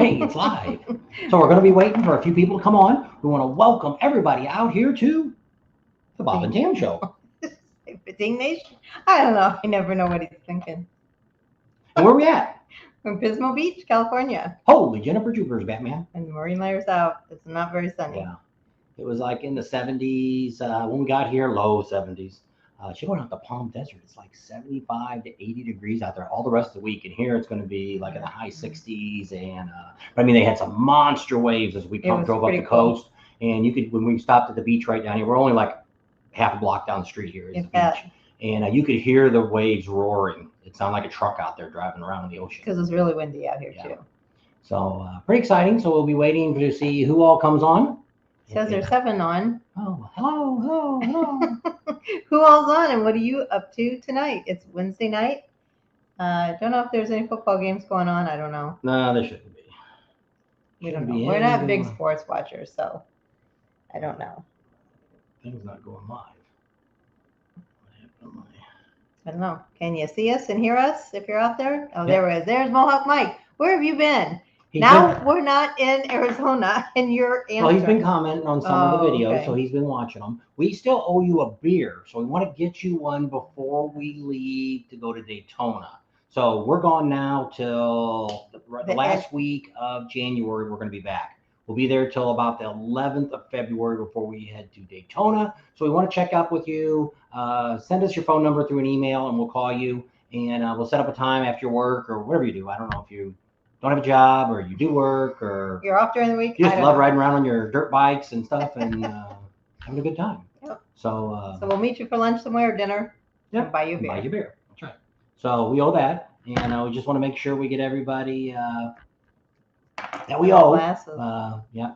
Hey, it's live. So we're going to be waiting for a few people to come on. We want to welcome everybody out here to the Bob and Tam Show. Ding Nation? I don't know. I never know what he's thinking. And where are we at? From Pismo Beach, California. Holy Jennifer Jupiter's Batman. And the marine layer's out. It's not very sunny. Yeah. It was like in the 70s when we got here, low 70s. She went out to Palm Desert. It's like 75 to 80 degrees out there all the rest of the week. And here it's going to be like in the high 60s. And I mean, they had some monster waves as we drove up the coast. And you could, when we stopped at the beach right down here, we're only like half a block down the street here is the beach. And you could hear the waves roaring. It sounded like a truck out there driving around in the ocean. Because it's really windy out here, too. So pretty exciting. So we'll be waiting to see who all comes on. It says there's 7 on. Oh, hello. Who all's on and what are you up to tonight? It's Wednesday night. Don't know if there's any football games going on. I don't know. No, there shouldn't be. We don't know. We're not big sports watchers, so I don't know. Things not going live. I don't know. Can you see us and hear us if you're out there? Oh, there it is. There's Mohawk Mike. Where have you been? We're not in Arizona, and you're answering. Well, he's been commenting on some of the videos, so he's been watching them. We still owe you a beer, so we want to get you one before we leave to go to Daytona. So we're gone now till the last week of January. We're going to be back. We'll be there till about the 11th of February before we head to Daytona. So we want to check up with you. Send us your phone number through an email, and we'll call you, and we'll set up a time after your work or whatever you do. I don't know if you don't have a job or you do work or you're off during the week. You just love riding around on your dirt bikes and stuff and having a good time. Yep. So we'll meet you for lunch somewhere or dinner. Yeah. And buy you a beer. Buy you a beer. That's right. So we owe that, and we just want to make sure we get everybody that we owe. Yeah.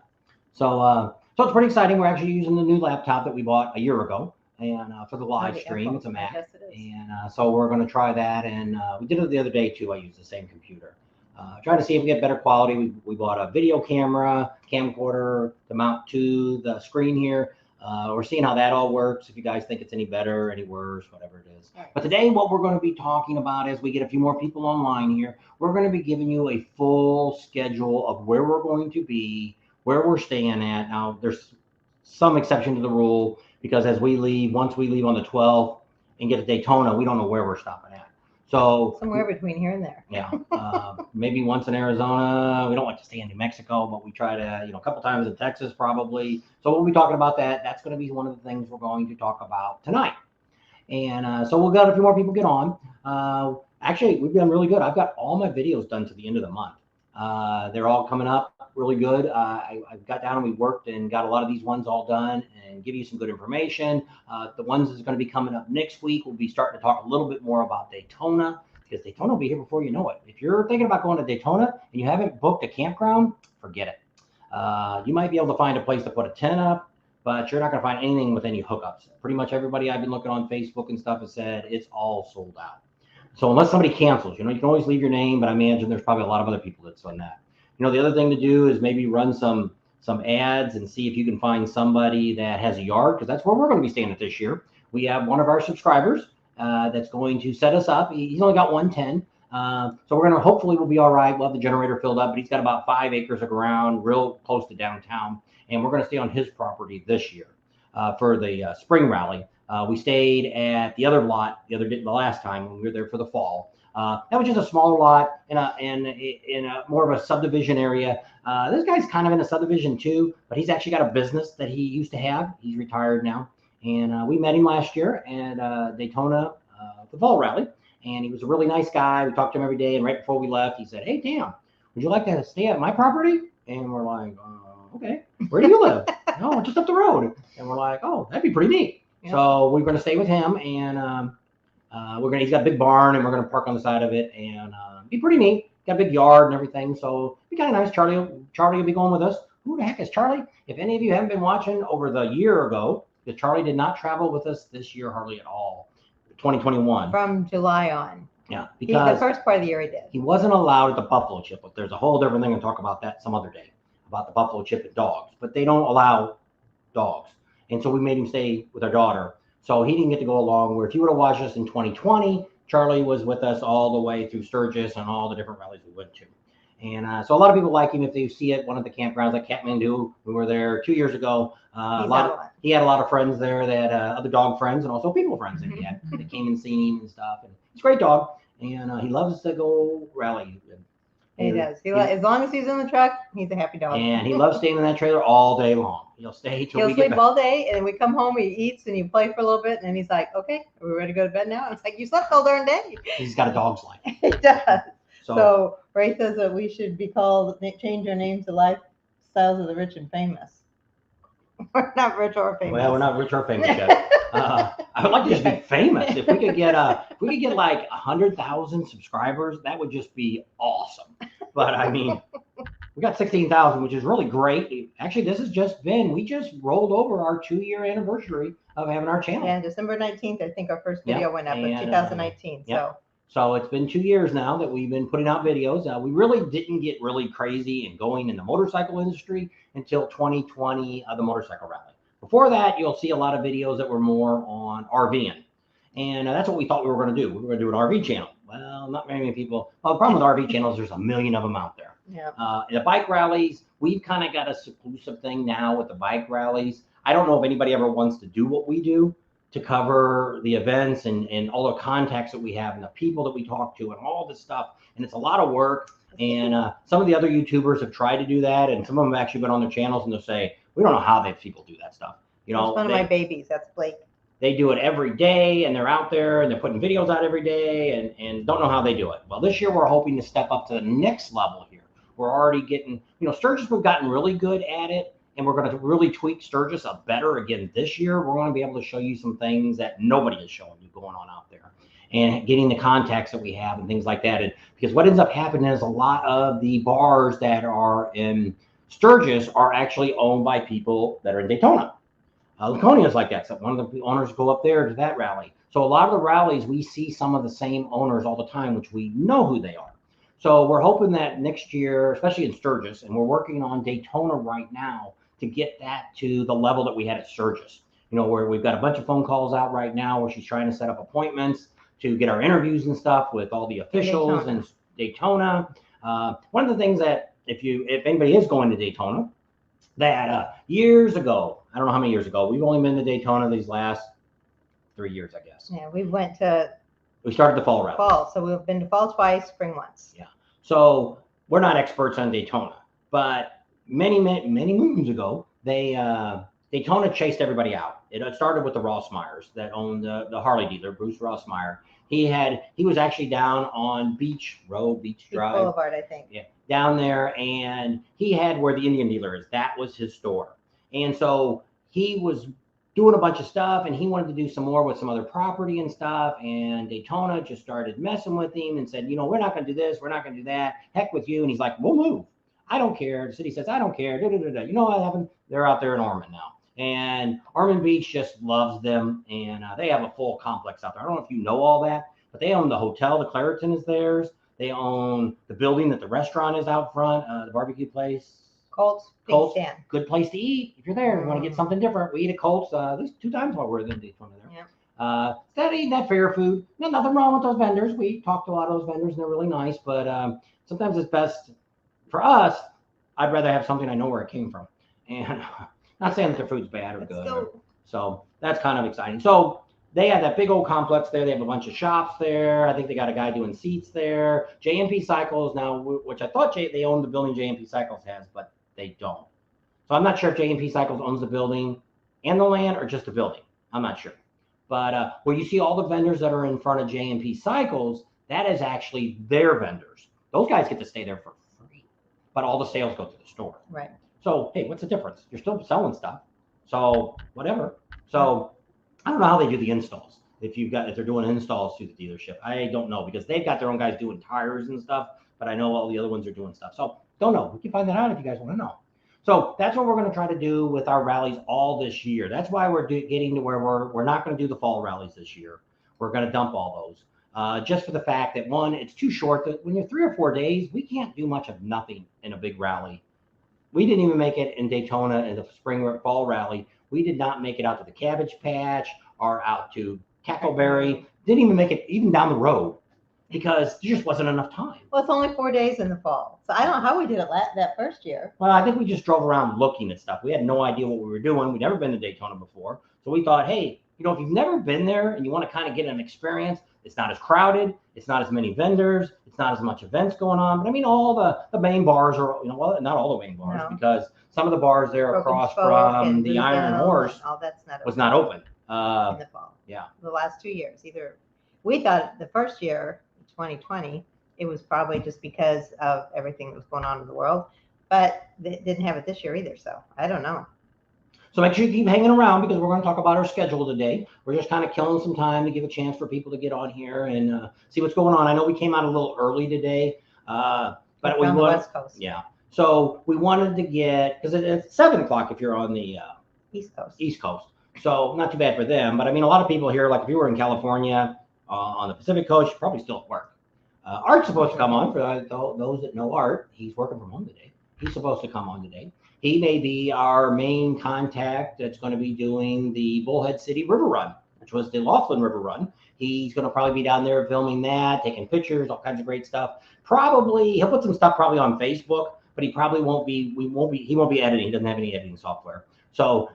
So it's pretty exciting. We're actually using the new laptop that we bought a year ago, and for the live stream, it's a Mac. Yes, it is. And so we're going to try that, and we did it the other day too. I used the same computer. Trying to see if we get better quality. We bought a video camera, camcorder to mount to the screen here. We're seeing how that all works. If you guys think it's any better, any worse, whatever it is. Right. But today, what we're going to be talking about as we get a few more people online here, we're going to be giving you a full schedule of where we're going to be, where we're staying at. Now, there's some exception to the rule because as we leave, once we leave on the 12th and get to Daytona, we don't know where we're stopping at. So somewhere between here and there. Yeah. Maybe once in Arizona. We don't like to stay in New Mexico, but we try to, a couple times in Texas probably. So we'll be talking about that. That's going to be one of the things we're going to talk about tonight. And so we'll get a few more people get on. Actually, we've done really good. I've got all my videos done to the end of the month. They're all coming up really good. I got down and we worked and got a lot of these ones all done and give you some good information. The ones that's going to be coming up next week, we'll be starting to talk a little bit more about Daytona because Daytona will be here before you know it. If you're thinking about going to Daytona and you haven't booked a campground, forget it. You might be able to find a place to put a tent up, but you're not going to find anything with any hookups. Pretty much everybody I've been looking on Facebook and stuff has said it's all sold out. So unless somebody cancels, you can always leave your name, but I imagine there's probably a lot of other people that's done that. The other thing to do is maybe run some ads and see if you can find somebody that has a yard, because that's where we're going to be staying at this year. We have one of our subscribers that's going to set us up. He's only got 110. So we're going to, hopefully we'll be all right. We'll have the generator filled up, but he's got about 5 acres of ground real close to downtown. And we're going to stay on his property this year for the spring rally. We stayed at the other lot the last time when we were there for the fall. That was just a smaller lot in a more of a subdivision area. This guy's kind of in a subdivision too, but he's actually got a business that he used to have. He's retired now, and we met him last year at Daytona, the fall rally, and he was a really nice guy. We talked to him every day, and right before we left, he said, "Hey, Tam, would you like to stay at my property?" And we're like, "Okay, where do you live?" "No, just up the road." And we're like, "Oh, that'd be pretty neat." Yeah. So we're going to stay with him, and he's got a big barn, and we're going to park on the side of it, and be pretty neat. Got a big yard and everything, so be kind of nice. Charlie will be going with us. Who the heck is Charlie? If any of you haven't been watching over the year ago, because Charlie did not travel with us this year hardly at all, 2021. From July on. Yeah, because the first part of the year he did. He wasn't allowed at the buffalo chip, but there's a whole different thing, and talk about that some other day, about the buffalo chip and dogs. But they don't allow dogs, and so we made him stay with our daughter. So he didn't get to go along, where if you would have watched us in 2020, Charlie was with us all the way through Sturgis and all the different rallies we went to. And so a lot of people like him if they see it, one of the campgrounds like Kathmandu. We were there 2 years ago. He had a lot of friends there that other dog friends and also people friends that he had. They came and seen him and stuff. And he's a great dog, and he loves to go rally. He does. As long as he's in the truck, he's a happy dog. And he loves staying in that trailer all day long. He'll stay till He'll sleep all day, and then we come home, he eats, and he play for a little bit, and then he's like, "Okay, are we ready to go to bed now?" And it's like, "You slept all darn day." He's got a dog's life. He does. So Ray says that we should be called, change our names to Lifestyles of the Rich and Famous. We're not rich or famous. Well, we're not rich or famous yet. I would like to just be famous. If we could get like 100,000 subscribers, that would just be awesome. But I mean, we got 16,000, which is really great. Actually, we just rolled over our 2-year anniversary of having our channel. Yeah, December 19th, I think our first video went up in 2019. So it's been 2 years now that we've been putting out videos. We really didn't get really crazy and going in the motorcycle industry until 2020, the motorcycle rally. Before that, you'll see a lot of videos that were more on RVing. And that's what we thought we were going to do. We were going to do an RV channel. Well, not very many people. Well, the problem with RV channels, there's a million of them out there. Yeah. The bike rallies, we've kind of got a exclusive thing now with the bike rallies. I don't know if anybody ever wants to do what we do, to cover the events and all the contacts that we have and the people that we talk to and all this stuff. And it's a lot of work. And some of the other YouTubers have tried to do that. And some of them have actually been on their channels and they'll say, we don't know how these people do that stuff. That's one of my babies. That's Blake. They do it every day and they're out there and they're putting videos out every day and don't know how they do it. Well, this year we're hoping to step up to the next level here. We're already getting, Sturgis, we've gotten really good at it. And we're going to really tweak Sturgis up better again this year. We're going to be able to show you some things that nobody is showing you going on out there and getting the contacts that we have and things like that. And because what ends up happening is a lot of the bars that are in Sturgis are actually owned by people that are in Daytona. Laconia is like that. So one of the owners go up there to that rally. So a lot of the rallies, we see some of the same owners all the time, which we know who they are. So we're hoping that next year, especially in Sturgis, and we're working on Daytona right now, to get that to the level that we had at Sturgis, where we've got a bunch of phone calls out right now where she's trying to set up appointments to get our interviews and stuff with all the officials in Daytona. One of the things that if anybody is going to Daytona, that years ago, I don't know how many years ago, we've only been to Daytona these last 3 years, I guess. Yeah, we started the fall rally. So we've been to fall twice, spring once. Yeah. So we're not experts on Daytona, but many moons ago, Daytona chased everybody out. It started with the Rossmeyers that owned the Harley dealer, Bruce Rossmeyer. He was actually down on Beach Drive Boulevard, I think. Yeah, down there, and he had where the Indian dealer is. That was his store, and so he was doing a bunch of stuff, and he wanted to do some more with some other property and stuff. And Daytona just started messing with him and said, we're not going to do this, we're not going to do that. Heck with you. And he's like, we'll move. I don't care. The city says, I don't care. You know what happened? They're out there in Ormond now. And Ormond Beach just loves them. And they have a full complex out there. I don't know if you know all that, but they own the hotel. The Clariton is theirs. They own the building that the restaurant is out front, the barbecue place. Colts. Good place to eat. If you're there, you want to get something different. We eat at Colts at least 2 times while we're in Daytona there. Yeah. Instead of eating that fair food, nothing wrong with those vendors. We talked to a lot of those vendors and they're really nice, but sometimes it's best for us. I'd rather have something I know where it came from, and not saying that their food's bad or good. So that's kind of exciting. So they have that big old complex there. They have a bunch of shops there. I think they got a guy doing seats there. JMP Cycles now, which I thought they owned the building JMP Cycles has, but they don't. So I'm not sure if JMP Cycles owns the building and the land or just the building. I'm not sure. But where you see all the vendors that are in front of JMP Cycles, that is actually their vendors. Those guys get to stay there for free, but all the sales go to the store. Right. So, hey, what's the difference? You're still selling stuff. So whatever. So I don't know how they do the installs. If they're doing installs through the dealership, I don't know, because they've got their own guys doing tires and stuff, but I know all the other ones are doing stuff. So don't know. We can find that out if you guys want to know. So that's what we're going to try to do with our rallies all this year. That's why we're getting to where we're not going to do the fall rallies this year. We're going to dump all those, just for the fact that, one, it's too short. That when you're 3 or 4 days, we can't do much of nothing in a big rally. We didn't even make it in Daytona in the spring or fall rally. We did not make it out to the Cabbage Patch or out to Cackleberry. Didn't even make it even down the road. because there just wasn't enough time. Well, it's only 4 days in the fall. So I don't know how we did it that first year. Well, I think we just drove around looking at stuff. We had no idea what we were doing. We'd never been to Daytona before. So we thought, hey, if you've never been there and you want to kind of get an experience, it's not as crowded. It's not as many vendors. It's not as much events going on. But I mean, all the main bars are, well, not all the main bars, because some of the bars there across from the Iron Horse was not open. In the fall. Yeah. The last 2 years, we thought the first year, 2020, it was probably just because of everything that was going on in the world, but they didn't have it this year either. So I don't know. So make sure you keep hanging around, because we're going to talk about our schedule today. We're just kind of killing some time to give a chance for people to get on here and see what's going on. I know we came out a little early today, but we on the West Coast. Yeah. So we wanted to get, because it's 7 o'clock if you're on the East Coast. So not too bad for them. But I mean, a lot of people here, like if you were in California on the Pacific Coast, you're probably still at work. Art's supposed to come on. For those that know Art, he's working from home today. He's supposed to come on today. He may be our main contact that's going to be doing the Bullhead City River Run, which was the Laughlin River Run. He's going to probably be down there filming that, taking pictures, all kinds of great stuff. Probably he'll put some stuff probably on Facebook, but he probably won't be. He won't be editing. He doesn't have any editing software. So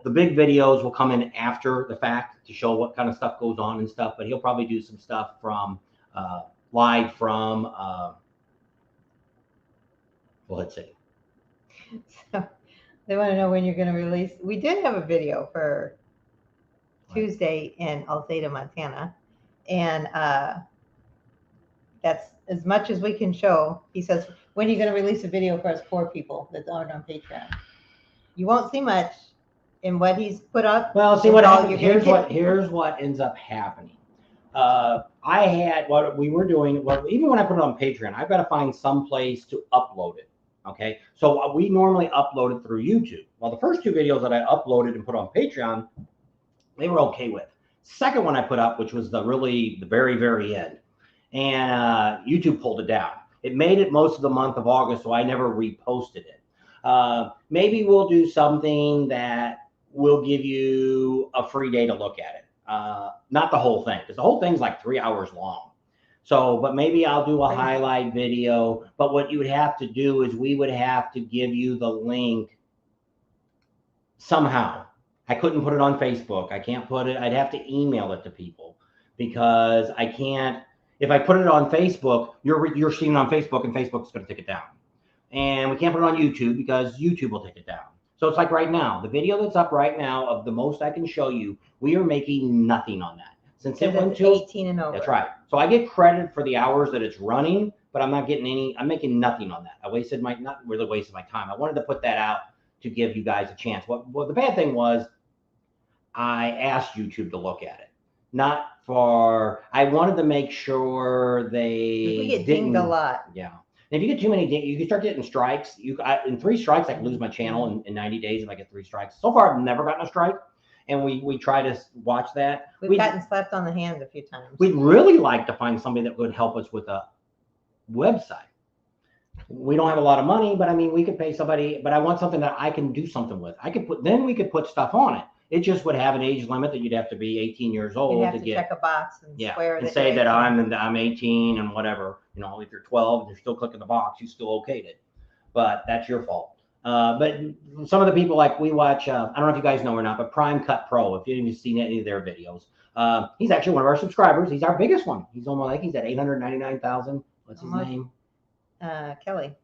the big videos will come in after the fact to show what kind of stuff goes on and stuff. But he'll probably do some stuff from live from Bullhead City. So they want to know when you're going to release. We did have a video for Tuesday in Alzada, Montana, and that's as much as we can show. He says, when are you going to release a video for us poor people that aren't on Patreon? You won't see much in what he's put up. Well, see what happens. Here's what ends up happening. I had what we were doing. Well, even when I put it on Patreon, I've got to find some place to upload it. Okay, so we normally upload it through YouTube. Well, the first 2 videos that I uploaded and put on Patreon, they were okay with. Second one I put up, which was the very, very end, and YouTube pulled it down. It made it most of the month of August, so I never reposted it. Maybe we'll do something that will give you a free day to look at it. Not the whole thing, because the whole thing's like 3 hours long. So, but maybe I'll do a highlight video. But what you would have to do is we would have to give you the link somehow. I couldn't put it on Facebook. I can't put it. I'd have to email it to people, because I can't. If I put it on Facebook, you're seeing it on Facebook, and Facebook's going to take it down. And we can't put it on YouTube, because YouTube will take it down. So it's like right now, the video that's up right now of the most I can show you, we are making nothing on that. Since it went to 18 and over. That's right. So I get credit for the hours that it's running, but I'm not getting any. I'm making nothing on that. I wasted not really wasted my time. I wanted to put that out to give you guys a chance. What the bad thing was, I asked YouTube to look at it, not for. I wanted to make sure we get dinged a lot. Yeah. And if you get too many, you can start getting strikes. In 3 strikes, I can lose my channel in 90 days if I get 3 strikes. So far, I've never gotten a strike. And we try to watch that. We've gotten slapped on the hand a few times. We'd really like to find somebody that would help us with a website. We don't have a lot of money, but I mean, we could pay somebody, but I want something that I can do something with. We could put stuff on it. It just would have an age limit that you'd have to be 18 years old to get. Check a box and swear and say that I'm 18 and whatever. If you're 12 and you're still clicking the box, you still okayed it. But that's your fault. But some of the people, like we watch, I don't know if you guys know or not, but Prime Cut Pro, if you've seen any of their videos, he's actually one of our subscribers. He's our biggest one. He's almost he's at 899,000. What's his name? Kelly.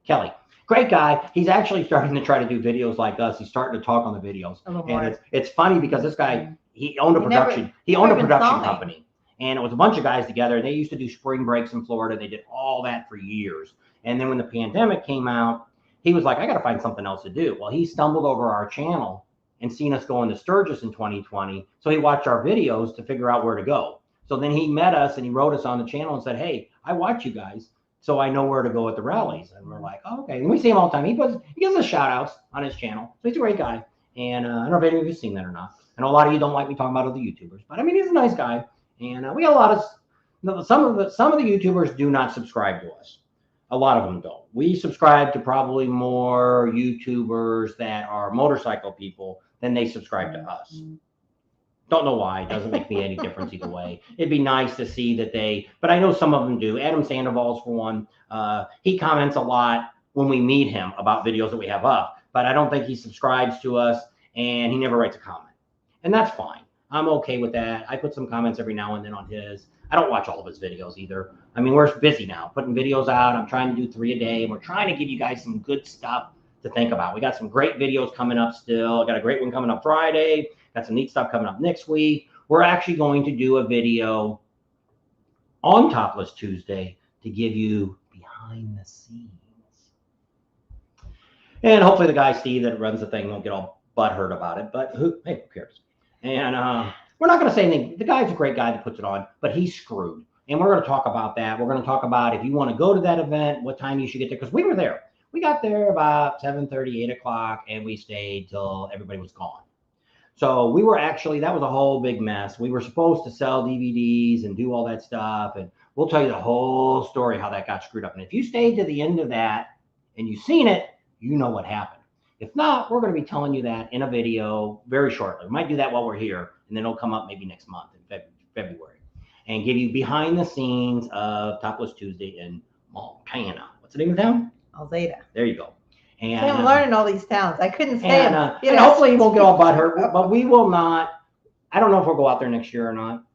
Great guy. He's actually starting to try to do videos like us. He's starting to talk on the videos. And it's funny because this guy, he owned a production company. And it was a bunch of guys together. And they used to do spring breaks in Florida. They did all that for years. And then when the pandemic came out, he was like, I got to find something else to do. Well, he stumbled over our channel and seen us going to Sturgis in 2020. So he watched our videos to figure out where to go. So then he met us and he wrote us on the channel and said, hey, I watch you guys, so I know where to go at the rallies. And we're like, oh, okay. And we see him all the time. He gives us shout outs on his channel. So he's a great guy. And I don't know if any of you have seen that or not. I know a lot of you don't like me talking about other YouTubers, but I mean, he's a nice guy. And we got a lot of, some of the YouTubers do not subscribe to us. A lot of them don't. We subscribe to probably more YouTubers that are motorcycle people than they subscribe to us. Don't know why. It doesn't make me any difference either way. It'd be nice to see that but I know some of them do. Adam Sandoval's for one. He comments a lot when we meet him about videos that we have up, but I don't think he subscribes to us, and he never writes a comment. And that's fine. I'm okay with that. I put some comments every now and then on his. I don't watch all of his videos either. I mean, we're busy now, putting videos out. I'm trying to do 3 a day, and we're trying to give you guys some good stuff to think about. We got some great videos coming up still. Got a great one coming up Friday. Got some neat stuff coming up next week. We're actually going to do a video on Topless Tuesday to give you behind the scenes. And hopefully the guy, Steve, that runs the thing won't get all butthurt about it, but who cares? And we're not going to say anything. The guy's a great guy that puts it on, but he's screwed. And we're going to talk about that. We're going to talk about if you want to go to that event, what time you should get there, because we were there. We got there about 7:30, 8 o'clock, and we stayed till everybody was gone. So we were actually, that was a whole big mess. We were supposed to sell DVDs and do all that stuff, and we'll tell you the whole story how that got screwed up. And if you stayed to the end of that and you've seen it, you know what happened. If not, we're going to be telling you that in a video very shortly. We might do that while we're here, and then it'll come up maybe next month in February, and give you behind the scenes of Topless Tuesday in Montana. What's the name of the town? Alzada. There you go. And See, I'm learning all these towns. I couldn't say them. And hopefully you won't get all butthurt, but we will not. I don't know if we'll go out there next year or not.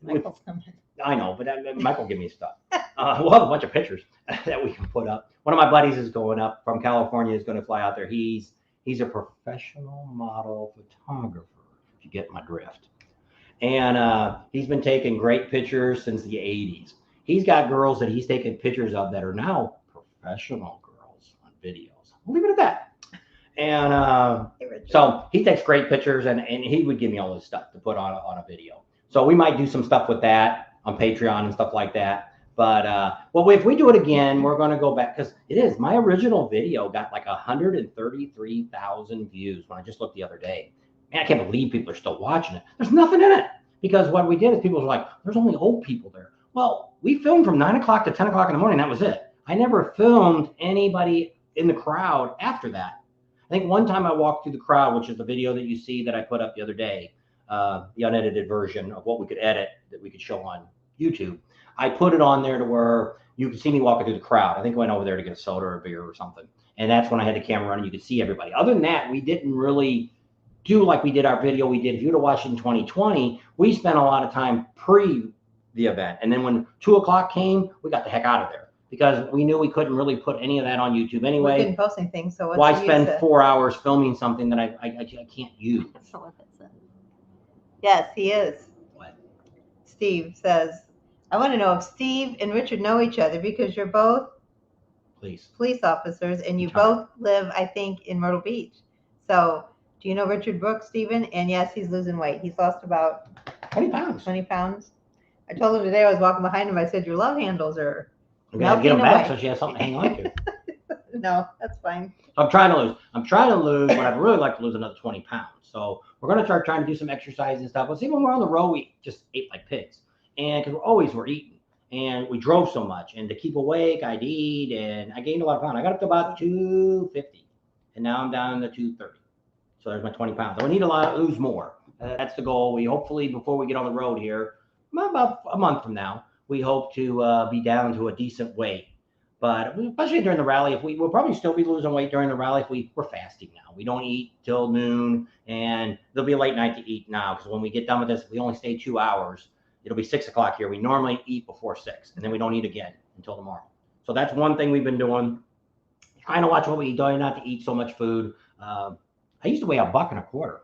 Michael's coming. I know, but Michael will give me stuff. We'll have a bunch of pictures that we can put up. One of my buddies is going up from California, is going to fly out there. He's a professional model photographer, if you get my drift. And he's been taking great pictures since the 80s. He's got girls that he's taken pictures of that are now professional girls on videos. We'll leave it at that. And so he takes great pictures, and he would give me all this stuff to put on a video. So we might do some stuff with that on Patreon and stuff like that. But well, if we do it again, we're going to go back, because it is. My original video got like 133,000 views when I just looked the other day. Man, I can't believe people are still watching it. There's nothing in it, because what we did is people were like, there's only old people there. Well, we filmed from 9 o'clock to 10 o'clock in the morning. That was it. I never filmed anybody in the crowd after that. I think one time I walked through the crowd, which is the video that you see that I put up the other day, the unedited version of what we could edit that we could show on YouTube. I put it on there to where you could see me walking through the crowd. I think I went over there to get a soda or a beer or something. And that's when I had the camera running. You could see everybody. Other than that, we didn't really do like we did our video we did. If you would have watched in 2020, we spent a lot of time pre the event. And then when 2 o'clock came, we got the heck out of there, because we knew we couldn't really put any of that on YouTube anyway. We couldn't post anything, so what's why spend 4 hours filming something that I can't use? That's not what that says. Yes, he is. What? Steve says, I want to know if Steve and Richard know each other, because you're both police officers, and you both live, I think, in Myrtle Beach. So do you know Richard Brooks, Stephen? And yes, he's losing weight. He's lost about 20 pounds. 20 pounds. I told him today, I was walking behind him, I said, your love handles are We gotta get them melting back away. so she has something to hang on to. No, that's fine. So I'm trying to lose, but I'd really like to lose another 20 pounds. So we're going to start trying to do some exercise and stuff. But see, when we're on the road, we just ate like pigs. And because we're eating. And we drove so much. And to keep awake, I'd eat. And I gained a lot of pounds. I got up to about 250. And now I'm down to 230. So there's my 20 pounds. So I need lose more. That's the goal. We hopefully, before we get on the road here, about a month from now, we hope to be down to a decent weight. But especially during the rally, we'll probably still be losing weight during the rally if we're fasting now. We don't eat till noon, and there'll be a late night to eat now, because when we get done with this, if we only stay 2 hours, it'll be 6 o'clock here. We normally eat before 6, and then we don't eat again until tomorrow. So that's one thing we've been doing. Trying to watch what we eat, trying not to eat so much food. I used to weigh $1.25.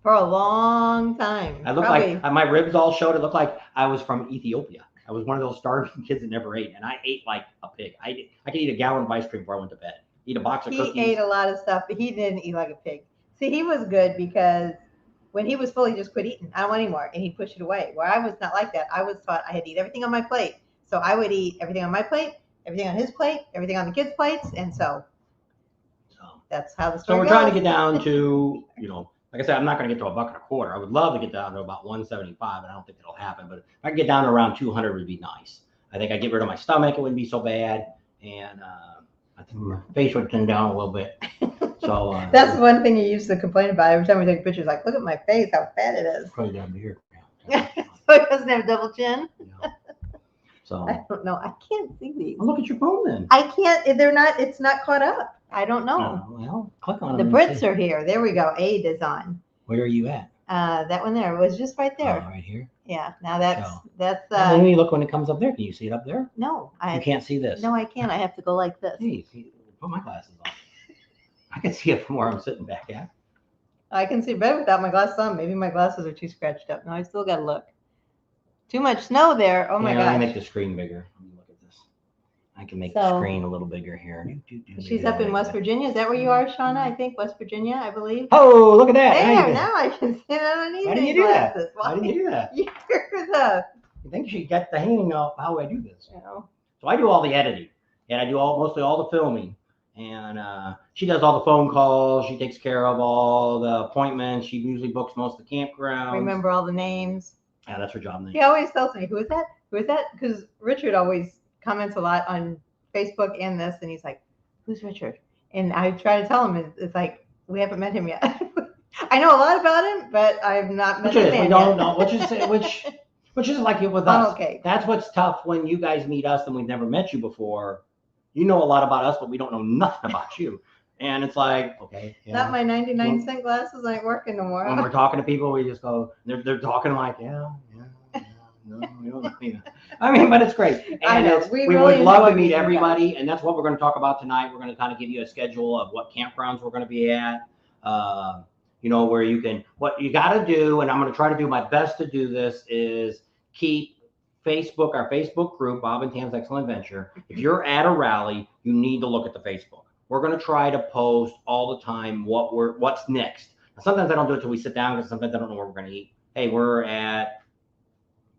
For a long time. I looked like my ribs all showed. It looked like I was from Ethiopia. I was one of those starving kids that never ate, and I ate like a pig. I could eat a gallon of ice cream before I went to bed. Eat a box of cookies. He ate a lot of stuff, but he didn't eat like a pig. See, he was good, because when he was full, he just quit eating. I don't want any more, and he'd push it away. Where I was not like that. I was taught I had to eat everything on my plate. So I would eat everything on my plate, everything on his plate, everything on the kids' plates, and so that's how the story goes. So we're trying to get down to, like I said, I'm not going to get to $1.25. I would love to get down to about 175, and I don't think it'll happen. But if I could get down to around 200, it would be nice. I think I'd get rid of my stomach. It wouldn't be so bad. And I think my face would thin down a little bit. So that's one thing you used to complain about every time we take pictures. Like, look at my face, how fat it is. Probably down here. So it doesn't have double chin. Yeah. So I don't know. I can't see these. well, look at your phone then. I can't. They're not. It's not caught up. I don't know. Well, click on The them. Brits are here. There we go. Aid is on. Where are you at? That one there was just right there. Oh, right here. Yeah. Now that's So, that's. when you look when it comes up there, can you see it up there? No, You can't see this. No, I can't. I have to go like this. Hey, put my glasses on. I can see it from where I'm sitting back at. I can see better without my glasses on. Maybe my glasses are too scratched up. No, I still got to look. Too much snow there. Oh my Let me gosh. make the screen bigger. Let me look at this. I can make the screen a little bigger here. She's up in West Virginia. Is that where you are, Shauna? I think West Virginia, I believe. Oh, look at that. There, now I can see it. I don't need Why did any you do that? glasses. Why did you do that? You're the. You think she got the hang of how I do this? You know. So I do all the editing, and I do mostly all the filming, and she does all the phone calls. She takes care of all the appointments. She usually books most of the campgrounds. Remember all the names. Yeah, that's her job name. He always tells me, who is that? Who is that? Because Richard always comments a lot on Facebook and this, and he's like, who's Richard? And I try to tell him, it's like, we haven't met him yet. I know a lot about him, but I've not met him yet. We don't know. Which is like it with us. Oh, okay. That's what's tough when you guys meet us and we've never met you before. You know a lot about us, but we don't know nothing about you. And it's like, okay. Yeah. Not my 99-cent glasses ain't working no more. When we're talking to people, we just go, they're talking like, no, we don't know. I mean, but it's great. And I know. We would love to meet meeting everybody. And that's what we're going to talk about tonight. We're going to kind of give you a schedule of what campgrounds we're going to be at. Where you can, what you got to do, and I'm going to try to do my best to do this, is keep our Facebook group, Bob and Tam's Excellent Adventure. If you're at a rally, you need to look at the Facebook. We're going to try to post all the time what's next. Now, sometimes I don't do it till we sit down because sometimes I don't know where we're going to eat. Hey, we're at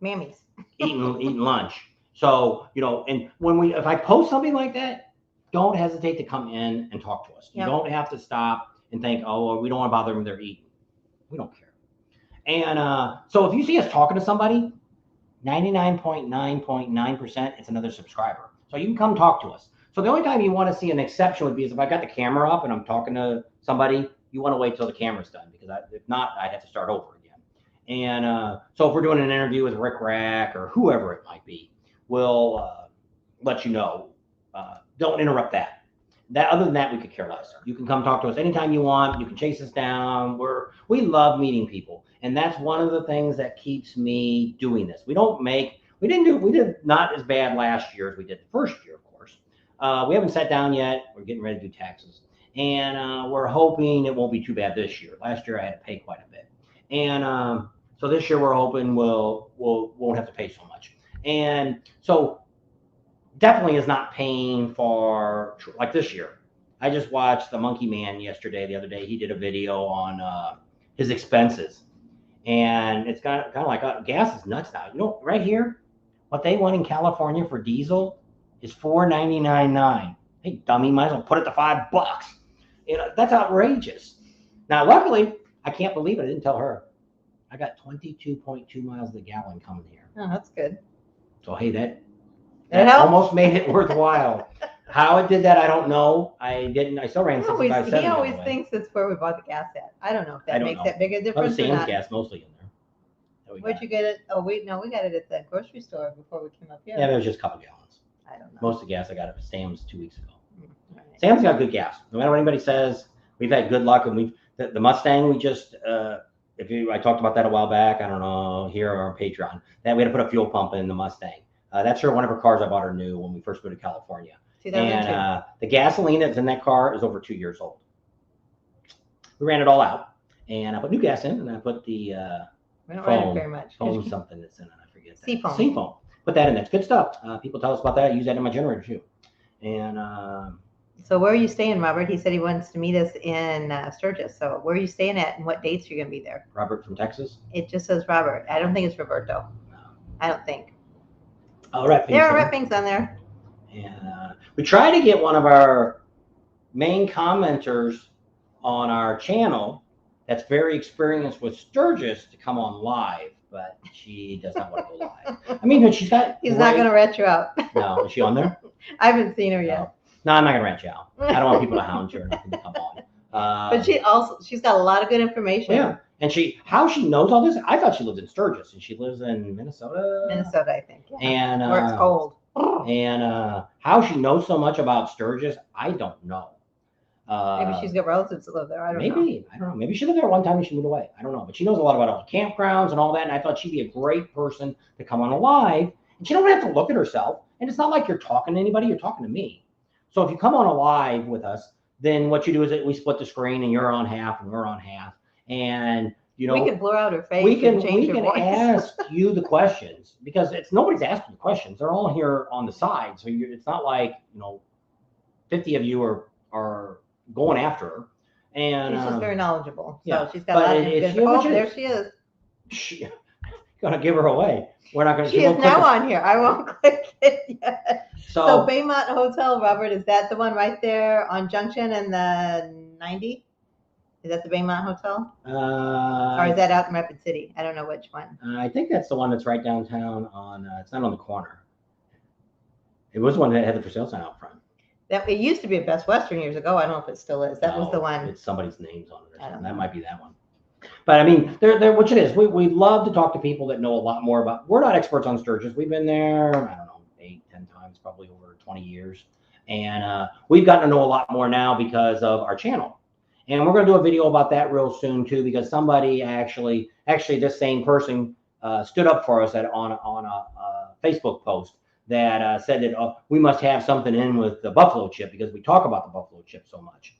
Mammy's eating lunch. So, and if I post something like that, don't hesitate to come in and talk to us. You don't have to stop and think, oh, well, we don't want to bother them when they're eating. We don't care. And so if you see us talking to somebody, 99.9%, it's another subscriber. So you can come talk to us. So the only time you want to see an exception would be is if I got the camera up and I'm talking to somebody, you want to wait till the camera's done, because if not, I'd have to start over again. And so if we're doing an interview with Rick Rack or whoever it might be, we'll let you know. Don't interrupt that. Other than that, we could care less. You can come talk to us anytime you want. You can chase us down. We love meeting people, and that's one of the things that keeps me doing this. We did not as bad last year as we did the first year, of course. We haven't sat down yet. We're getting ready to do taxes, and we're hoping it won't be too bad this year. Last year I had to pay quite a bit, and so this year we're hoping we'll won't have to pay so much, and so. Definitely is not paying for, like this year. I just watched the Monkey Man the other day. He did a video on his expenses, and it's kind of like gas is nuts now. Right here, what they want in California for diesel is $4.99. Hey, dummy, might as well put it to $5. That's outrageous. Now, luckily, I can't believe it. I didn't tell her. I got 22.2 miles to the gallon coming here. Oh, that's good. So hey, that almost made it worthwhile. How it did that, I don't know. I didn't. I still ran 65. He always thinks it's where we bought the gas at. I don't know if that makes that big a difference or not. Gas mostly in there. Where'd you get it? Oh, we got it at the grocery store before we came up here. Yeah, there was just a couple gallons. I don't know. Most of the gas I got at Sam's 2 weeks ago. Right. Sam's got good gas. No matter what anybody says, we've had good luck. And the Mustang, we just I talked about that a while back. I don't know, here or on Patreon, that we had to put a fuel pump in the Mustang. That's one of her cars I bought her new when we first moved to California. And the gasoline that's in that car is over 2 years old. We ran it all out, and I put new gas in, and I put the we don't run it very much. foam something that's in it. I forget that. Seafoam. Seafoam. Put that in. That's good stuff. People tell us about that. I use that in my generator too. And so where are you staying, Robert? He said he wants to meet us in Sturgis. So where are you staying at, and what dates are you going to be there? Robert from Texas. It just says Robert. I don't think it's Roberto. No. I don't think. Oh, right. There are wrappings on there. And we try to get one of our main commenters on our channel that's very experienced with Sturgis to come on live, but she does not want to go live. I mean, she's got. He's not going to rat you out. No, is she on there? I haven't seen her yet. No, I'm not going to rat you out. I don't want people to hound you or nothing to come But she's got a lot of good information. Yeah. And how she knows all this, I thought she lived in Sturgis, and she lives in Minnesota. Minnesota, I think. Yeah. And where it's cold. And how she knows so much about Sturgis, I don't know. Maybe she's got relatives that live there. I don't know. I don't know. Maybe she lived there one time and she moved away. I don't know. But she knows a lot about all the campgrounds and all that. And I thought she'd be a great person to come on a live. And she don't have to look at herself. And it's not like you're talking to anybody. You're talking to me. So if you come on a live with us, then what you do is that we split the screen and you're on half and we're on half. And you know, we can blur out her face. We can voice. ask you the questions because nobody's asking the questions. They're all here on the side. So it's not like 50 of you are going after her. And she's just very knowledgeable. So yeah, she's got a lot of good. There she is. Gonna give her away. We're not gonna. She is now on here. I won't click it yet. So Baymont Hotel, Robert, is that the one right there on Junction and the 90? Is that the Baymont Hotel? Or is that out in Rapid City? I don't know which one. I think that's the one that's right downtown on. It's not on the corner. It was one that had the for sale sign out front. It used to be a Best Western years ago. I don't know if it still is. That was the one. It's somebody's names on it or something. That might be that one. But I mean, they're which it is. We love to talk to people that know a lot more about. We're not experts on Sturgis. We've been there, I don't know, 8, 10 times, probably over 20 years. And we've gotten to know a lot more now because of our channel. And we're going to do a video about that real soon too, because somebody actually this same person stood up for us on a Facebook post that said that we must have something in with the buffalo chip because we talk about the buffalo chip so much.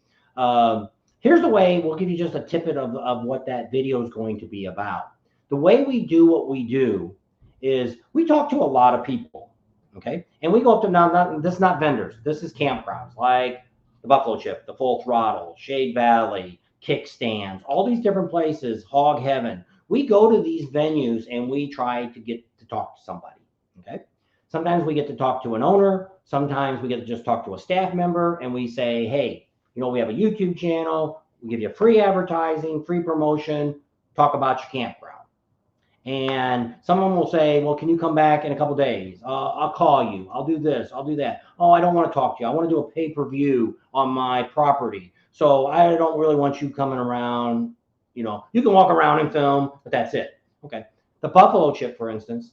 Here's the way, we'll give you just a tidbit of what that video is going to be about. The way we do what we do is we talk to a lot of people, okay? And we go up to, this is not vendors, this is campgrounds like the Buffalo Chip, the Full Throttle, Shade Valley, Kickstands, all these different places, Hog Heaven. We go to these venues and we try to get to talk to somebody, okay? Sometimes we get to talk to an owner. Sometimes we get to just talk to a staff member and we say, hey, we have a YouTube channel. We give you free advertising, free promotion, talk about your campground. And someone will say, well, can you come back in a couple days? I'll call you. I'll do this. I'll do that. Oh, I don't want to talk to you. I want to do a pay-per-view on my property. So I don't really want you coming around. You can walk around and film, but that's it. Okay. The Buffalo Chip, for instance,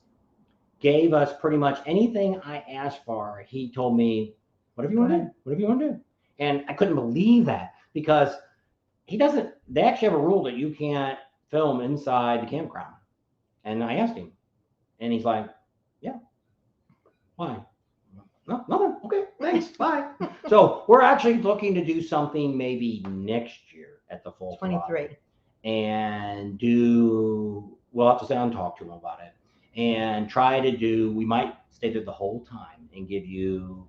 gave us pretty much anything I asked for. He told me, whatever you want to do, whatever you want to do. And I couldn't believe that because they actually have a rule that you can't film inside the campground. And I asked him and he's like, yeah, why? No, nothing. Okay, thanks. Bye. So we're actually looking to do something maybe next year at the Full 23. And we'll have to sit down and talk to him about it and we might stay there the whole time and give you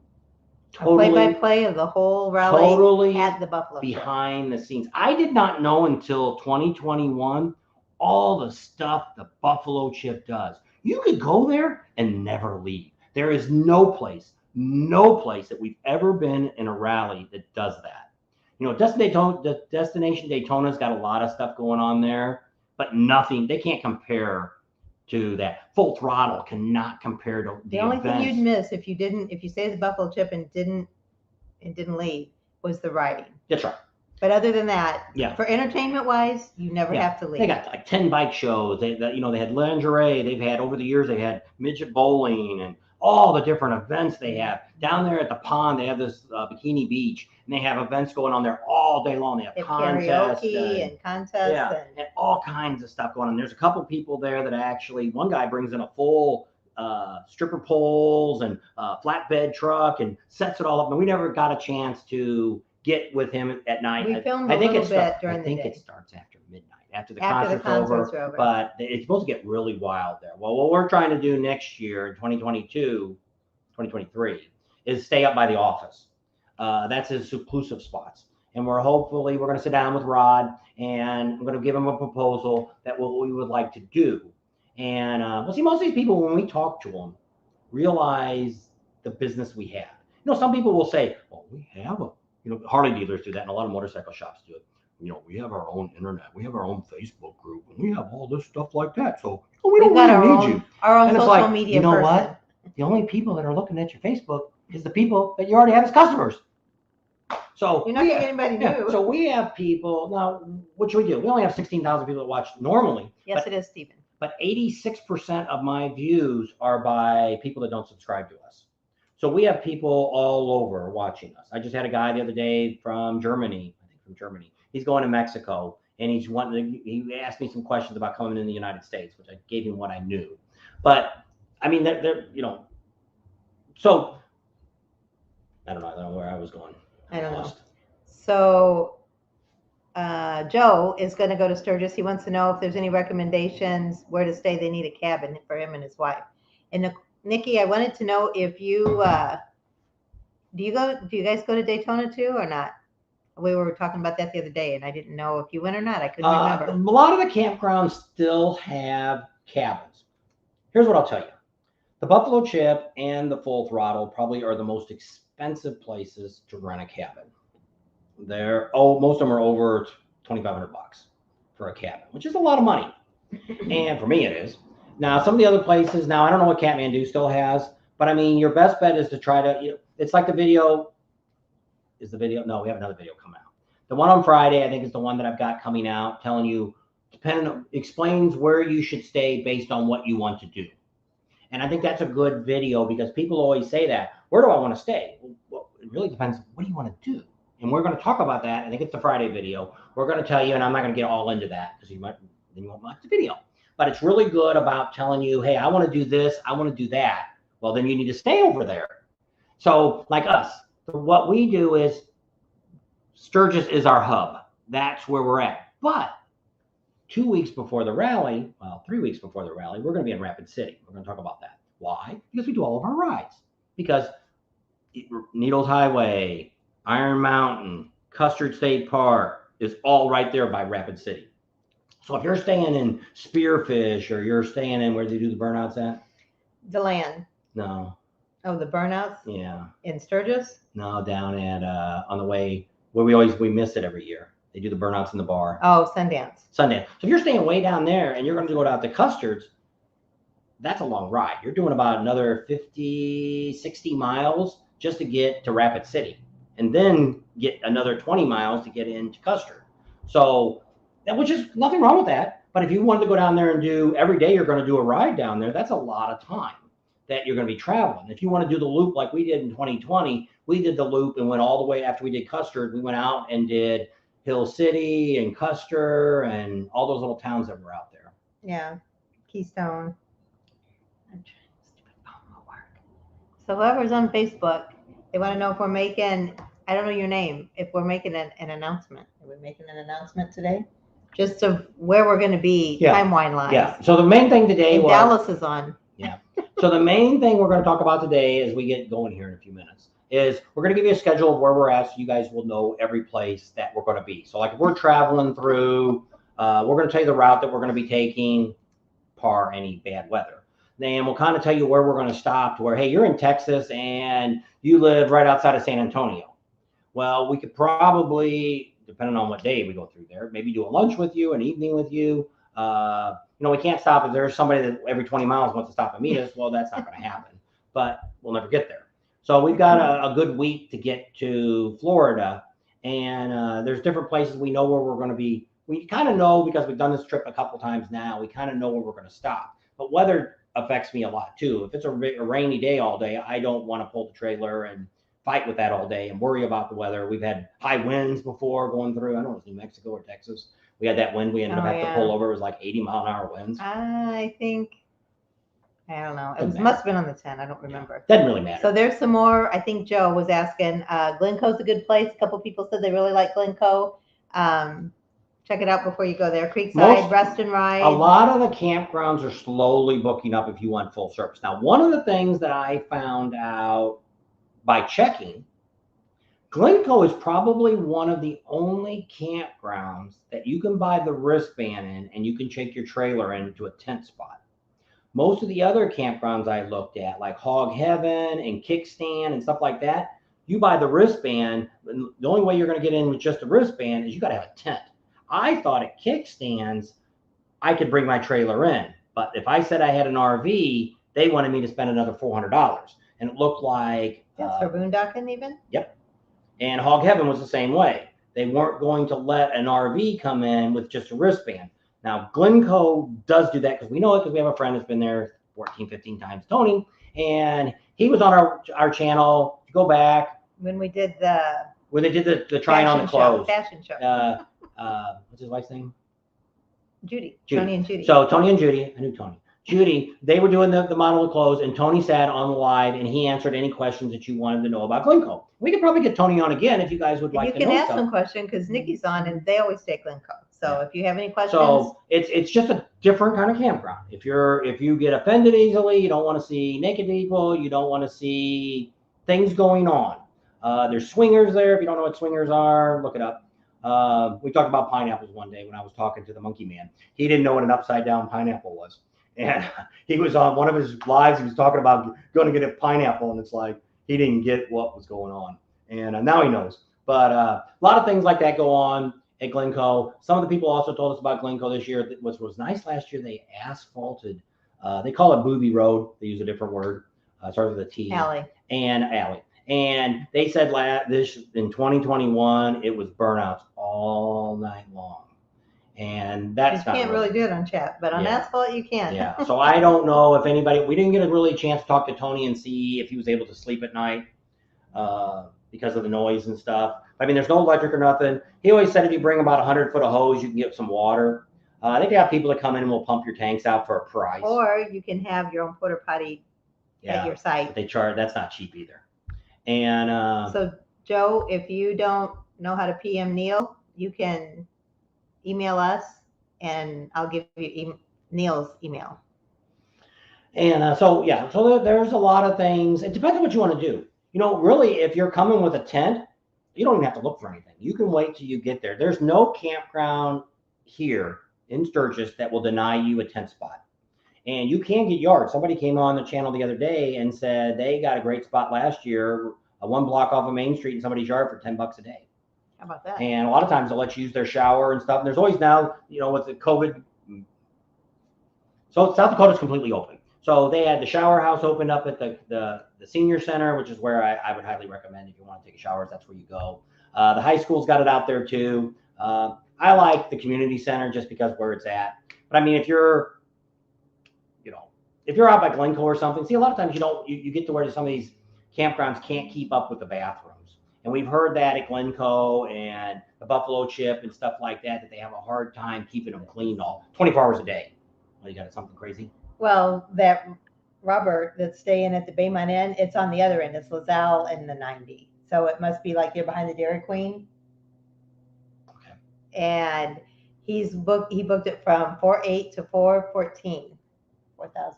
totally play-by-play of the whole rally totally at the Buffalo behind the scenes. I did not know until 2021 all the stuff the Buffalo Chip does. You could go there and never leave. There is no place that we've ever been in a rally that does that. Destination Daytona's got a lot of stuff going on there, but nothing. They can't compare to that. Full Throttle cannot compare to the only thing you'd miss if you stayed at the Buffalo Chip and didn't leave was the riding. That's right. But other than that, yeah, for entertainment wise, you never have to leave. They got like 10 bike shows. They had lingerie. They've had over the years. They had midget bowling and all the different events they have down there at the pond. They have this Bikini Beach, and they have events going on there all day long. They have contests, karaoke and contests, and all kinds of stuff going on. There's a couple people there that actually, one guy brings in a full stripper poles and flatbed truck and sets it all up. And we never got a chance to get with him at night. We filmed a little bit during the day. I think it starts after midnight. After the concert's over, but it's supposed to get really wild there. Well, what we're trying to do next year, 2023, is stay up by the office. That's his exclusive spots. And we're going to sit down with Rod and we're going to give him a proposal that what we would like to do. And we'll see, most of these people, when we talk to them, realize the business we have. Some people will say, well, we have Harley dealers do that and a lot of motorcycle shops do it. We have our own internet, we have our own Facebook group, and we have all this stuff like that. So we don't really need you. Our own social media person. What? The only people that are looking at your Facebook is the people that you already have as customers. So You're not getting anybody new. So we have people now. What should we do? We only have 16,000 people that watch normally. Yes, it is, Stephen. But 86% of my views are by people that don't subscribe to us. So we have people all over watching us. I just had a guy the other day from Germany. I think from Germany. He's going to Mexico, and he asked me some questions about coming in the United States, which I gave him what I knew. But I mean, they're so I don't know where I was going. I don't know. So Joe is going to go to Sturgis. He wants to know if there's any recommendations where to stay. They need a cabin for him and his wife. And Nikki, I wanted to know if you do you guys go to Daytona too or not? We were talking about that the other day, and I didn't know if you went or not. I couldn't remember. A lot of the campgrounds still have cabins. Here's what I'll tell you. The Buffalo Chip and the Full Throttle probably are the most expensive places to rent a cabin. Most of them are over $2,500 for a cabin, which is a lot of money. And for me, it is. Now, some of the other places, I don't know what Kathmandu still has, but I mean, your best bet is to try to, it's like the video. Is the video? No, we have another video coming out. The one on Friday, I think, is the one that I've got coming out, telling you, explains where you should stay based on what you want to do. And I think that's a good video because people always say that. Where do I want to stay? Well, it really depends. What do you want to do? And we're going to talk about that. I think it's the Friday video. We're going to tell you, and I'm not going to get all into that because you won't like the video. But it's really good about telling you, hey, I want to do this. I want to do that. Well, then you need to stay over there. So like us, what we do is Sturgis is our hub. That's where we're at. But 2 weeks before the rally, 3 weeks before the rally, we're going to be in Rapid City. We're going to talk about that. Why? Because we do all of our rides. Because Needles Highway, Iron Mountain, Custard State Park is all right there by Rapid City. So if you're staying in Spearfish or you're staying in where they do the burnouts at? DeLand. No. Oh, the burnouts? Yeah. In Sturgis? No, down at on the way where we miss it every year. They do the burnouts in the bar. Oh, Sundance. So if you're staying way down there and you're going to go down to Custards, that's a long ride. You're doing about another 50, 60 miles just to get to Rapid City, and then get another 20 miles to get into Custard. So, which is nothing wrong with that. But if you wanted to go down there and do every day, you're going to do a ride down there. That's a lot of time that you're going to be traveling. If you want to do the loop like we did in 2020, we did the loop and went all the way after we did Custard. We went out and did Hill City and Custer and all those little towns that were out there. Yeah, Keystone. I'm trying stupid phone will work. So whoever's on Facebook, they want to know if we're making, I don't know your name, if we're making an announcement. Are we making an announcement today? Just of where we're going to be timeline-wise. Yeah. So the main thing today was Dallas is on. Yeah. So the main thing we're going to talk about today as we get going here in a few minutes is we're going to give you a schedule of where we're at so you guys will know every place that we're going to be. So like if we're traveling through, we're going to tell you the route that we're going to be taking par any bad weather. Then we'll kind of tell you where we're going to stop to where, hey, you're in Texas and you live right outside of San Antonio. Well, we could probably, depending on what day we go through there, maybe do a lunch with you, an evening with you. We can't stop if there's somebody that every 20 miles wants to stop and meet us. Well, that's not going to happen, but we'll never get there. So we've got a good week to get to Florida, and there's different places we know where we're going to be. We kind of know because we've done this trip a couple times now. We kind of know where we're going to stop, but weather affects me a lot too. If it's a rainy day all day, I don't want to pull the trailer and fight with that all day and worry about the weather. We've had high winds before going through, I don't know if it was New Mexico or Texas. We had that wind we ended up having to pull over. It was like 80-mile-an-hour winds. I don't know. It must have been on the 10. I don't remember. Doesn't really matter. So there's some more. I think Joe was asking. Glencoe's a good place. A couple people said they really like Glencoe. Check it out before you go there. Creekside, Rest and Ride. A lot of the campgrounds are slowly booking up if you want full service. Now, one of the things that I found out by checking, Glencoe is probably one of the only campgrounds that you can buy the wristband in and you can take your trailer into a tent spot. Most of the other campgrounds I looked at, like Hog Heaven and Kickstand and stuff like that, you buy the wristband. The only way you're going to get in with just the wristband is you got to have a tent. I thought at Kickstands, I could bring my trailer in. But if I said I had an RV, they wanted me to spend another $400. And it looked like... That's for boondocking even? Yep. And Hog Heaven was the same way. They weren't going to let an RV come in with just a wristband. Now, Glencoe does do that because we know it because we have a friend that's been there 14, 15 times, Tony, and he was on our channel. Go back. When they did the trying on the clothes. Fashion show. What's his wife's name? Judy. Tony and Judy. So Tony and Judy, I knew Tony. Judy, they were doing the model of clothes, and Tony sat on the live, and he answered any questions that you wanted to know about Glencoe. We could probably get Tony on again if you guys would like to know. You can ask some questions because Nikki's on, and they always take Glencoe. So if you have any questions. So it's just a different kind of campground. If you get offended easily, you don't want to see naked people, you don't want to see things going on. There's swingers there. If you don't know what swingers are, look it up. We talked about pineapples one day when I was talking to the monkey man. He didn't know what an upside down pineapple was. And he was on one of his lives. He was talking about going to get a pineapple, and it's like he didn't get what was going on. And now he knows. But a lot of things like that go on at Glencoe. Some of the people also told us about Glencoe this year. What was nice last year, they asphalted. They call it Booby Road. They use a different word. Starts with a T. Alley. And they said this in 2021, it was burnouts all night long. And that's you can't really do it on chat, but on asphalt you can. Yeah. So I don't know if anybody. We didn't get a really chance to talk to Tony and see if he was able to sleep at night because of the noise and stuff. I mean, there's no electric or nothing. He always said if you bring about 100 foot of hose, you can get some water. I think they have people that come in and will pump your tanks out for a price. Or you can have your own porta potty at your site. But they charge. That's not cheap either. And so Joe, if you don't know how to PM Neil, you can email us, and I'll give you Neil's email. And so there's a lot of things. It depends on what you want to do. You know, really, if you're coming with a tent, you don't even have to look for anything. You can wait till you get there. There's no campground here in Sturgis that will deny you a tent spot. And you can get yards. Somebody came on the channel the other day and said they got a great spot last year, one block off of Main Street in somebody's yard for $10 a day. How about that? And a lot of times they'll let you use their shower and stuff. And there's always now, with the COVID. So South Dakota's completely open. So they had the shower house opened up at the senior center, which is where I would highly recommend if you want to take a shower. That's where you go. The high school's got it out there too. I like the community center just because where it's at. But I mean, if you're out by Glencoe or something, see, a lot of times you get to where some of these campgrounds can't keep up with the bathrooms. And we've heard that at Glencoe and the Buffalo Chip and stuff like that they have a hard time keeping them clean 24 hours a day. Well, you got something crazy? Well, that Robert that's staying at the Baymont Inn, it's on the other end. It's LaSalle and the 90. So it must be like you're behind the Dairy Queen. Okay. And he booked it from 4/8 to 4/14, $4,000.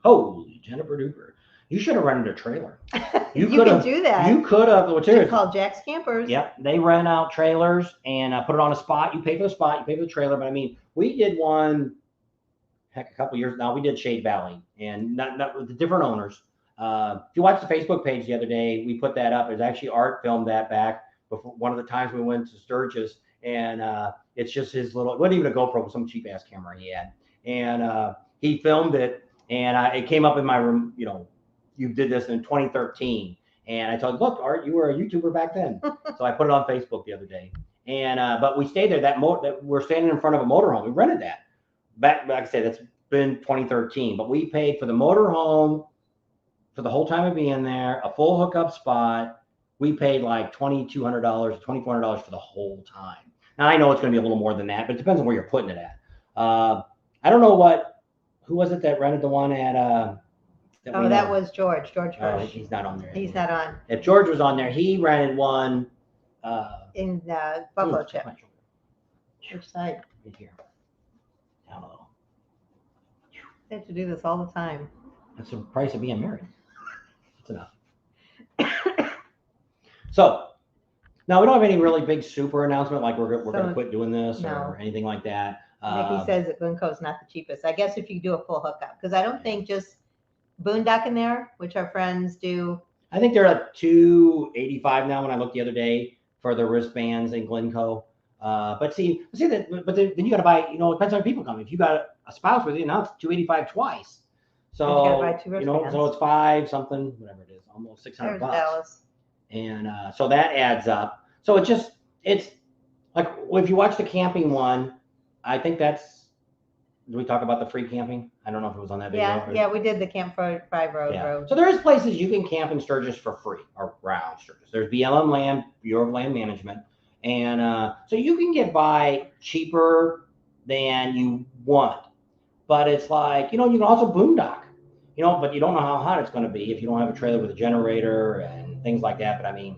Holy Jennifer Duper. You should have rented a trailer. You can do that. You could have. It's called Jack's Campers. Yep. They rent out trailers and put it on a spot. You pay for the spot. You pay for the trailer. But I mean, we did one, a couple years now. We did Shade Valley, and not with the different owners. If you watched the Facebook page the other day, we put that up. There's actually Art filmed that back before one of the times we went to Sturgis, and it's just his little. It wasn't even a GoPro, but some cheap ass camera he had, and he filmed it, and it came up in my room. You did this in 2013. And I told him, look, Art, you were a YouTuber back then. So I put it on Facebook the other day. And but we stayed there. That we're standing in front of a motorhome. We rented that. Back, like I said, that's been 2013. But we paid for the motorhome for the whole time of being there, a full hookup spot. We paid like $2,200, $2,400 for the whole time. Now, I know it's going to be a little more than that, but it depends on where you're putting it at. I don't know who was it that rented the one at that was George Hirsch. He's not on there. He's not on. If George was on there, he rented one. In the Buffalo Chip. Which side? Right here. Down a little. They have to do this all the time. That's the price of being married. That's enough. So, now we don't have any really big super announcement like we're going to quit doing this or anything like that. Nikki says that Glencoe is not the cheapest. I guess if you do a full hookup, because I don't think just boondocking there, which our friends do. I think they're at $285 now. When I looked the other day for the wristbands in Glencoe, but then you got to buy. It depends on how people come. If you got a spouse with you, now it's $285 twice. So you got to buy 2 wristbands. So it's $5 something, whatever it is, almost $600. Dallas. And so that adds up. So it's like if you watch the camping one, I think that's. Did we talk about the free camping? I don't know if it was on that video. Yeah, we did the Camp 5 Road. So there is places you can camp in Sturgis for free, or around Sturgis. There's BLM Land, Bureau of Land Management, and so you can get by cheaper than you want. But it's like, you can also boondock, but you don't know how hot it's going to be if you don't have a trailer with a generator and things like that. But I mean,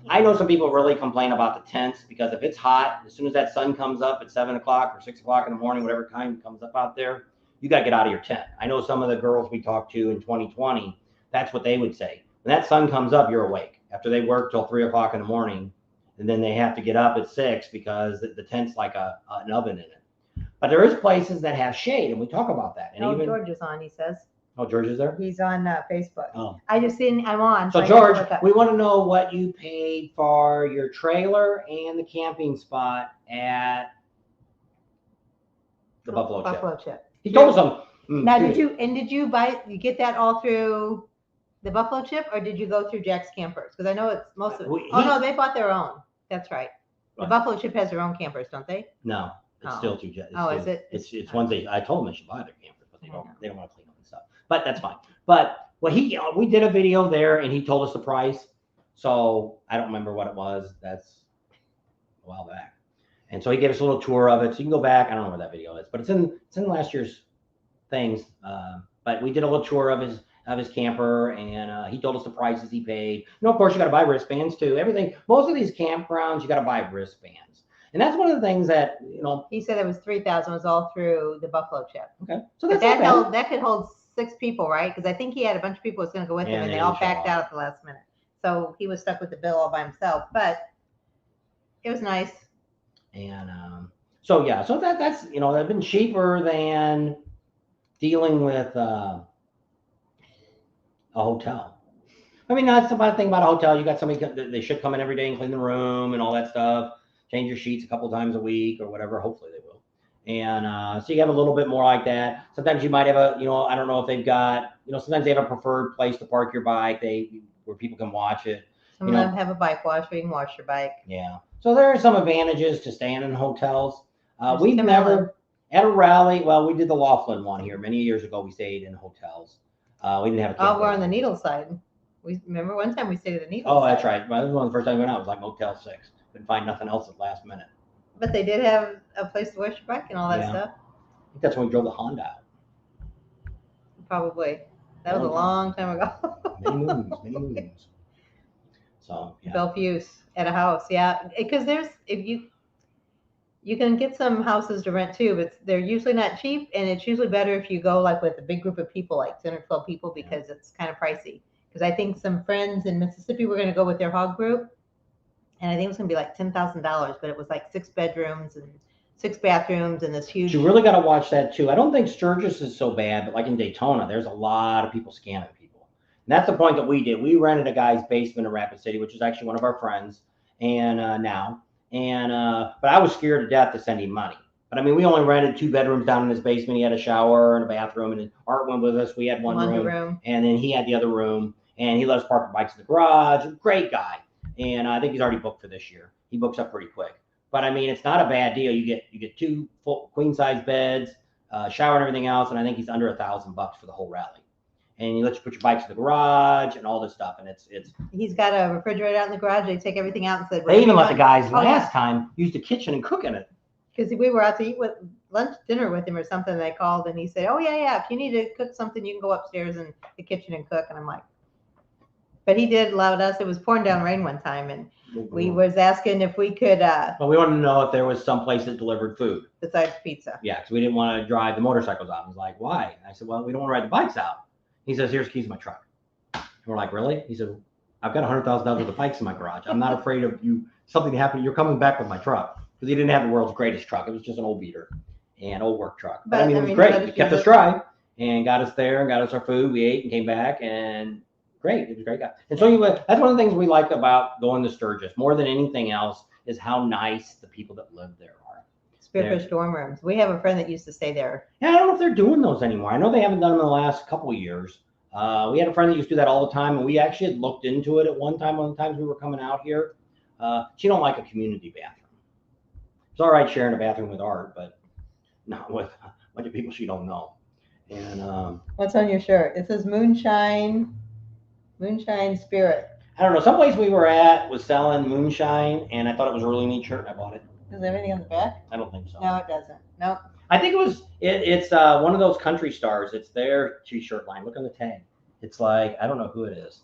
I know some people really complain about the tents because if it's hot, as soon as that sun comes up at 7 o'clock or 6 o'clock in the morning, whatever time comes up out there, you got to get out of your tent. I know some of the girls we talked to in 2020, that's what they would say. When that sun comes up, you're awake. After they work till 3 o'clock in the morning, and then they have to get up at 6 because the tent's like an oven in it. But there is places that have shade, and we talk about that. And George is on, he says. Oh, George is there? He's on Facebook. Oh. I'm on. So George, we want to know what you paid for your trailer and the camping spot at the Buffalo Chip. He told us some. Now, did you get that all through the Buffalo Chip, or did you go through Jack's Campers? Because I know it's most of it. No, they bought their own. That's right. The Buffalo Chip has their own campers, don't they? No, it's still through Jack. Is it? It's ones I told them they should buy their campers, but they don't want to clean up and stuff. But that's fine. But we did a video there, and he told us the price. So I don't remember what it was. That's a while back. And so he gave us a little tour of it. So you can go back. I don't know where that video is, but it's in last year's things. But we did a little tour of his camper, and he told us the prices he paid. Of course, you got to buy wristbands too. Everything. Most of these campgrounds, you got to buy wristbands, and that's one of the things that He said it was 3,000 was all through the Buffalo Chip. Okay, so that's that could hold 6 people, right? Because I think he had a bunch of people was going to go with him, and they all backed out at the last minute. So he was stuck with the bill all by himself, but it was nice. And so that's that's been cheaper than dealing with a hotel. I mean, that's the bad thing about a hotel. You got somebody, they should come in every day and clean the room and all that stuff, change your sheets a couple times a week or whatever. Hopefully they will. And so you have a little bit more like that. Sometimes you might have I don't know if they've got, sometimes they have a preferred place to park your bike, where people can watch it. Some of them have a bike wash where you can wash your bike. Yeah. So there are some advantages to staying in hotels. We've never, at a rally, well, we did the Laughlin one here many years ago. We stayed in hotels. We didn't have a we're on the Needle side. We remember one time we stayed at the Needle side. That's right. Well, this was one of the first time we went out. It was like Motel 6. Couldn't find nothing else at the last minute. But they did have a place to wash your bike and all that stuff. I think that's when we drove the Honda out. Probably. That was a long time ago. Many moons. So, yeah. Bellevue at a house, yeah. Because you can get some houses to rent too, but they're usually not cheap, and it's usually better if you go like with a big group of people, like 10 or 12 people, because it's kind of pricey. Because I think some friends in Mississippi were going to go with their hog group, and I think it was going to be like $10,000, but it was like 6 bedrooms and 6 bathrooms and this huge. You really got to watch that too. I don't think Sturgis is so bad, but like in Daytona, there's a lot of people scamming people. And that's the point that we did. We rented a guy's basement in Rapid City, which is actually one of our friends, and but I was scared to death to send him money. But I mean, we only rented 2 bedrooms down in his basement. He had a shower and a bathroom, and Art went with us. We had one room, and then he had the other room, and he let us park the bikes in the garage. Great guy. And I think he's already booked for this year. He books up pretty quick. But I mean, it's not a bad deal. You get 2 full queen size beds, shower and everything else, and I think he's under $1,000 for the whole rally. And he lets you put your bikes in the garage and all this stuff, and it's. He's got a refrigerator out in the garage. They take everything out and said. They even let the guys last time use the kitchen and cook in it. Because we were out to eat with dinner with him or something. They called and he said, "Oh yeah. If you need to cook something, you can go upstairs in the kitchen and cook." And I'm like, but he did allow us. It was pouring down rain one time, and we was asking if we could. Well, we wanted to know if there was some place that delivered food besides pizza. Yeah, because we didn't want to drive the motorcycles out. I was like, why? And I said, well, we don't want to ride the bikes out. He says, here's keys to my truck. And we're like, really? He said, I've got $100,000 worth of bikes in my garage. I'm not afraid of something to happen. You're coming back with my truck. Because he didn't have the world's greatest truck. It was just an old beater and old work truck. But I mean, it was great. He kept us dry and got us there and got us our food. We ate and came back, and great. It was a great guy. And so that's one of the things we like about going to Sturgis more than anything else is how nice the people that live there are. Spearfish dorm rooms. We have a friend that used to stay there. Yeah, I don't know if they're doing those anymore. I know they haven't done them in the last couple of years. We had a friend that used to do that all the time, and we actually had looked into it at one time. One of the times we were coming out here, she don't like a community bathroom. It's all right sharing a bathroom with Art, but not with a bunch of people she don't know. And What's on your shirt? It says Moonshine Spirit. I don't know. Some place we were at was selling moonshine, and I thought it was a really neat shirt, and I bought it. Does everything on the back? I don't think so. No, it doesn't. Nope. I think it's one of those country stars. It's their t-shirt line. Look on the tag. It's like, I don't know who it is.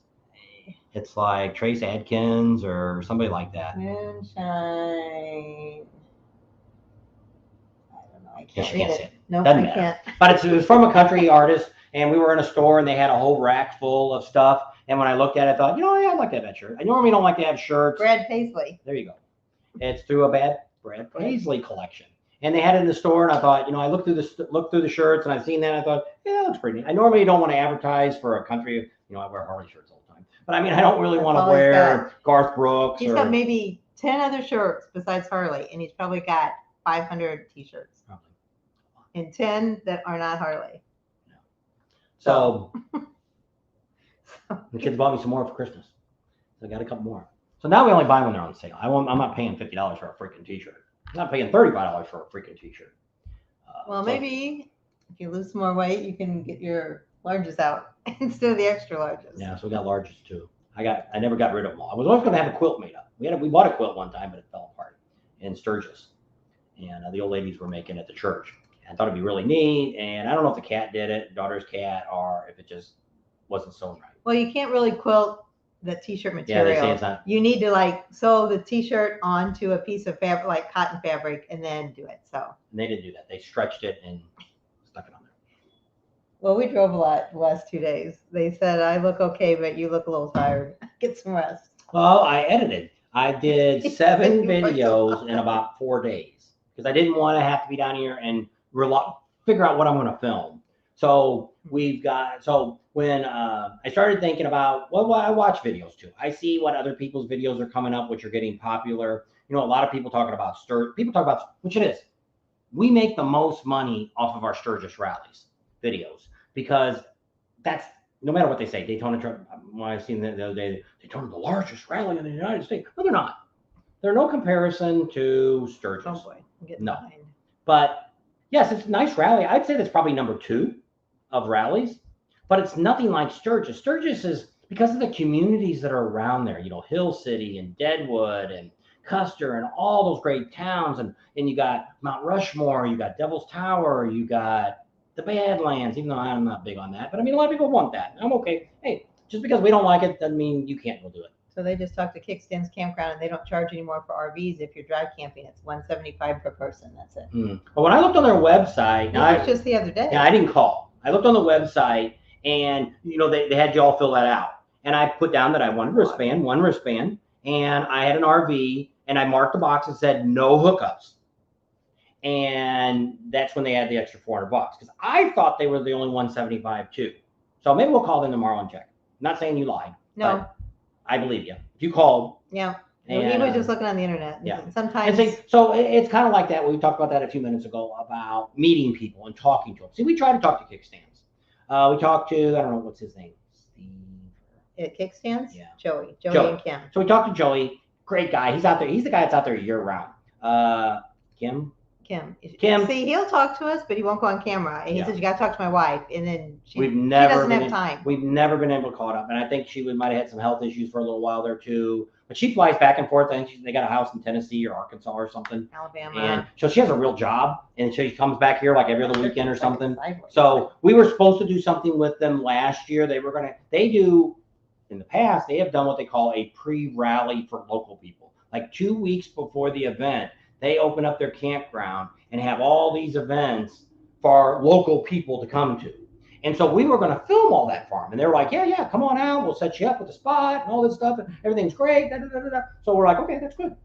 It's like Trace Adkins or somebody like that. Moonshine. I don't know. I can't read see it. No, Doesn't I matter. can't. But it was from a country artist, and we were in a store, and they had a whole rack full of stuff. And when I looked at it, I thought, yeah, I'd like to have that shirt. I normally don't like to have shirts. Brad Paisley. There you go. It's through a Brad Paisley collection. And they had it in the store, and I thought, I looked through the shirts, and I've seen that, and I thought, yeah, that looks pretty neat. I normally don't want to advertise for a country. I wear Harley shirts all the time. But I mean, I don't really want to wear Garth Brooks. He's got maybe 10 other shirts besides Harley, and he's probably got 500 t-shirts. Probably. And 10 that are not Harley. No. So the kids bought me some more for Christmas. So I got a couple more. So now we only buy when they're on sale. I'm not paying $50 for a freaking t-shirt. I'm not paying $35 for a freaking t-shirt. Well, maybe if you lose some more weight, you can get your larges out instead of the extra larges. Yeah, so we got larges too. I never got rid of them all. I was always going to have a quilt made up. We bought a quilt one time, but it fell apart in Sturgis, and the old ladies were making it at the church. And I thought it'd be really neat, and I don't know if the cat did it, daughter's cat, or if it just wasn't sewn right. Well, you can't really quilt the t-shirt material. Yeah, they say it's not. You need to sew the t-shirt onto a piece of fabric, like cotton fabric, and then do it. So. And they didn't do that. They stretched it and stuck it on there. Well, we drove a lot the last 2 days. They said, I look okay, but you look a little tired. Get some rest. Well, I edited. I did 7 videos in about 4 days because I didn't want to have to be down here and figure out what I'm going to film. So when I started thinking about, well, I watch videos too. I see what other people's videos are coming up, which are getting popular. A lot of people talking about people talk about, which it is. We make the most money off of our Sturgis rallies videos because that's, no matter what they say, Daytona, when I seen the other day, Daytona, the largest rally in the United States. No, they're not. They're no comparison to Sturgis. Oh boy, no. But yes, it's a nice rally. I'd say that's probably number 2 of rallies, but it's nothing like Sturgis. Sturgis is, because of the communities that are around there, Hill City and Deadwood and Custer and all those great towns. And you got Mount Rushmore, you got Devil's Tower, you got the Badlands, even though I'm not big on that. But I mean, a lot of people want that. I'm okay. Hey, just because we don't like it doesn't mean you can't go do it. So they just talked to Kickstand's Campground, and they don't charge anymore for RVs. If you're dry camping, it's $175 per person. That's it. But when I looked on their website, just the other day. Yeah, I didn't call. I looked on the website, and they had you all fill that out. And I put down that I wanted one wristband, and I had an RV, and I marked the box and said no hookups. And that's when they had the extra $400 because I thought they were the only $175 too. So maybe we'll call them tomorrow and check. I'm not saying you lied. No. I believe you. If you called. Yeah. And, he was just looking on the internet. Yeah. Sometimes. So it's kind of like that. We talked about that a few minutes ago about meeting people and talking to them. See, we try to talk to Kickstands. We talked to, I don't know, what's his name? Steve. At Kickstands? Yeah. Joey and Kim. So we talked to Joey. Great guy. He's out there. He's the guy that's out there year round. Kim. See, he'll talk to us, but he won't go on camera. And he says, you got to talk to my wife. And then she doesn't have time. We've never been able to call it up. And I think she might have had some health issues for a little while there too. But she flies back and forth. I think they got a house in Tennessee or Arkansas or something. Alabama. And so she has a real job. And so she comes back here like every other weekend or something. So we were supposed to do something with them last year. In the past, they have done what they call a pre-rally for local people. Like 2 weeks before the event, they open up their campground and have all these events for local people to come to. And so we were going to film all that for them. And they were like, yeah, come on out. We'll set you up with a spot and all this stuff. And everything's great. Da, da, da, da. So we're like, okay, that's good.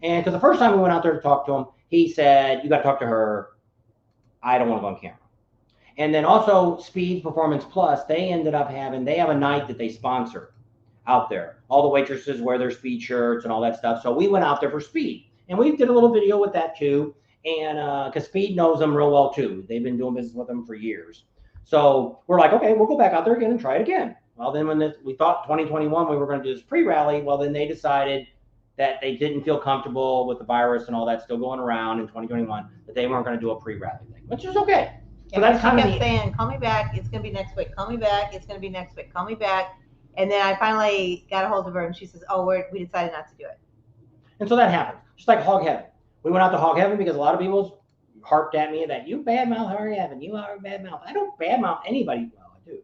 And because the first time we went out there to talk to him, he said, you got to talk to her. I don't want to go on camera. And then also Speed Performance Plus, they have a night that they sponsor out there. All the waitresses wear their Speed shirts and all that stuff. So we went out there for Speed. And we did a little video with that too. And because Speed knows them real well too. They've been doing business with them for years. So we're like, okay, we'll go back out there again and try it again. Well, then we thought 2021 we were going to do this pre-rally, well, then they decided that they didn't feel comfortable with the virus and all that still going around in 2021, that they weren't going to do a pre-rally thing, which is okay. Yeah, so that's kind of saying, call me back. It's going to be next week. Call me back. It's going to be next week. Call me back. And then I finally got a hold of her, and she says, "Oh, we decided not to do it." And so that happened, just like Hog Heaven. We went out to Hog Heaven because a lot of people harped at me that you badmouth Hog Heaven. You are a badmouth. I don't badmouth anybody. Well, I do.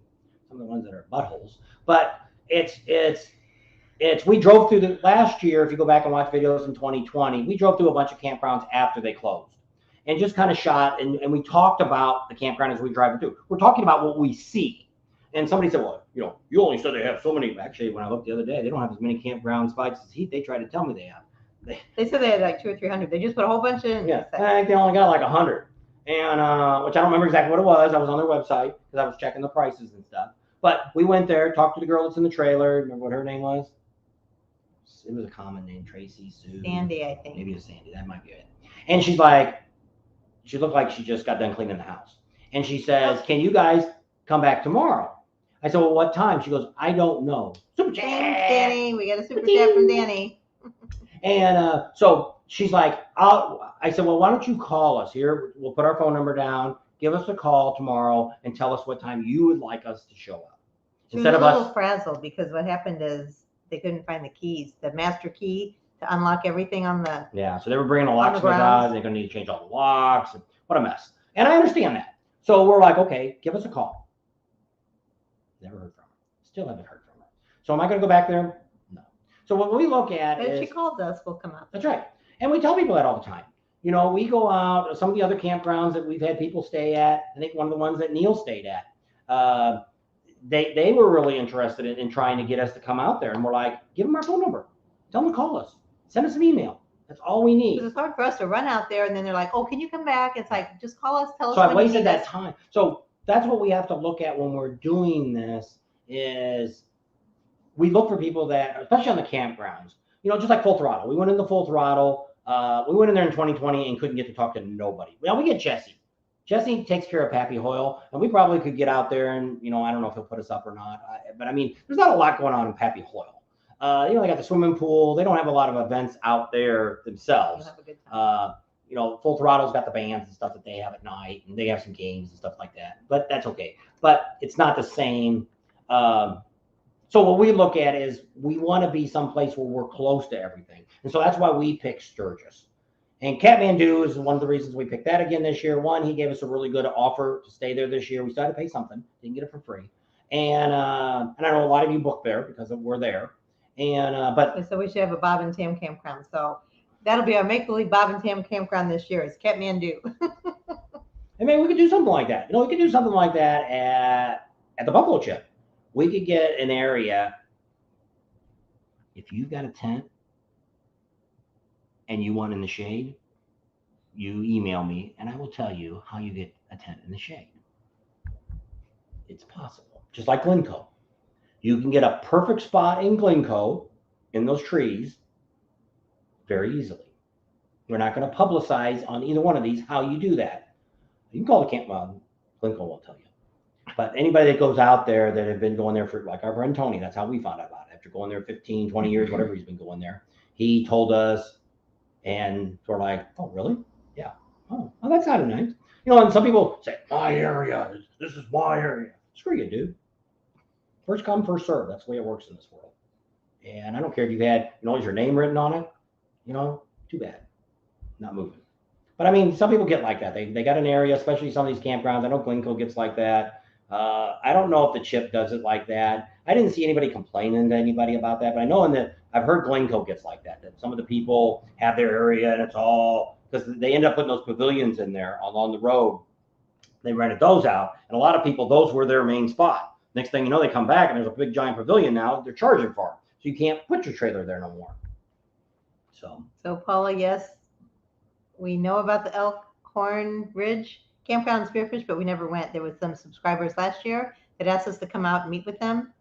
Some of the ones that are buttholes. But we drove through the last year. If you go back and watch videos in 2020, we drove through a bunch of campgrounds after they closed. And just kind of shot, and we talked about the campground as we drive through. We're talking about what we see. And somebody said, well, you only said they have so many. Actually, when I looked the other day, they don't have as many campground spots as they tried to tell me they have. They said they had like 200 or 300. They just put a whole bunch in. Yeah, I think they only got like 100. And which I don't remember exactly what it was. I was on their website because I was checking the prices and stuff. But we went there, talked to the girl that's in the trailer. Remember what her name was? It was a common name, Tracy, Sue. Sandy, I think. Maybe it was Sandy. That might be it. And she's like, she looked like she just got done cleaning the house. And she says, can you guys come back tomorrow? I said, well, what time? She goes, I don't know. Super chat. Thanks, Danny. We got a super chat from Danny. And so she's like, I said, well, why don't you call us here? We'll put our phone number down. Give us a call tomorrow and tell us what time you would like us to show up. Instead of us. A little frazzled because what happened is they couldn't find the keys, the master key to unlock everything on the. Yeah, so they were bringing a locksmith out, and they're going to need to change all the locks. And what a mess. And I understand that. So we're like, okay, give us a call. Never heard from her. Still haven't heard from her. So am I going to go back there? No. So what we look at is. If she calls us, we'll come out. That's right. And we tell people that all the time. We go out, some of the other campgrounds that we've had people stay at, I think one of the ones that Neil stayed at, they were really interested in trying to get us to come out there. And we're like, give them our phone number. Tell them to call us. Send us an email. That's all we need. It's hard for us to run out there and then they're like, oh, can you come back? It's like, just call us, tell us. So I wasted that time. So that's what we have to look at when we're doing this is we look for people that, especially on the campgrounds, just like Full Throttle. We went into Full Throttle. We went in there in 2020 and couldn't get to talk to nobody. Now we get Jesse. Jesse takes care of Pappy Hoyle, and we probably could get out there and, I don't know if he'll put us up or not. But I mean, there's not a lot going on in Pappy Hoyle. They got the swimming pool. They don't have a lot of events out there themselves. Have a good time. Full Throttle's got the bands and stuff that they have at night, and they have some games and stuff like that. But that's okay. But it's not the same. So what we look at is we want to be someplace where we're close to everything. And so that's why we picked Sturgis. And Kathmandu is one of the reasons we picked that again this year. One, he gave us a really good offer to stay there this year. We still had to pay something. Didn't get it for free. And I know a lot of you booked there because we're there. And so we should have a Bob and Tam campground. So that'll be our make-believe Bob and Tam campground this year. It's Kathmandu. And maybe we could do something like that. We could do something like that at the Buffalo Chip. We could get an area. If you've got a tent and you want in the shade, you email me and I will tell you how you get a tent in the shade. It's possible. Just like Glencoe. You can get a perfect spot in Glencoe in those trees very easily. We're not going to publicize on either one of these how you do that. You can call the camp. Well, Glencoe won't tell you. But anybody that goes out there that have been going there for, like our friend Tony, that's how we found out about it. After going there 15, 20 years, whatever he's been going there, he told us, and we're like, oh, really? Yeah. Oh, well, that's kind of nice. And some people say, my area, this is my area. Screw you, dude. First come, first serve. That's the way it works in this world. And I don't care if you had, is your name written on it? Too bad. Not moving. But I mean, some people get like that. They got an area, especially some of these campgrounds. I know Glencoe gets like that. I don't know if the Chip does it like that. I didn't see anybody complaining to anybody about that, but I know I've heard Glencoe gets like that some of the people have their area and it's all, because they end up putting those pavilions in there along the road. They rented those out, and a lot of people, those were their main spot. Next thing you know, they come back and there's a big giant pavilion now they're charging for. So you can't put your trailer there no more. So Paula, yes, we know about the Elkhorn Ridge Campground and Spearfish, but we never went. There was some subscribers last year that asked us to come out and meet with them,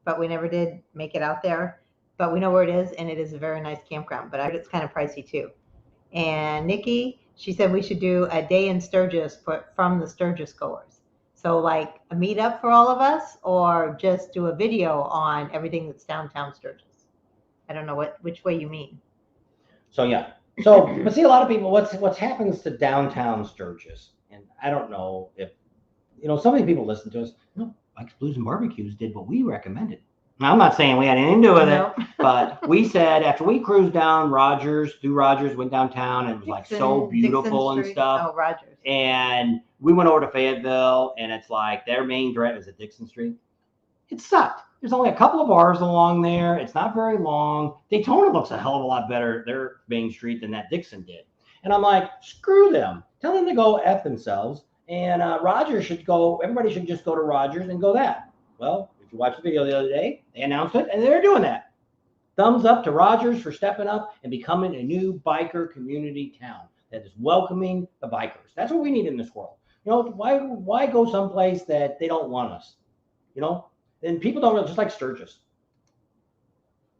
but we never did make it out there. But we know where it is, and it is a very nice campground, but I heard it's kind of pricey too. And Nikki, she said we should do a day in Sturgis from the Sturgis goers. So like a meetup for all of us, or just do a video on everything that's downtown Sturgis? I don't know which way you mean. So yeah. So, but see, a lot of people, what's happens to downtown Sturgis, and I don't know if so many people listen to us. Bikes, Blues, and Barbecues did what we recommended. Now, I'm not saying we had anything to do with it, but we said after we cruised down through Rogers, went downtown, and it was like so beautiful and stuff. Oh, Rogers. And we went over to Fayetteville, and it's like their main drag was at Dixon Street. It sucked. There's only a couple of bars along there. It's not very long. Daytona looks a hell of a lot better, their main street, than that Dixon did. And I'm like, screw them. Tell them to go F themselves. And Rogers should go, everybody should just go to Rogers and go that. Well, if you watched the video the other day, they announced it, and they're doing that. Thumbs up to Rogers for stepping up and becoming a new biker community town that is welcoming the bikers. That's what we need in this world. Why go someplace that they don't want us? And people don't really, just like Sturgis.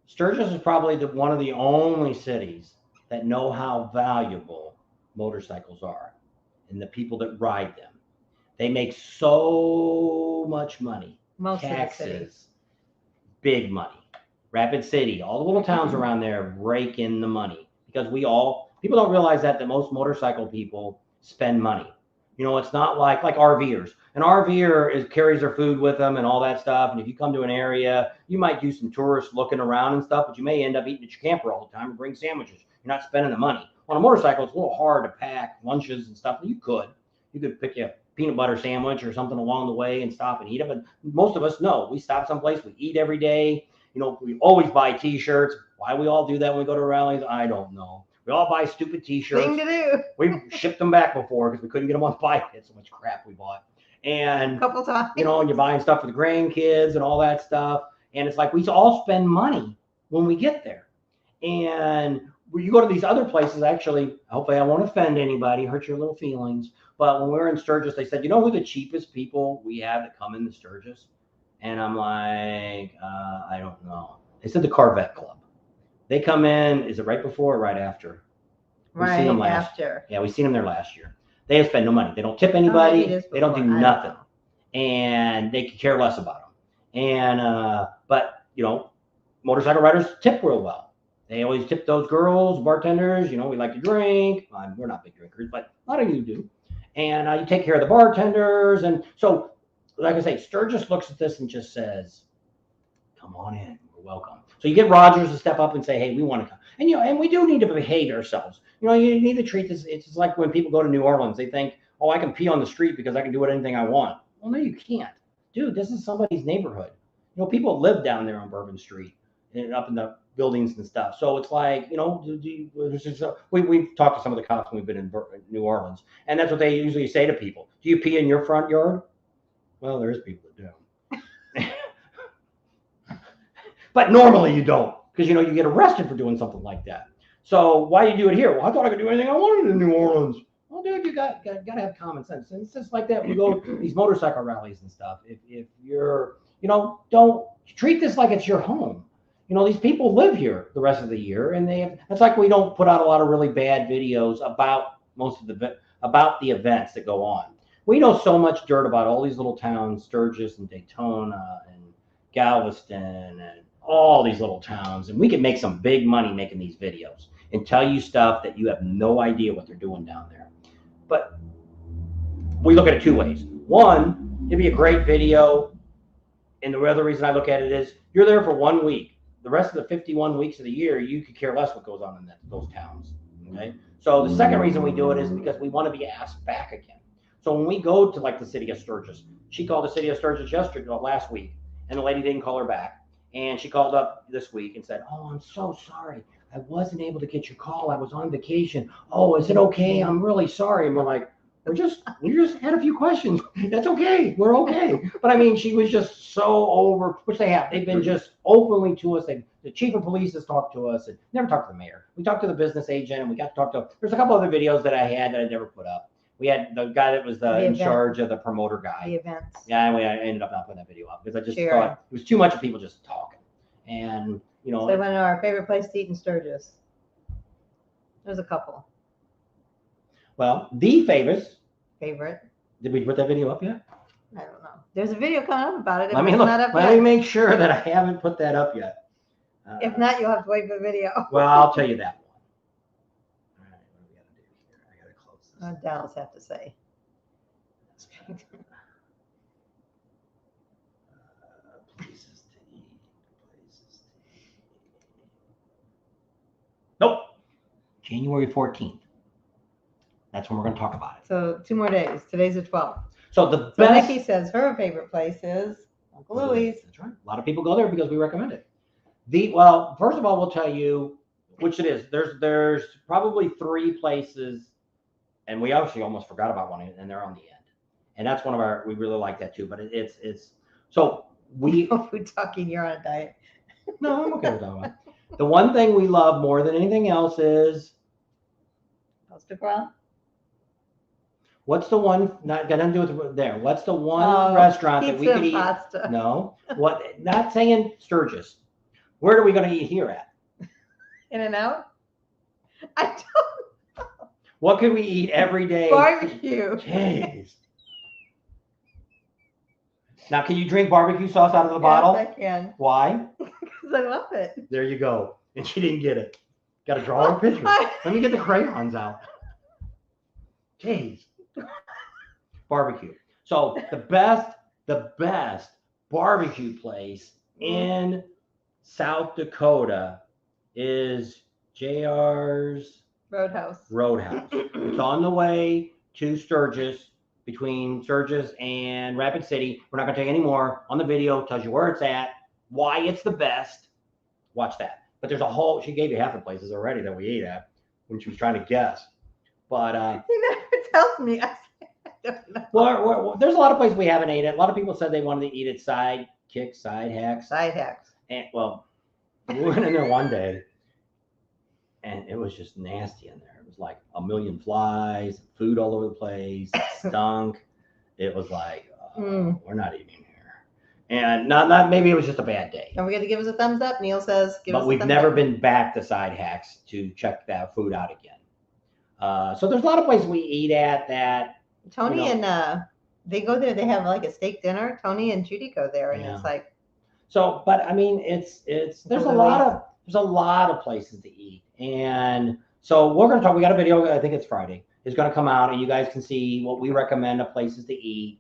Sturgis is probably one of the only cities that know how valuable motorcycles are and the people that ride them. They make so much money. Most taxes, big money. Rapid City, all the little towns around there rake in the money because people don't realize that most motorcycle people spend money. It's not like RVers. An RVer carries their food with them and all that stuff. And if you come to an area, you might do some tourist looking around and stuff, but you may end up eating at your camper all the time and bring sandwiches. You're not spending the money. On a motorcycle, it's a little hard to pack lunches and stuff. You could pick you a peanut butter sandwich or something along the way and stop and eat it. But most of us know we stop someplace, we eat every day. We always buy T-shirts. Why we all do that when we go to rallies, I don't know. We all buy stupid T-shirts. Thing to do. We've shipped them back before because we couldn't get them on the bike. It's so much crap we bought. And a couple times. And you're buying stuff for the grandkids and all that stuff. And it's like we all spend money when we get there. And when you go to these other places, actually, hopefully I won't offend anybody, hurt your little feelings. But when we were in Sturgis, they said, who the cheapest people we have that come into Sturgis? And I'm like, I don't know. They said the Corvette Club. They come in, is it right before or right after? Right after. Yeah, we seen them there last year. They spend no money. They don't tip anybody. They don't do nothing. And they could care less about them. And, but, motorcycle riders tip real well. They always tip those girls, bartenders. We like to drink. We're not big drinkers, but a lot of you do. And you take care of the bartenders. And so, like I say, Sturgis looks at this and just says, come on in. We're welcome. So you get Rogers to step up and say, hey, we want to come. And, and we do need to behave ourselves. You need to treat this. It's like when people go to New Orleans, they think, oh, I can pee on the street because I can do anything I want. Well, no, you can't. Dude, this is somebody's neighborhood. People live down there on Bourbon Street and up in the buildings and stuff. So it's like, we've talked to some of the cops when we've been in New Orleans, and that's what they usually say to people. Do you pee in your front yard? Well, there's people that do. But normally you don't, because, you get arrested for doing something like that. So why do you do it here? Well, I thought I could do anything I wanted in New Orleans. Well, dude, you got to have common sense. And it's just like that when you go to these motorcycle rallies and stuff. If you're, don't treat this like it's your home. These people live here the rest of the year, and that's like we don't put out a lot of really bad videos about about the events that go on. We know so much dirt about all these little towns, Sturgis and Daytona and Galveston and all these little towns, and we can make some big money making these videos and tell you stuff that you have no idea what they're doing down there. But we look at it two ways. One, it'd be a great video, and the other reason I look at it is you're there for 1 week. The rest of the 51 weeks of the year, you could care less what goes on in those towns. Okay. So the second reason we do it is because we want to be asked back again. So when we go to like the city of Sturgis, she called the city of Sturgis last week, and the lady didn't call her back. And she called up this week and said, oh, I'm so sorry. I wasn't able to get your call. I was on vacation. Oh, is it okay? I'm really sorry. And we're like, we just had a few questions. That's okay. We're okay. But I mean, she was just so over, which they have. They've been just openly to us. The chief of police has talked to us and never talked to the mayor. We talked to the business agent, and we got to talk to, there's a couple other videos that I had that I never put up. We had the guy that was in charge of the promoter guy. The events. Yeah, and I ended up not putting that video up because I just thought it was too much of people just talking. And, So one of our favorite place to eat in Sturgis. There's a couple. Well, the favorite. Favorite. Did we put that video up yet? There's a video coming up about it. Let me look. Let me make sure that I haven't put that up yet. If not, you'll have to wait for the video. Well, I'll tell you that one. All right, what do we got to do here? I got to close this. What does Dallas have to say? Places to eat. Nope. January 14th. That's when we're going to talk about it. So 2 more days. Today's the 12th. So the best. Nikki says her favorite place is Uncle Louie's. That's right. A lot of people go there because we recommend it. Well, first of all, we'll tell you which it is. There's probably 3 places, and we actually almost forgot about one, and they're on the end. And that's one of our. We really like that too. But it's so we. Food talking. You're on a diet. No, I'm okay with that. The one thing we love more than anything else is. Pasta grill. What's the one? Not got nothing to do with there. What's the one restaurant that we could eat? Pasta. No. What? Not saying Sturgis. Where are we going to eat here at? In-N-Out? I don't know. What could we eat every day? Barbecue. Jeez. Now, can you drink barbecue sauce out of the bottle? Yes, I can. Why? Because I love it. There you go. And she didn't get it. Got to draw her picture. Let me get the crayons out. Jeez. Barbecue. So the best barbecue place in South Dakota is JR's Roadhouse. It's on the way to Sturgis, between Sturgis and Rapid City. We're not going to tell you any more. On the video, tells you where it's at, why it's the best. Watch that. But there's a whole, she gave you half the places already that we ate at when she was trying to guess. But he never tells me. I don't know. Well, there's a lot of places we haven't ate at. A lot of people said they wanted to eat at Side Hacks. Side hacks. And well, we went in there one day, and it was just nasty in there. It was like a million flies, food all over the place, stunk. It was like, we're not eating here. And not maybe it was just a bad day. Don't forget to give us a thumbs up. Neil says, but we've never been back to Side Hacks to check that food out again. So there's a lot of places we eat at that. Tony and they go there. They have like a steak dinner. Tony and Judy go there, and it's like. So, but I mean, there's a lot of places to eat, and so we're gonna talk. We got a video. I think it's Friday. It's gonna come out, and you guys can see what we recommend of places to eat,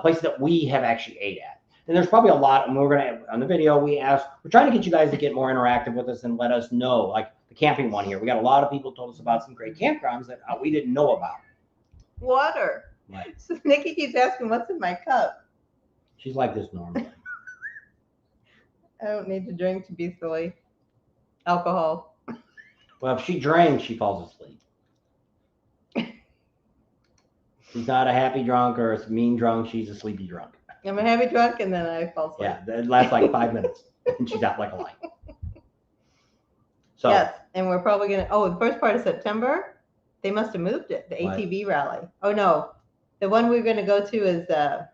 places that we have actually ate at. And there's probably a lot. And we're gonna on the video. We're trying to get you guys to get more interactive with us and let us know, like the camping one here. We got a lot of people told us about some great campgrounds that we didn't know about. Water. Right. So Nikki keeps asking, "What's in my cup?" She's like this normally. I don't need to drink to be silly. Alcohol. Well, if she drinks, she falls asleep. She's not a happy drunk or a mean drunk. She's a sleepy drunk. I'm a happy drunk, and then I fall asleep. Yeah, it lasts like 5 minutes, and she's out like a light. So yes, and we're probably gonna. Oh, the first part of September, they must have moved it. The ATV rally. Oh no, the one we're gonna go to is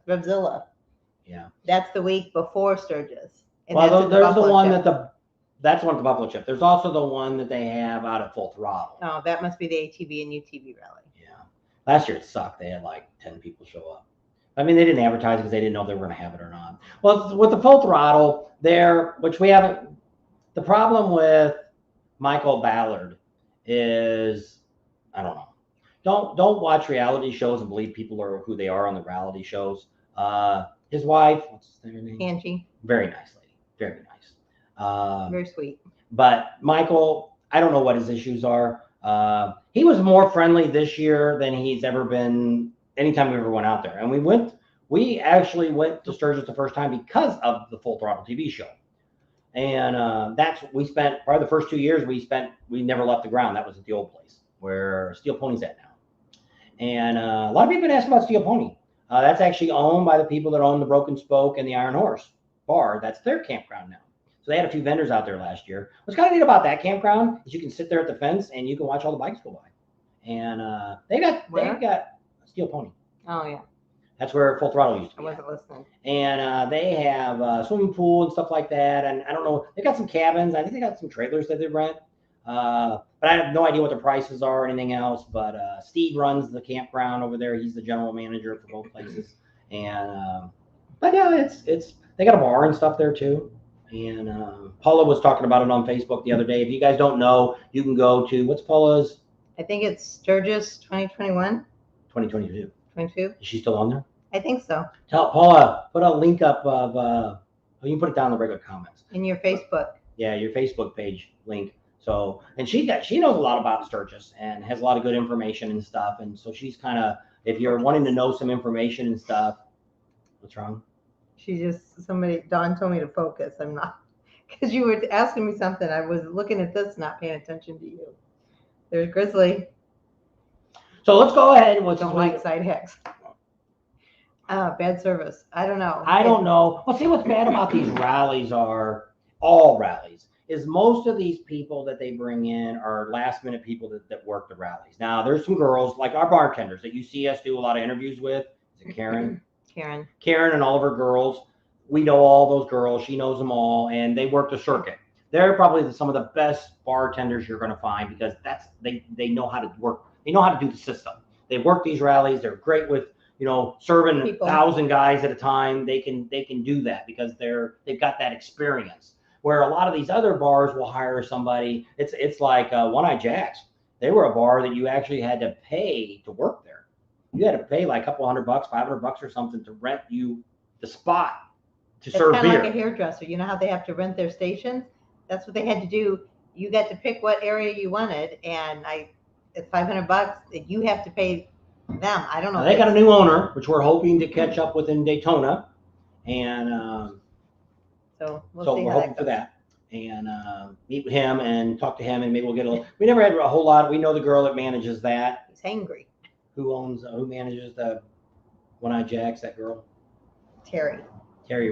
Revzilla. Yeah. That's the week before Sturgis. And well, there's the one chip. That's one at the Buffalo Chip. There's also the one that they have out at Full Throttle. Oh, that must be the ATV and UTV rally. Yeah. Last year it sucked. They had like 10 people show up. I mean, they didn't advertise because they didn't know if they were going to have it or not. Well, with the Full Throttle there, which we haven't, the problem with Michael Ballard is, I don't know. Don't watch reality shows and believe people are who they are on the reality shows. His wife, what's her name? Angie. Very nice lady. Very nice. Very sweet. But Michael, I don't know what his issues are. He was more friendly this year than he's ever been anytime we ever went out there. And we actually went to Sturgis the first time because of the Full Throttle TV show. And we spent probably the first 2 years we never left the ground. That was at the old place where Steel Pony's at now. And a lot of people have been asking about Steel Pony. That's actually owned by the people that own the Broken Spoke and the Iron Horse bar. That's their campground now. So they had a few vendors out there last year. What's kind of neat about that campground is you can sit there at the fence and you can watch all the bikes go by. And they got Steel Pony. Oh yeah. That's where Full Throttle used to be. I wasn't listening. And they have a swimming pool and stuff like that. And I don't know, they got some cabins. I think they got some trailers that they rent. But I have no idea what the prices are or anything else. But Steve runs the campground over there. He's the general manager for both places. And But yeah, it's they got a bar and stuff there too. And Paula was talking about it on Facebook the other day. If you guys don't know, you can go to what's Paula's I think it's Sturgis 2021, 2022. 22. Is she still on there? I think so. Tell Paula, put a link up of oh, you can put it down in the regular comments. In your Facebook. Yeah, your Facebook page link. So, and she knows a lot about Sturgis and has a lot of good information and stuff. And so she's kind of, if you're wanting to know some information and stuff, what's wrong? Dawn told me to focus. I'm not, because you were asking me something. I was looking at this, not paying attention to you. There's Grizzly. So let's go ahead. Don't like side hacks. Bad service. I don't know. I don't know. Well, see, what's bad about these rallies all rallies is most of these people that they bring in are last minute people that work the rallies. Now, there's some girls like our bartenders that you see us do a lot of interviews with. Is it Karen? Karen and all of her girls. We know all those girls. She knows them all, and they work the circuit. They're probably some of the best bartenders you're going to find because they know how to work. They know how to do the system. They work these rallies. They're great with serving people. 1,000 guys at a time. They can do that because they've got that experience. Where a lot of these other bars will hire somebody. It's like One Eye Jacks. They were a bar that you actually had to pay to work there. You had to pay like a couple $100, $500 or something to rent you the spot to serve beer. It's kind of like a hairdresser. You know how they have to rent their stations? That's what they had to do. You got to pick what area you wanted, and it's $500. You have to pay them. I don't know. Now, they got a new owner, which we're hoping to catch up with in Daytona, and so we're hoping for that. And meet with him and talk to him, and maybe we'll get a little. We never had a whole lot. We know the girl that manages that. He's hangry. Who manages the One Eye Jacks? That girl. Terry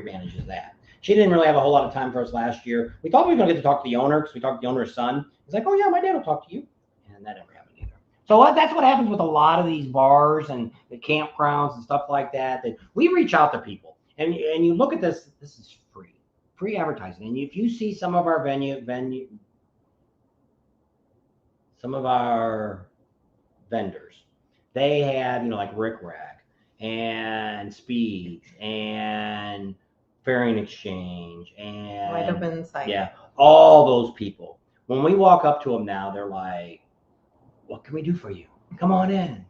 manages that. She didn't really have a whole lot of time for us last year. We thought we were going to get to talk to the owner because we talked to the owner's son. He's like, "Oh yeah, my dad will talk to you," and that never happened either. So that's what happens with a lot of these bars and the campgrounds and stuff like that. That we reach out to people, and you look at this. This is free advertising. And if you see some of our some of our vendors, they have like Rick Rack and Speed and Fairing Exchange and Right Up Inside. Yeah, all those people. When we walk up to them now, they're like, "What can we do for you? Come on in."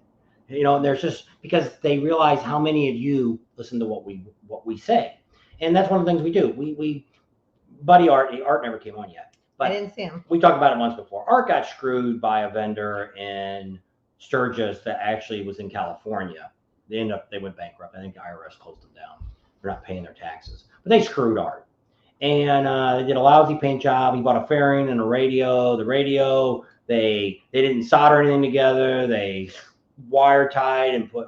There's just because they realize how many of you listen to what we say, and that's one of the things we do. We Buddy Art never came on yet, but I didn't see him. We talked about it once before. Art got screwed by a vendor in Sturgis that actually was in California. They went bankrupt. I think the IRS closed them down. They're not paying their taxes, but they screwed Art, and they did a lousy paint job. He bought a fairing and a radio. The radio they didn't solder anything together. They wire tied and put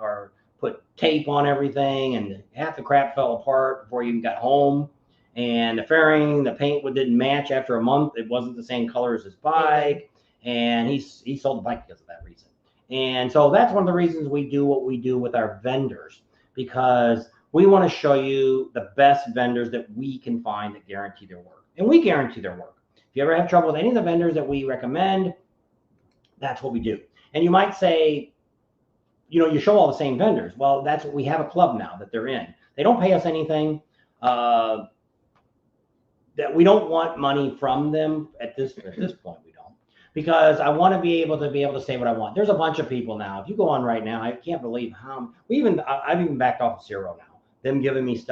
tape on everything, and half the crap fell apart before you even got home. And the fairing, the paint didn't match after a month. It wasn't the same color as his bike, and he sold the bike because of that reason. And so that's one of the reasons we do what we do with our vendors, because we want to show you the best vendors that we can find that guarantee their work, and we guarantee their work. If you ever have trouble with any of the vendors that we recommend, that's what we do. And you might say, you show all the same vendors. Well, that's what we have a club now that they're in. They don't pay us anything. That we don't want money from them at this point. We don't, because I want to be able to say what I want. There's a bunch of people now. If you go on right now, I can't believe how I've even backed off of Zero now. Them giving me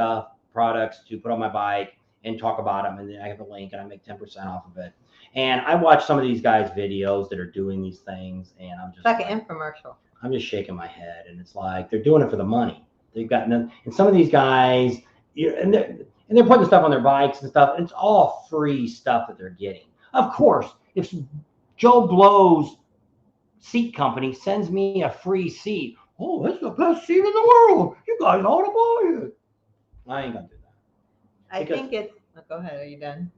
products to put on my bike and talk about them, and then I have a link and I make 10% off of it. And I watch some of these guys' videos that are doing these things, and I'm just like an infomercial. I'm just shaking my head, and it's like they're doing it for the money. They've got and some of these guys, and they're putting stuff on their bikes and stuff. It's all free stuff that they're getting. Of course, if Joe Blow's seat company sends me a free seat, oh, that's the best seat in the world. You guys ought to buy it. I ain't gonna do that. I think it's. Oh, go ahead. Are you done?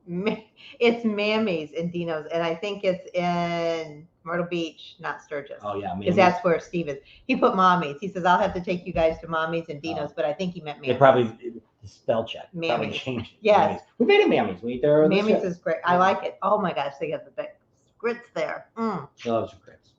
Yeah. It's Mammy's in Dino's, and I think it's in Myrtle Beach, not Sturgis. Oh yeah, because that's where Steve is. He put Mommy's. He says I'll have to take you guys to Mommy's and Dino's, but I think he meant Mammy's. They probably spell check. Mammy's. Probably changed. Yes, we made it Mammy's. We eat there. Mammy's is great. I like it. Oh my gosh, they got the big grits there. She loves her grits.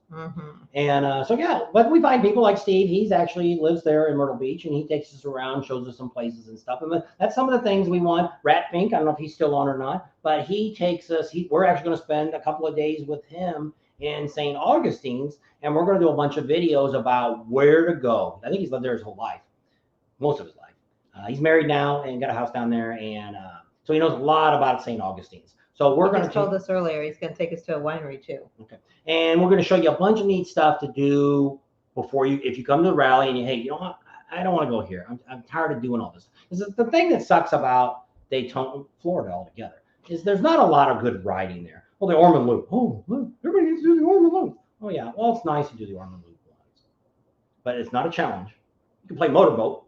And so, yeah, but we find people like Steve. He's actually lives there in Myrtle Beach, and he takes us around, shows us some places and stuff. And that's some of the things we want. Rat Fink, I don't know if he's still on or not, but he takes us. We're actually going to spend a couple of days with him in St. Augustine's, and we're going to do a bunch of videos about where to go. I think he's lived there his whole life, most of his life. He's married now and got a house down there, and so he knows a lot about St. Augustine's. So we're going to told us earlier he's going to take us to a winery too. Okay, and we're going to show you a bunch of neat stuff to do before if you come to the rally and hey, you know what, I don't want to go here. I'm tired of doing all this. The thing that sucks about Daytona, Florida altogether is there's not a lot of good riding there. Well, the Ormond Loop. Oh, look, everybody needs to do the Ormond Loop. Oh yeah, well it's nice to do the Ormond Loop once, but it's not a challenge. You can play motorboat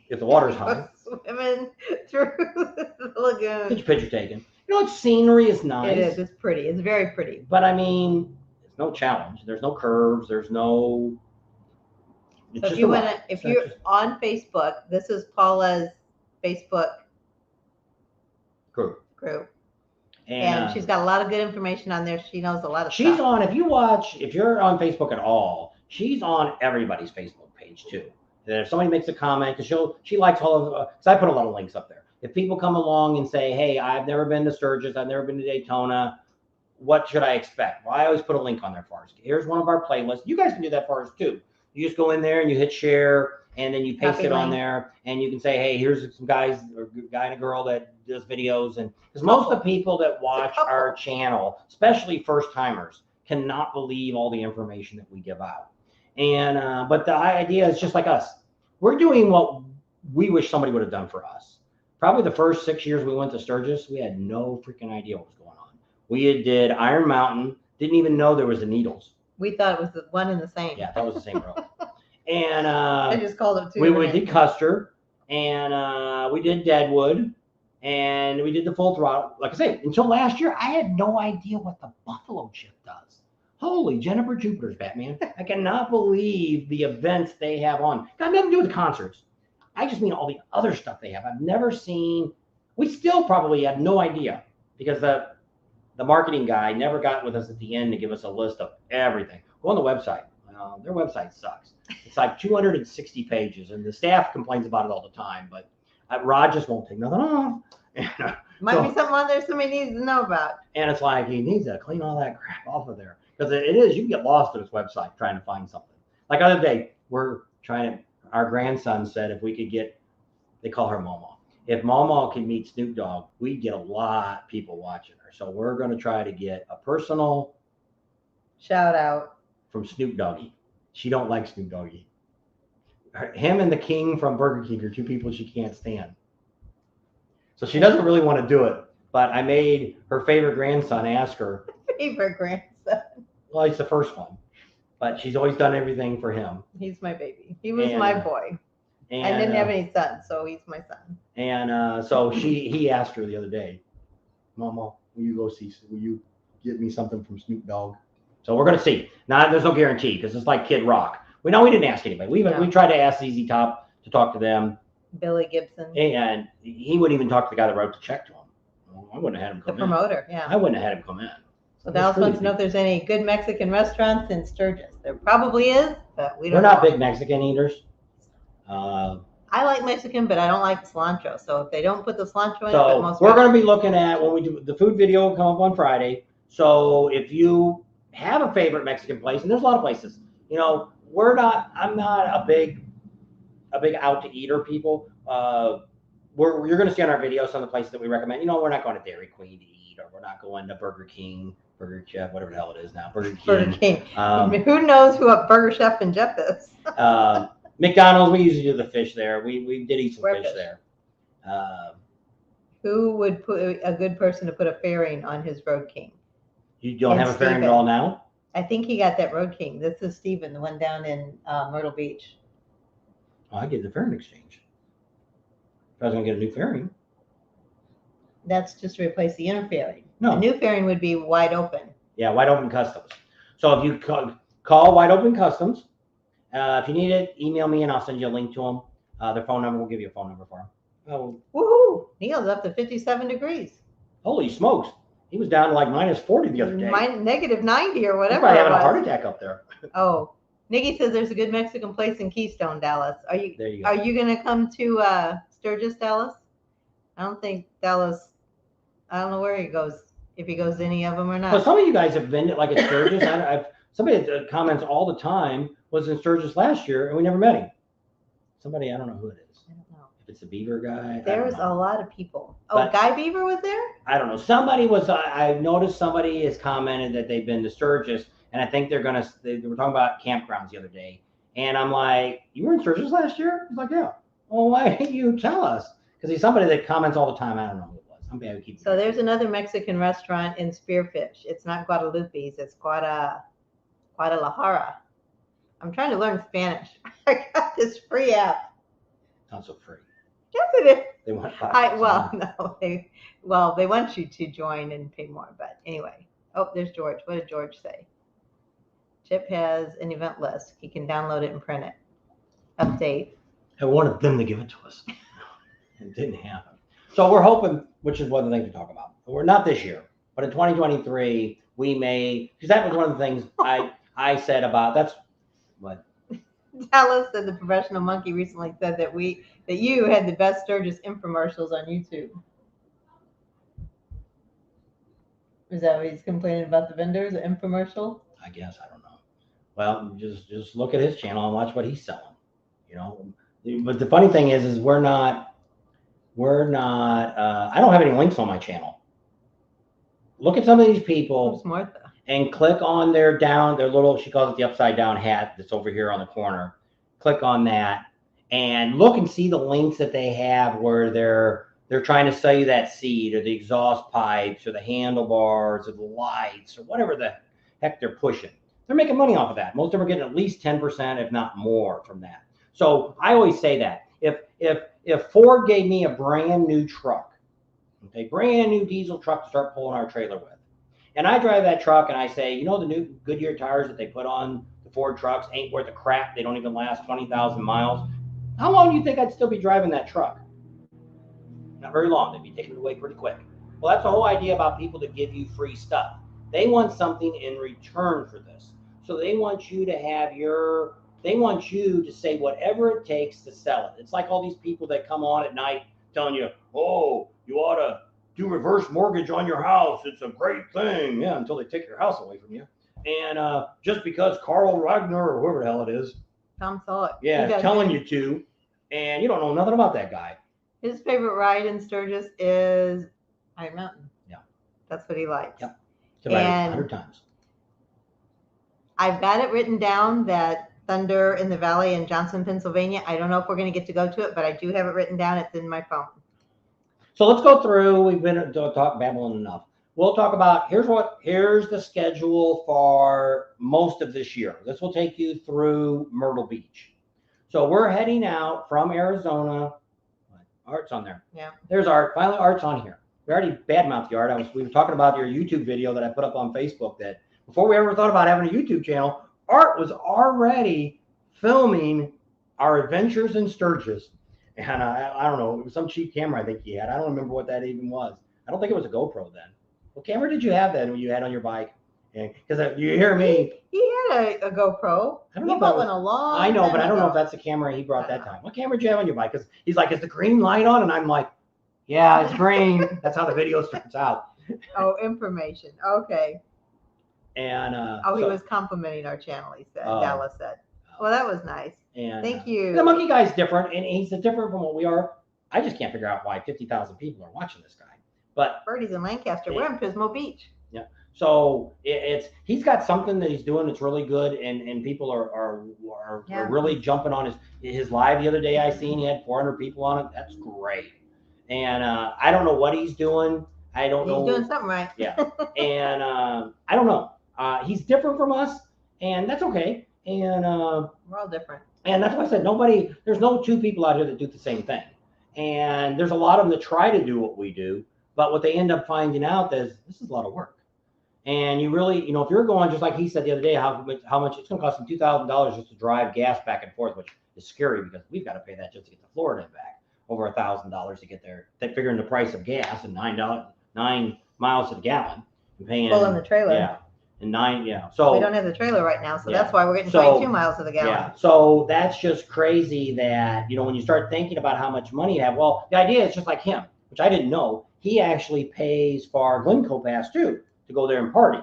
if the water's high. Swimming through the lagoon. Get your picture taken. You know, scenery is nice. It is. It's pretty. It's very pretty. But I mean, it's no challenge. There's no curves. There's no. So if you're on Facebook, this is Paula's Facebook group. And she's got a lot of good information on there. She knows a lot of stuff. She's on. If you're on Facebook at all, she's on everybody's Facebook page too. And if somebody makes a comment, because she likes all of. Because I put a lot of links up there. If people come along and say, hey, I've never been to Sturgis, I've never been to Daytona, what should I expect? Well, I always put a link on there for us. Here's one of our playlists. You guys can do that for us too. You just go in there and you hit share, and then you paste it on there, and you can say, hey, here's some guys, or guy and a girl that does videos. And because most of the people that watch our channel, especially first timers, cannot believe all the information that we give out. And but the idea is just like us. We're doing what we wish somebody would have done for us. Probably the first 6 years we went to Sturgis, we had no freaking idea what was going on. We did Iron Mountain, didn't even know there was the Needles. We thought it was the one and the same. Yeah, that was the same road. And I just called it two. We did Custer, and we did Deadwood, and we did the Full Throttle. Like I say, until last year, I had no idea what the buffalo chip does. Holy Jennifer Jupiter's Batman. I cannot believe the events they have on. Got nothing to do with the concerts. I just mean all the other stuff they have. I've never seen. We still probably have no idea because the marketing guy never got with us at the end to give us a list of everything. Go on the website. Their website sucks. It's like 260 pages, and the staff complains about it all the time. But Rod just won't take nothing off. Might be something on there somebody needs to know about. And it's like he needs to clean all that crap off of there because it is. You can get lost on his website trying to find something. Like other day, we're trying to. Our grandson said if we could get, they call her Mama. If Mama could meet Snoop Dogg, we'd get a lot of people watching her. So we're going to try to get a personal shout out from Snoop Doggy. She don't like Snoop Doggy. Him and the King from Burger King are two people she can't stand. So she doesn't really want to do it. But I made her favorite grandson ask her. Favorite grandson? Well, he's the first one. But she's always done everything for him. He's my baby. He was my boy. And, I didn't have any sons, so he's my son. And so he asked her the other day, Mama, will you get me something from Snoop Dogg? So we're going to see. Now, there's no guarantee because it's like Kid Rock. We didn't ask anybody. We tried to ask ZZ Top to talk to them. Billy Gibson. And he wouldn't even talk to the guy that wrote the check to him. Well, I wouldn't have had him come in. The promoter, yeah. I wouldn't have had him come in. So Dallas wants to know if there's any good Mexican restaurants in Sturgis. There probably is, but we don't We're know. not big Mexican eaters. I like Mexican, but I don't like cilantro. So if they don't put the cilantro in, so we're going to be looking at when we do the food video will come up on Friday. So if you have a favorite Mexican place, and there's a lot of places, I'm not a big out to eater people. You're going to see on our videos some of the places that we recommend. We're not going to Dairy Queen to eat, or we're not going to Burger King, Burger Chef, whatever the hell it is now. Burger King. Who knows who a Burger Chef and Jeff is? McDonald's, we usually do the fish there. We did eat some fish there. Who would put a good person to put a fairing on his Road King? You don't have a fairing at all now? I think he got that Road King. This is Steven, the one down in Myrtle Beach. Oh, I get the fairing exchange. If I was going to get a new fairing. That's just to replace the inner fairing. No. The new fairing would be Wide Open. Yeah, Wide Open Customs. So if you call Wide Open Customs, if you need it, email me and I'll send you a link to them. Their phone number, we'll give you a phone number for them. Oh. Woohoo! Neil's up to 57 degrees. Holy smokes. He was down to like -40 the other day. Negative 90 or whatever. He's probably having a heart attack up there. Oh, Nikki says there's a good Mexican place in Keystone, Dallas. Are you going to come to Sturgis, Dallas? I don't think Dallas. I don't know where he goes. If he goes to any of them or not. Well, some of you guys have been like at Sturgis. Somebody that comments all the time was in Sturgis last year, and we never met him. Somebody, I don't know who it is. I don't know. If it's a Beaver guy. There was a lot of people. But Guy Beaver was there? I don't know. Somebody was, I noticed somebody has commented that they've been to Sturgis, and I think they were talking about campgrounds the other day. And I'm like, you were in Sturgis last year? He's like, yeah. Well, why didn't you tell us? Because he's somebody that comments all the time. I don't know who it was. I'm bad to keep. So there's another Mexican restaurant in Spearfish. It's not Guadalupe's. It's Guadalajara. I'm trying to learn Spanish. I got this free app. Not so free. Yes, it is. They want they want you to join and pay more. But anyway, there's George. What did George say? Chip has an event list. He can download it and print it. Update. I wanted them to give it to us. It didn't happen. So we're hoping, which is one of the things to talk about. We're not this year, but in 2023 we may, because that was one of the things I said about. That's what. Dallas said the professional monkey recently said that you had the best Sturgis infomercials on YouTube. Is that what he's complaining about the vendors, the infomercial? I guess, I don't know. Well, just look at his channel and watch what he's selling. But the funny thing is we're not. I don't have any links on my channel. Look at some of these people. Martha. And click on their little, she calls it the upside down hat that's over here on the corner. Click on that and look and see the links that they have where they're trying to sell you that seat or the exhaust pipes or the handlebars or the lights or whatever the heck they're pushing. They're making money off of that. Most of them are getting at least 10%, if not more, from that. So I always say that if Ford gave me a brand new truck, okay, brand new diesel truck to start pulling our trailer with, and I drive that truck and I say, the new Goodyear tires that they put on the Ford trucks ain't worth a crap. They don't even last 20,000 miles. How long do you think I'd still be driving that truck? Not very long. They'd be taking it away pretty quick. Well, that's the whole idea about people that give you free stuff. They want something in return for this. So they want you to have they want you to say whatever it takes to sell it. It's like all these people that come on at night telling you, oh, you ought to do reverse mortgage on your house. It's a great thing. Yeah, until they take your house away from you. And just because Carl Wagner or whoever the hell it is. Tom Selleck. Yeah, is telling you to, and you don't know nothing about that guy. His favorite ride in Sturgis is Iron Mountain. Yeah. That's what he likes. Yeah. It's about 100 times. I've got it written down that Thunder in the Valley in Johnson, Pennsylvania. I don't know if we're going to get to go to it, but I do have it written down. It's in my phone. So let's go through. We've been babbling enough. We'll talk about here's the schedule for most of this year. This will take you through Myrtle Beach. So we're heading out from Arizona. Art's on there. Yeah. There's Art. Finally, Art's on here. We already badmouthed the Art. We were talking about your YouTube video that I put up on Facebook that before we ever thought about having a YouTube channel, Art was already filming our adventures in Sturgis. And I don't know, it was some cheap camera I think he had. I don't remember what that even was. I don't think it was a GoPro then. What camera did you have then when you had on your bike? Because you hear me. He had a GoPro. I don't know. He bought one a long I know, time but I don't ago. know if that's the camera he brought that time. What camera did you have on your bike? Because he's like, is the green light on? And I'm like, yeah, it's green. That's how the video starts out. Oh, information. Okay. And he was complimenting our channel, he said. Dallas said. Well, that was nice. And thank you. The monkey guy's different, and he's different from what we are. I just can't figure out why 50,000 people are watching this guy. But Birdie's in Lancaster. We're in Pismo Beach. Yeah. So he's got something that he's doing that's really good, and people are really jumping on his live the other day. I seen he had 400 people on it. That's great. And I don't know what he's doing. I don't know. He's doing something right. Yeah. And I don't know. He's different from us, and that's okay. And we're all different. And that's why I said there's no two people out here that do the same thing. And there's a lot of them that try to do what we do, but what they end up finding out is this is a lot of work. And you really, if you're going, just like he said the other day, how much it's going to cost him $2,000 just to drive gas back and forth, which is scary because we've got to pay that just to get to Florida and back, over $1,000 to get there. They're figuring the price of gas and $9 miles to the gallon. I'm paying Full in the trailer. Yeah, and 9. Yeah, so we don't have the trailer right now, so Yeah. that's why we're getting So, 22 miles to the gallon. yeah. So that's just crazy that, when you start thinking about how much money you have, well, the idea is just like him, which I didn't know. He actually pays for Glencoe Pass too to go there and party.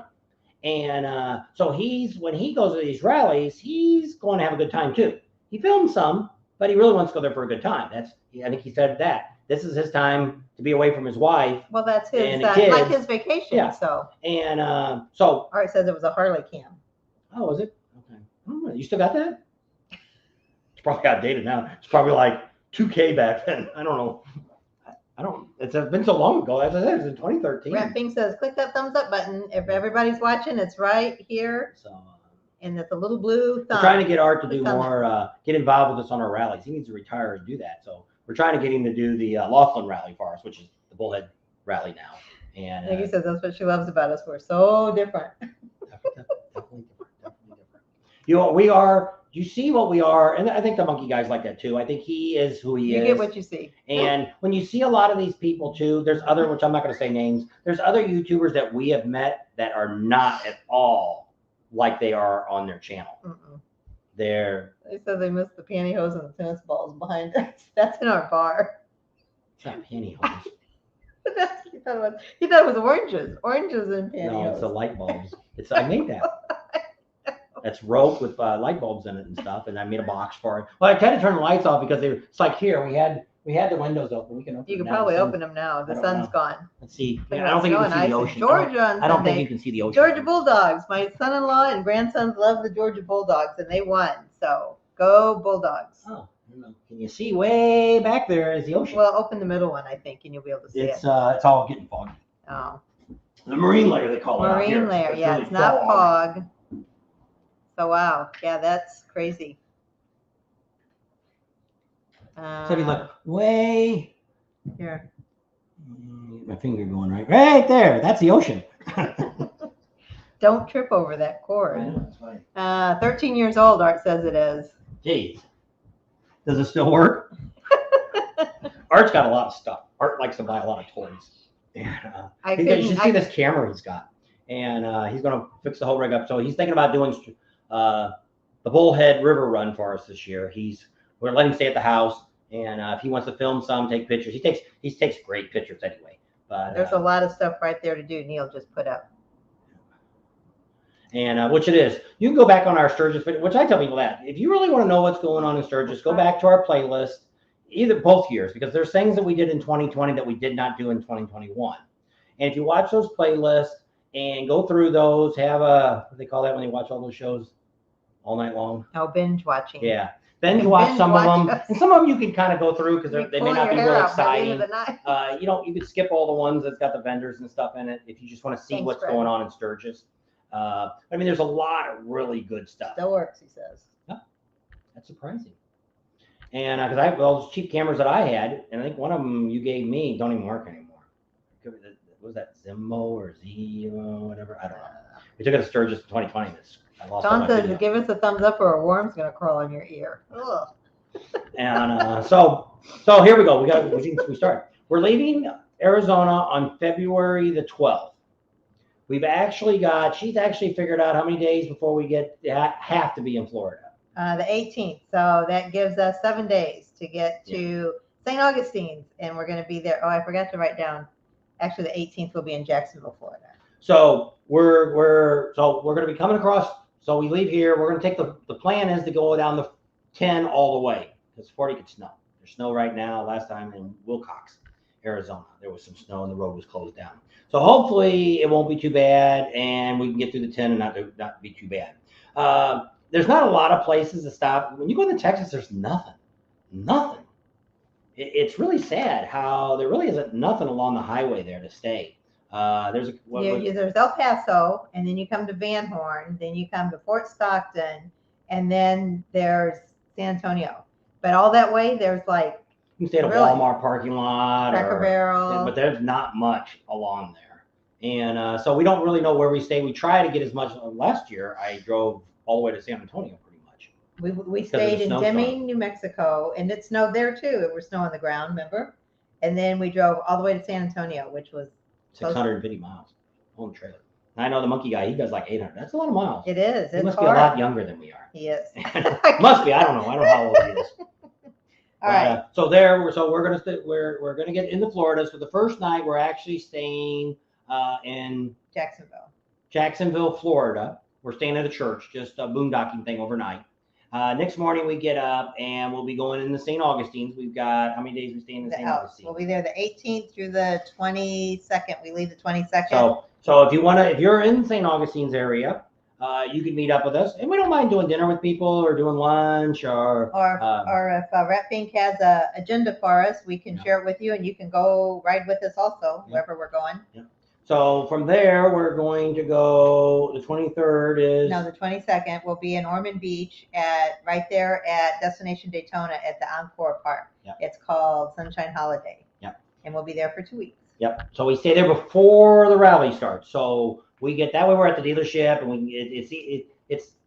And so when he goes to these rallies, he's going to have a good time too. He films some, but he really wants to go there for a good time. I think he said that this is his time to be away from his wife. Well, that's his, and the kids. like his vacation. Yeah. So. And so. Art says it was a Harley cam. Oh, was it? Okay. I don't know. You still got that? It's probably outdated now. It's probably like 2K back then. I don't know. It's been so long ago. As I said, it's in 2013. Rat Pink says, click that thumbs up button. If everybody's watching, it's right here. So, and it's a little blue thumb. We're trying to get Art to do more, get involved with us on our rallies. He needs to retire and do that. So we're trying to get him to do the Laughlin rally for us, which is the Bullhead rally now. And I think he says that's what she loves about us. We're so different. Definitely different. We are. You see what we are, and I think the monkey guy's like that too. I think he is who he is. You get what you see. And when you see a lot of these people too, there's other, which I'm not going to say names. There's other YouTubers that we have met that are not at all like they are on their channel. They said they missed the pantyhose and the tennis balls behind us. That's in our bar. It's not pantyhose. That's what he thought it was. He thought it was oranges and pantyhose. No, it's the light bulbs. I made that. That's rope with light bulbs in it and stuff, and I made a box for it. Well, I tried to turn the lights off because it's like here we had the windows open. We can open. You can probably open them now. The sun's gone. Let's see. I don't think you can see the ocean. Georgia. I don't think you can see the ocean. Georgia Bulldogs. My son-in-law and grandsons love the Georgia Bulldogs, and they won. So go Bulldogs. Oh, can you see way back there is the ocean? Well, open the middle one, I think, and you'll be able to see it. It's all getting foggy. Oh. The marine layer they call it. Marine layer. Yeah, really it's not fog. So wow, yeah, that's crazy. So if you look way here, my finger going right there. That's the ocean. Don't trip over that cord. I know, that's fine. 13 years old. Art says it is. Geez, does it still work? Art's got a lot of stuff. Art likes to buy a lot of toys. And you should see this camera he's got, and he's going to fix the whole rig up. So he's thinking about doing the Bullhead River Run for us this year. We're letting him stay at the house, and if he wants to film some, take pictures. He takes great pictures anyway. But there's a lot of stuff right there to do. Neil just put up. And which it is. You can go back on our Sturgis video, which I tell people that if you really want to know what's going on in Sturgis, go back to our playlist, both years, because there's things that we did in 2020 that we did not do in 2021. And if you watch those playlists and go through those, have what do they call that when they watch all those shows all night long? Oh, binge watching. Yeah. Binge watch some of them. And some of them you can kind of go through because they may not be real exciting. You could skip all the ones that's got the vendors and stuff in it if you just want to see what's going on in Sturgis. There's a lot of really good stuff. Still works, he says. Yeah, that's surprising. And because I have those cheap cameras that I had, and I think one of them you gave me don't even work anymore. Was that Zimmo or Zimo, whatever? I don't know. We took it to Sturgis in 2020. I lost John says, give us a thumbs up or a worm's going to crawl on your ear. Ugh. And so here we go. We start. We're leaving Arizona on February the 12th. She's actually figured out how many days before we have to be in Florida. The 18th. So that gives us 7 days to get to St. Augustine's, and we're going to be there. Oh, I forgot to write down. Actually, the 18th will be in Jacksonville, Florida. So we're going to be coming across. So we leave here. We're going to take the plan is to go down the 10 all the way because 40 could snow. There's snow right now. Last time in Wilcox, Arizona, there was some snow and the road was closed down. So hopefully it won't be too bad and we can get through the 10 and not be too bad. There's not a lot of places to stop. When you go into Texas, there's nothing. It's really sad how there really isn't nothing along the highway there to stay. There's El Paso, and then you come to Van Horn, then you come to Fort Stockton, and then there's San Antonio. But all that way, there's like you can stay at a Walmart parking lot, Cracker Barrel, but there's not much along there. And so we don't really know where we stay. We try to get as much. Last year, I drove all the way to San Antonio. We stayed in Deming, New Mexico, and it snowed there too. It was snow on the ground, remember? And then we drove all the way to San Antonio, which was 650 miles on the trailer. And I know the monkey guy, he does like 800. That's a lot of miles. It is. He It's must hard. be a lot younger than we are. He is. Must be. I don't know. I don't know how old he is. All right. So we're gonna get into Florida. So the first night we're actually staying in Jacksonville, Florida. We're staying at a church, just a boondocking thing overnight. Next morning we get up and we'll be going into St. Augustine's. We've got how many days we staying in St. Augustine's? We'll be there the 18th through the 22nd. We leave the 22nd. So if you're in St. Augustine's area, you can meet up with us, and we don't mind doing dinner with people or doing lunch or if Rep Pink has an agenda for us, we can share it with you, and you can go ride with us also wherever we're going. Yeah. So from there, we're going to go. The 23rd is the 22nd. We'll be in Ormond Beach right there at Destination Daytona at the Encore Park. Yep. It's called Sunshine Holiday. Yep. And we'll be there for 2 weeks. Yep. So we stay there before the rally starts. So we get that way. We're at the dealership, and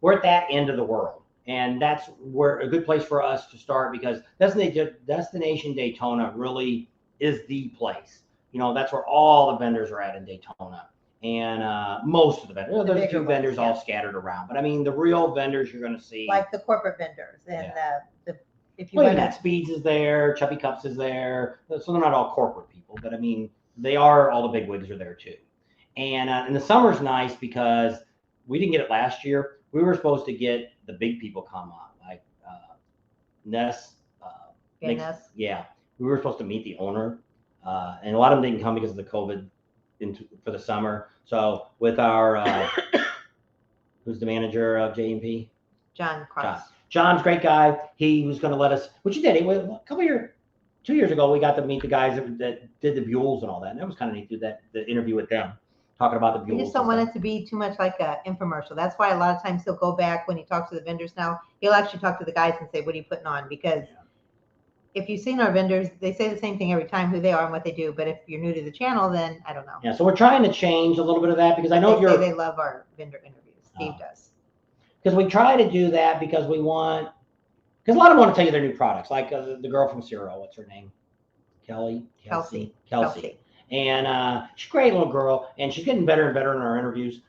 we're at that end of the world, and that's where a good place for us to start, because Destination Daytona really is the place. That's where all the vendors are at in Daytona, and most of the vendors. There's a few vendors all scattered around, but I mean the real vendors you're going to see, like the corporate vendors, and if you Matt Speeds is there, Chubby Cups is there, so they're not all corporate people, but I mean they are. All the big wigs are there too. And the summer's nice because we didn't get it last year. We were supposed to get the big people come on, like Ness. Ness. Yeah, we were supposed to meet the owner, and a lot of them didn't come because of the COVID for the summer. So with our who's the manager of J&P? John Cross. John's a great guy. He was going to let us, which he did. A couple years. 2 years ago, we got to meet the guys that did the Buells and all that. And that was kind of neat to do the interview with them, talking about the Buells. We just don't want it to be too much like an infomercial. That's why a lot of times he'll go back when he talks to the vendors now. He'll actually talk to the guys and say, what are you putting on? Because if you've seen our vendors, they say the same thing every time, who they are and what they do. But if you're new to the channel, then I don't know. Yeah, so we're trying to change a little bit of that, because I know they love our vendor interviews. Steve does. Because we try to do that because we want, because a lot of them want to tell you their new products, like the girl from Ciro, what's her name? Kelsey. And she's a great little girl, and she's getting better and better in our interviews.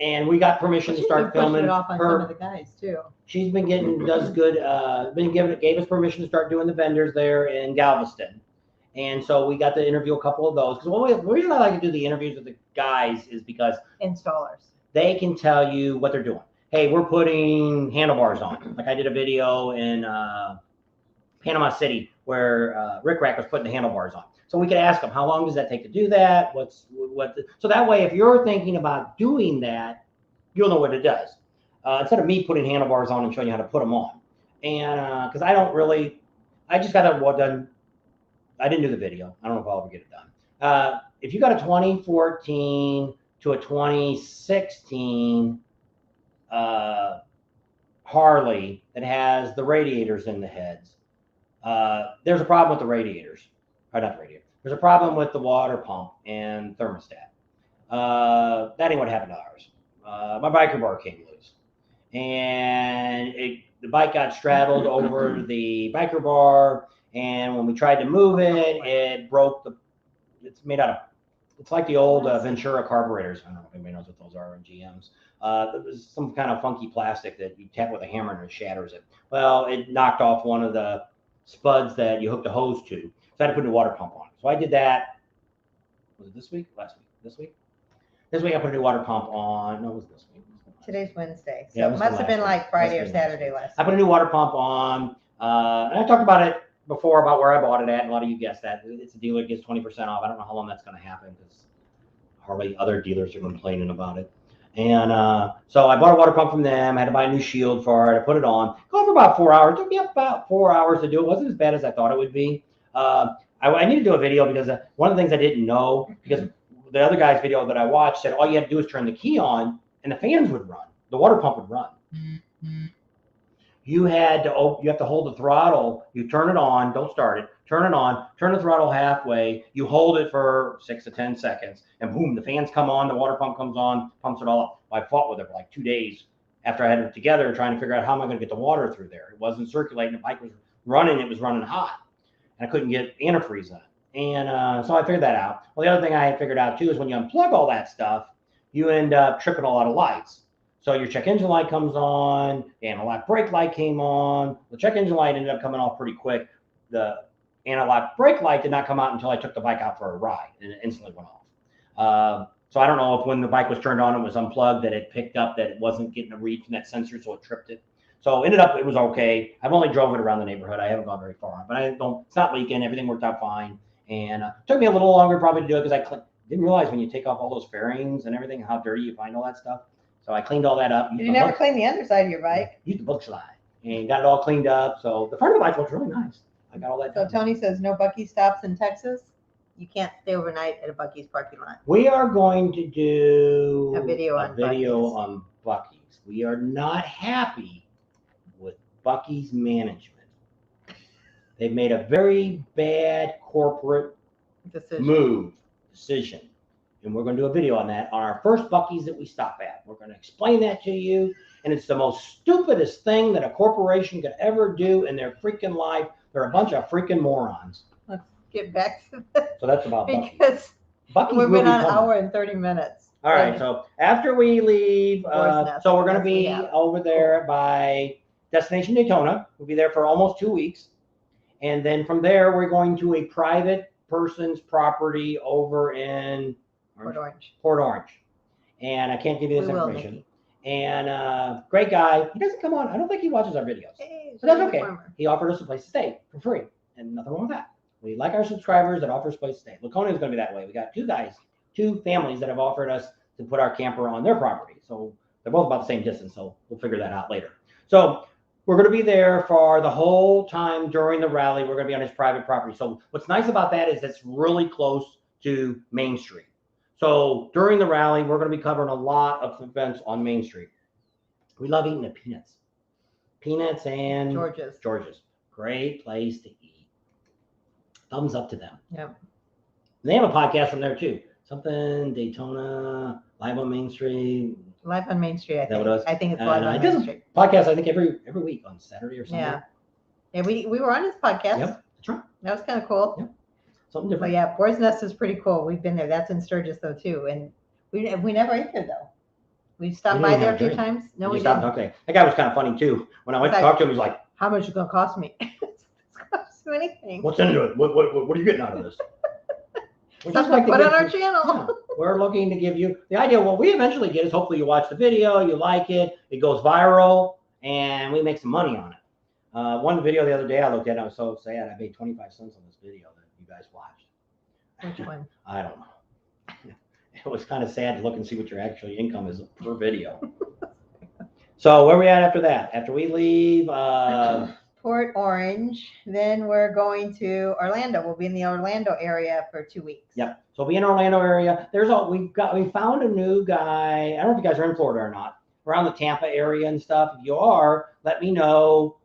And we got permission to start filming it off on some of the guys too. She's been does good. Gave us permission to start doing the vendors there in Galveston, and so we got to interview a couple of those. Because the reason I like to do the interviews with the guys is because installers, they can tell you what they're doing. Hey, we're putting handlebars on. Like I did a video in Panama City where Rick Rack was putting the handlebars on. So we could ask them, how long does that take to do that? So that way, if you're thinking about doing that, you'll know what it does. Instead of me putting handlebars on and showing you how to put them on. And because I just got that done. I didn't do the video. I don't know if I'll ever get it done. If you got a 2014 to a 2016 Harley that has the radiators in the heads, there's a problem with the radiators. Or not the radiator. There's a problem with the water pump and thermostat. That ain't what happened to ours. My biker bar came loose, and the bike got straddled over the biker bar, and when we tried to move it, it broke it's made out of, it's like the old Ventura carburetors. I don't know if anybody knows what those are in GMs. There was some kind of funky plastic that you tap with a hammer and it shatters it. Well, it knocked off one of the spuds that you hooked a hose to. So I had to put a new water pump on it. So I did that. Was it this week? Last week? This week? This week I put a new water pump on. No, it was this week. Today's Wednesday. So it must have been like Friday or Saturday last week. I put a new water pump on. And I talked about it before, about where I bought it at. And a lot of you guessed that. It's a dealer gets 20% off. I don't know how long that's going to happen because hardly other dealers are complaining about it. And so I bought a water pump from them. I had to buy a new shield for it. I put it on. Go for about 4 hours. It took me about 4 hours to do it. It wasn't as bad as I thought it would be. I need to do a video because one of the things I didn't know, because the other guy's video that I watched said all you had to do is turn the key on and the fans would run. The water pump would run. Mm-hmm. You have to hold the throttle. You turn it on. Don't start it. Turn it on. Turn the throttle halfway. You hold it for 6 to 10 seconds, and boom, the fans come on. The water pump comes on, pumps it all up. I fought with it for like 2 days after I had it together, trying to figure out how am I going to get the water through there. It wasn't circulating. The bike was running. It was running hot. I couldn't get antifreeze on. And so I figured that out. Well, the other thing I figured out too is when you unplug all that stuff, you end up tripping a lot of lights. So your check engine light comes on, the anti-lock brake light came on. The check engine light ended up coming off pretty quick. The anti-lock brake light did not come out until I took the bike out for a ride, and it instantly went off. So I don't know if when the bike was turned on, it was unplugged, that it picked up that it wasn't getting a read from that sensor, so it tripped it. So ended up, it was okay. I've only drove it around the neighborhood. I haven't gone very far, but it's not leaking. Everything worked out fine. And it took me a little longer probably to do it because I didn't realize when you take off all those fairings and everything, how dirty you find all that stuff. So I cleaned all that up. You never clean the underside of your bike? Used the book slide and got it all cleaned up. So the front of the bike looks really nice. I got all that So done. Tony says no Buc-ee stops in Texas. You can't stay overnight at a Buc-ee's parking lot. We are going to do a video on Buc-ee's. We are not happy with Buc-ee's management. They've made a very bad corporate decision. And we're going to do a video on that on our first Buc-ee's that we stop at. We're going to explain that to you. And it's the most stupidest thing that a corporation could ever do in their freaking life. They're a bunch of freaking morons. Let's get back to that. So that's about Buc-ee's. Because Buc-ee's we've been on an coming. hour and 30 minutes. All right. So after we leave, so we're going to be over there by Destination Daytona. We'll be there for almost 2 weeks. And then from there, we're going to a private person's property over in Port Orange. And I can't give you this information. And great guy. He doesn't come on. I don't think he watches our videos. Hey, but that's okay. He offered us a place to stay for free. And nothing wrong with that. We like our subscribers that offer us a place to stay. Laconia is going to be that way. We got two families that have offered us to put our camper on their property. So they're both about the same distance. So we'll figure that out later. So we're going to be there for the whole time during the rally. We're going to be on his private property. So what's nice about that is it's really close to Main Street. So during the rally, we're going to be covering a lot of events on Main Street. We love eating the peanuts. Peanuts and George's. Great place to eat. Thumbs up to them. Yep. They have a podcast from there too. Something Daytona, Live on Main Street. Live on Main Street, I think. I think it's Live on Main Street. Podcast, I think every week on Saturday or Sunday. Yeah, we were on his podcast. Yep, that's right. That was kind of cool. Yep. Something different. But yeah, Boar's Nest is pretty cool. We've been there. That's in Sturgis though too, and we never ate there though. We stopped by there a few times. No, we didn't. Okay, that guy was kind of funny too. When I went to talk to him, he's like, "How much is it gonna cost me?" It's cost you anything. What's into it? What are you getting out of this? Something to put on our channel. Yeah, we're looking to give you the idea. What we eventually get is hopefully you watch the video, you like it, it goes viral, and we make some money on it. One video the other day I looked at, I was so sad. I made 25 cents on this video that you guys watched. Which one? I don't know. It was kind of sad to look and see what your actual income is per video. So where are we at after that? After we leave Port Orange, then we're going to Orlando. We'll be in the Orlando area for 2 weeks. Yep. So we'll be in Orlando area. We found a new guy. I don't know if you guys are in Florida or not. Around the Tampa area and stuff. If you are, let me know.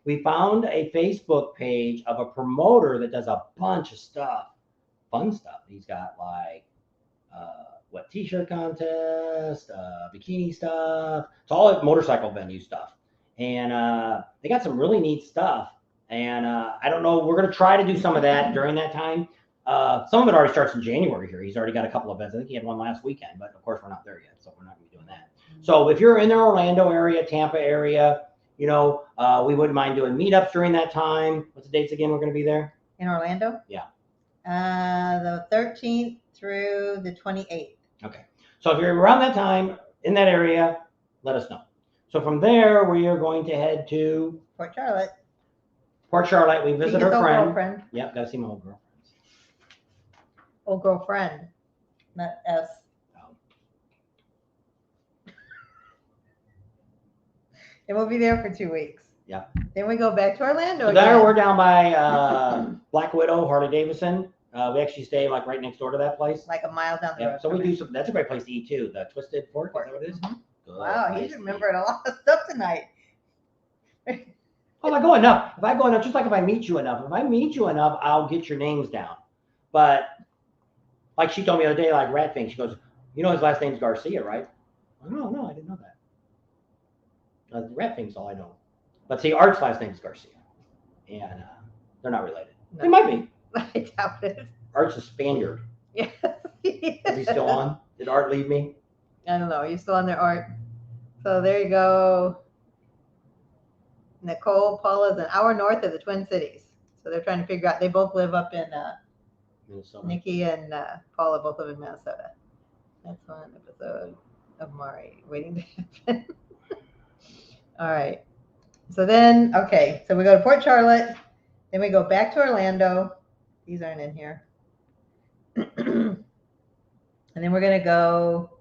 We found a Facebook page of a promoter that does a bunch of stuff, fun stuff. He's got like t-shirt contest, bikini stuff. It's all motorcycle venue stuff. And they got some really neat stuff. And I don't know, we're going to try to do some of that during that time. Some of it already starts in January here. He's already got a couple of events. I think he had one last weekend, but of course we're not there yet, so we're not going to be doing that. So if you're in the Orlando area, Tampa area, we wouldn't mind doing meetups during that time. What's the dates again we're going to be there? In Orlando? Yeah. The 13th through the 28th. Okay. So if you're around that time in that area, let us know. So from there, we are going to head to Port Charlotte. Port Charlotte. We visit her friend. Girlfriend. Yep, got to see my old girlfriend. Old girlfriend, not S. Oh. And we'll be there for 2 weeks. Yeah. Then we go back to Orlando. So there we're down by Black Widow, Harley Davidson. We actually stay like right next door to that place. Like a mile down the road. So we do some. That's a great place to eat too. The Twisted Fork. Is that what it is? Mm-hmm. Wow, he's remembering a lot of stuff tonight. Well, if I go enough, just like if I meet you enough, I'll get your names down. But like she told me the other day, like Ratfink, she goes, his last name's Garcia, right? No, I didn't know that. Ratfink's all I know. But see, Art's last name's Garcia. And they're not related. No. They might be. I doubt it. Art's a Spaniard. Yes. Is he still on? Did Art leave me? I don't know. You're still on there, Art. So there you go. Nicole, Paula's an hour north of the Twin Cities. So they're trying to figure out. They both live up in Minnesota. Nikki and Paula both live in Minnesota. That's one episode of Mari waiting to happen. All right. So then, okay. So we go to Port Charlotte. Then we go back to Orlando. These aren't in here. And then we're going to go,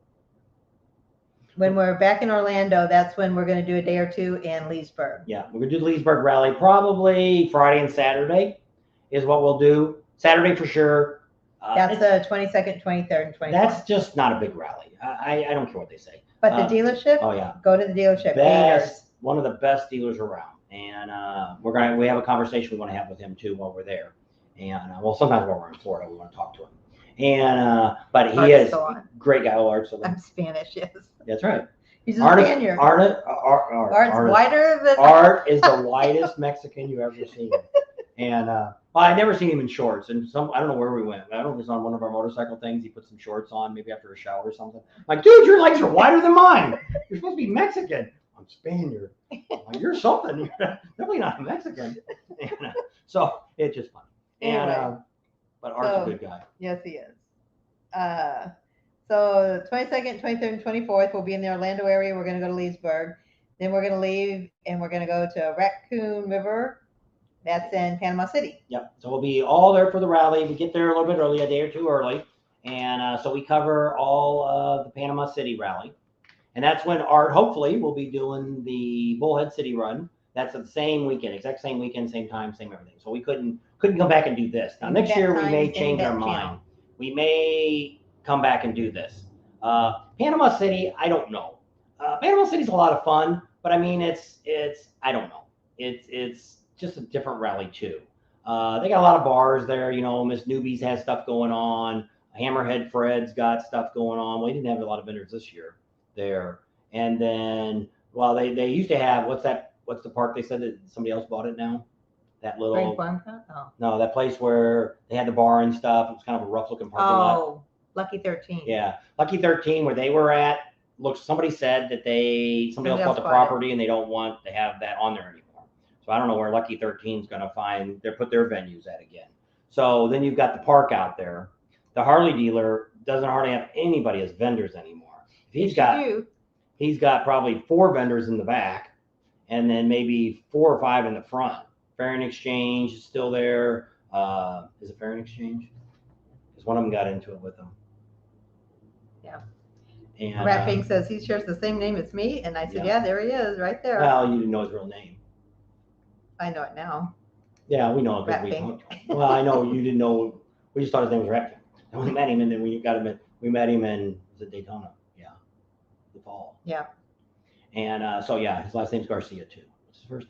when we're back in Orlando, that's when we're going to do a day or two in Leesburg. Yeah, we're going to do the Leesburg Rally probably Friday and Saturday is what we'll do. Saturday for sure. That's the 22nd, 23rd, and 24th. That's just not a big rally. I don't care what they say. But the dealership? Oh, yeah. Go to the dealership. One of the best dealers around. And we have a conversation we want to have with him too while we're there. And well, sometimes while we're in Florida, we want to talk to him. And but he is a great guy. Art's I'm Spanish, yes. That's right. He's a Spaniard. Art's whiter than Art is the whitest Mexican you've ever seen. And well, I'd never seen him in shorts. And I don't know where we went. I don't know if it was on one of our motorcycle things. He put some shorts on, maybe after a shower or something. I'm like, dude, your legs are whiter than mine. You're supposed to be Mexican. I'm Spaniard. I'm like, you're something. You're definitely not a Mexican. And, so it's just funny. Anyway, and but Art's a good guy. Yes, he is. So 22nd, 23rd, and 24th, we'll be in the Orlando area. We're going to go to Leesburg. Then we're going to leave and we're going to go to Raccoon River. That's in Panama City. Yep. So we'll be all there for the rally. We get there a little bit early, a day or two early. And so we cover all of the Panama City rally. And that's when Art, hopefully, will be doing the Bullhead City run. That's the same weekend, exact same weekend, same time, same everything. So we couldn't come back and do this. Now, next year, we may change our mind. We may come back and do this. Panama City, I don't know. Panama City's a lot of fun, but I mean, it's I don't know. It's just a different rally, too. They got a lot of bars there. You know, Miss Newbies has stuff going on. Hammerhead Fred's got stuff going on. We didn't have a lot of vendors this year there. And then, well, they used to have, what's the park they said that somebody else bought it now? That little, no, that place where they had the bar and stuff. It was kind of a rough looking parking lot. Oh, Lucky 13. Yeah, Lucky 13, where they were at. Look, somebody said that somebody else bought the property and they don't want to have that on there anymore. So I don't know where Lucky 13 is going to put their venues at again. So then you've got the park out there. The Harley dealer doesn't hardly have anybody as vendors anymore. He's got probably 4 vendors in the back, and then maybe 4 or 5 in the front. Fair and Exchange is still there. Is it Fair and Exchange? Because one of them got into it with them. Yeah. And Rat Pink says he shares the same name as me, and I said, yeah, there he is, right there. Well, you didn't know his real name. I know it now. Yeah, we know it. Rat Pink. Well, I know you didn't know. We just thought his name was Rat Pink. And we met him, and then we met him in Daytona. Yeah, the fall. Yeah. And so yeah, his last name's Garcia too. What's his first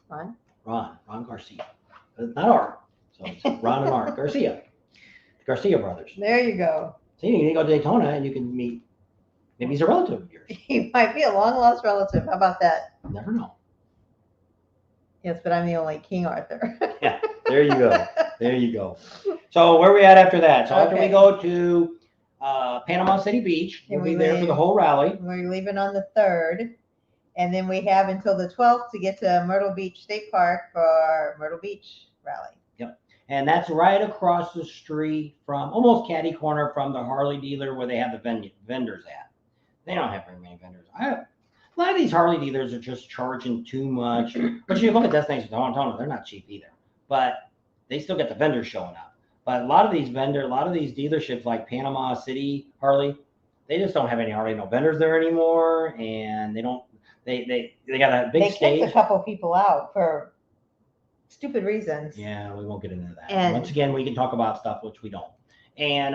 name? Ron Garcia. Not Art. So it's Ron and Art Garcia. The Garcia brothers. There you go. So you can go to Daytona and you can meet. Maybe he's a relative of yours. He might be a long lost relative. How about that? Never know. Yes, but I'm the only King Arthur. Yeah, there you go. There you go. So where are we at after that? So after we go to Panama City Beach, we'll be there for the whole rally. We're leaving on the 3rd. And then we have until the 12th to get to Myrtle Beach State Park for our Myrtle Beach rally. Yep. And that's right across the street from, almost catty corner from the Harley dealer where they have the vendors at. They don't have very many vendors. A lot of these Harley dealers are just charging too much. But you look at Destination Daytona, they're not cheap either. But they still get the vendors showing up. But a lot of these dealerships like Panama City Harley, they just don't have any Harley vendors there anymore. And they got a big stage. They kicked a couple people out for stupid reasons. Yeah, we won't get into that. And once again, we can talk about stuff which we don't. And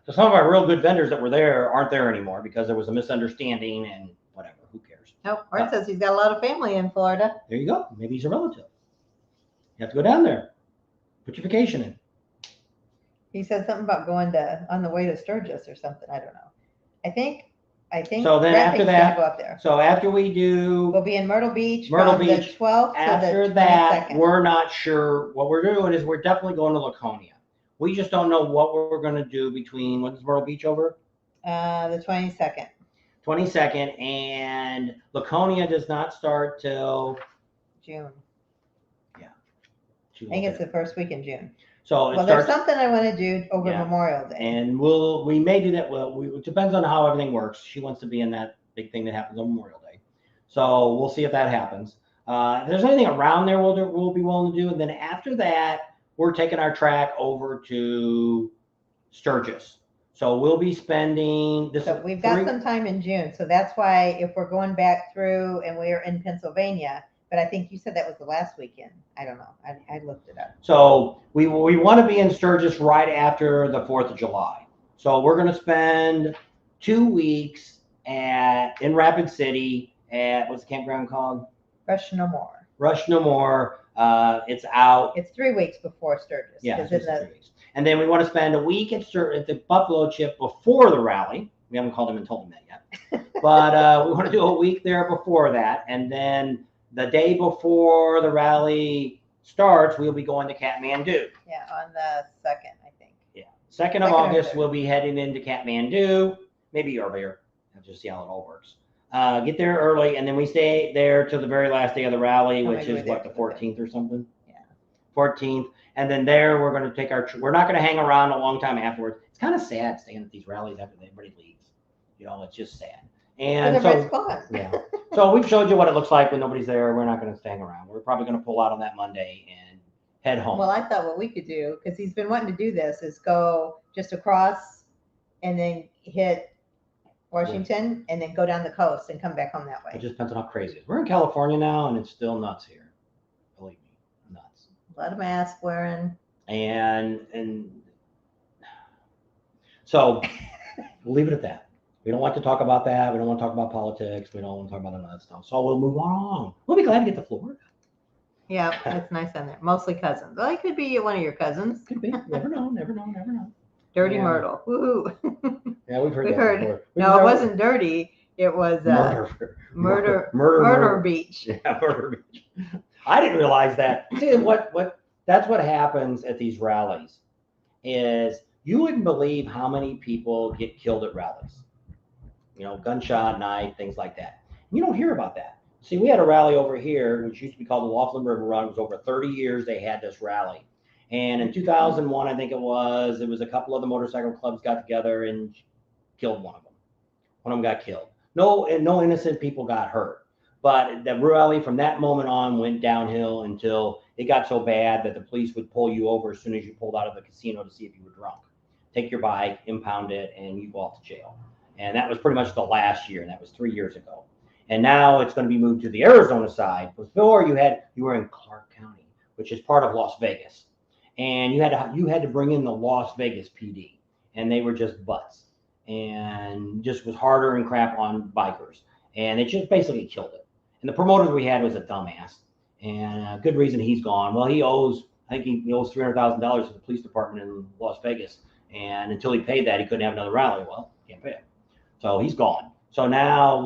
so some of our real good vendors that were there aren't there anymore because there was a misunderstanding and whatever. Who cares? Nope. Art says he's got a lot of family in Florida. There you go. Maybe he's a relative. You have to go down there. Put your vacation in. He said something about going on the way to Sturgis or something. I don't know. I think I think. So then after that, go up there. so after we do We'll be in Myrtle Beach Myrtle from Beach, the 12th after to the 22nd. that, we're not sure. What we're doing is we're definitely going to Laconia. We just don't know what we're going to do between, when's Myrtle Beach over? The 22nd. 22nd, and Laconia does not start till June. Yeah. I think it's the first week in June. So well, there's something I want to do over Yeah. Memorial Day. And we may do that. Well, it depends on how everything works. She wants to be in that big thing that happens on Memorial Day. So we'll see if that happens. If there's anything around there we'll be willing to do. And then after that, we're taking our track over to Sturgis. So we'll be spending this. So we've got some time in June. So that's why if we're going back through and we're in Pennsylvania, but I think you said that was the last weekend. I don't know. I looked it up. So we want to be in Sturgis right after the 4th of July. So we're going to spend 2 weeks in Rapid City at, what's the campground called? Rush No More. Rush No More. It's out. It's 3 weeks before Sturgis. Yeah, it's 3 weeks. And then we want to spend a week at the Buffalo Chip before the rally. We haven't called him and told him that yet. But we want to do a week there before that. And then the day before the rally starts, we'll be going to Kathmandu. Yeah, on the 2nd, I think. Yeah, 2nd of August, we'll be heading into Kathmandu, maybe earlier. I'll just see how it all works. Get there early, and then we stay there till the very last day of the rally, which is what, the 14th or something? Yeah. 14th. And then there, we're going to take we're not going to hang around a long time afterwards. It's kind of sad staying at these rallies after everybody leaves. You know, it's just sad. And so, gone. Yeah. So we've showed you what it looks like when nobody's there. We're not going to hang around. We're probably going to pull out on that Monday and head home. Well, I thought what we could do, because he's been wanting to do this, is go just across and then hit Washington and then go down the coast and come back home that way. It just depends on how crazy it is. We're in California now, and it's still nuts here. Believe me, nuts. A lot of mask wearing. And so we'll leave it at that. We don't want to talk about that. We don't want to talk about politics. We don't want to talk about none of that stuff. So we'll move on. We'll be glad to get to Florida. Yeah, it's nice down there. Mostly cousins. Well, it could be one of your cousins. Could be. Never know. Never know. Never know. Dirty Myrtle. Woohoo. Yeah, we've heard that before. No, it wasn't dirty. It was Murder Beach. Yeah, Murder Beach. I didn't realize that. See, that's what happens at these rallies is you wouldn't believe how many people get killed at rallies. You know, gunshot, knife, things like that. You don't hear about that. See, we had a rally over here, which used to be called the Laughlin River Run. It was over 30 years they had this rally. And in 2001, I think it was a couple of the motorcycle clubs got together and killed one of them. One of them got killed. No innocent people got hurt. But the rally from that moment on went downhill until it got so bad that the police would pull you over as soon as you pulled out of the casino to see if you were drunk. Take your bike, impound it, and you go off to jail. And that was pretty much the last year, and that was 3 years ago. And now it's going to be moved to the Arizona side. Before you were in Clark County, which is part of Las Vegas, and you had to bring in the Las Vegas PD, and they were just butts, and just was harder and crap on bikers, and it just basically killed it. And the promoter we had was a dumbass, and a good reason he's gone. Well, he owes $300,000 to the police department in Las Vegas, and until he paid that, he couldn't have another rally. Well, can't pay it. So he's gone. So now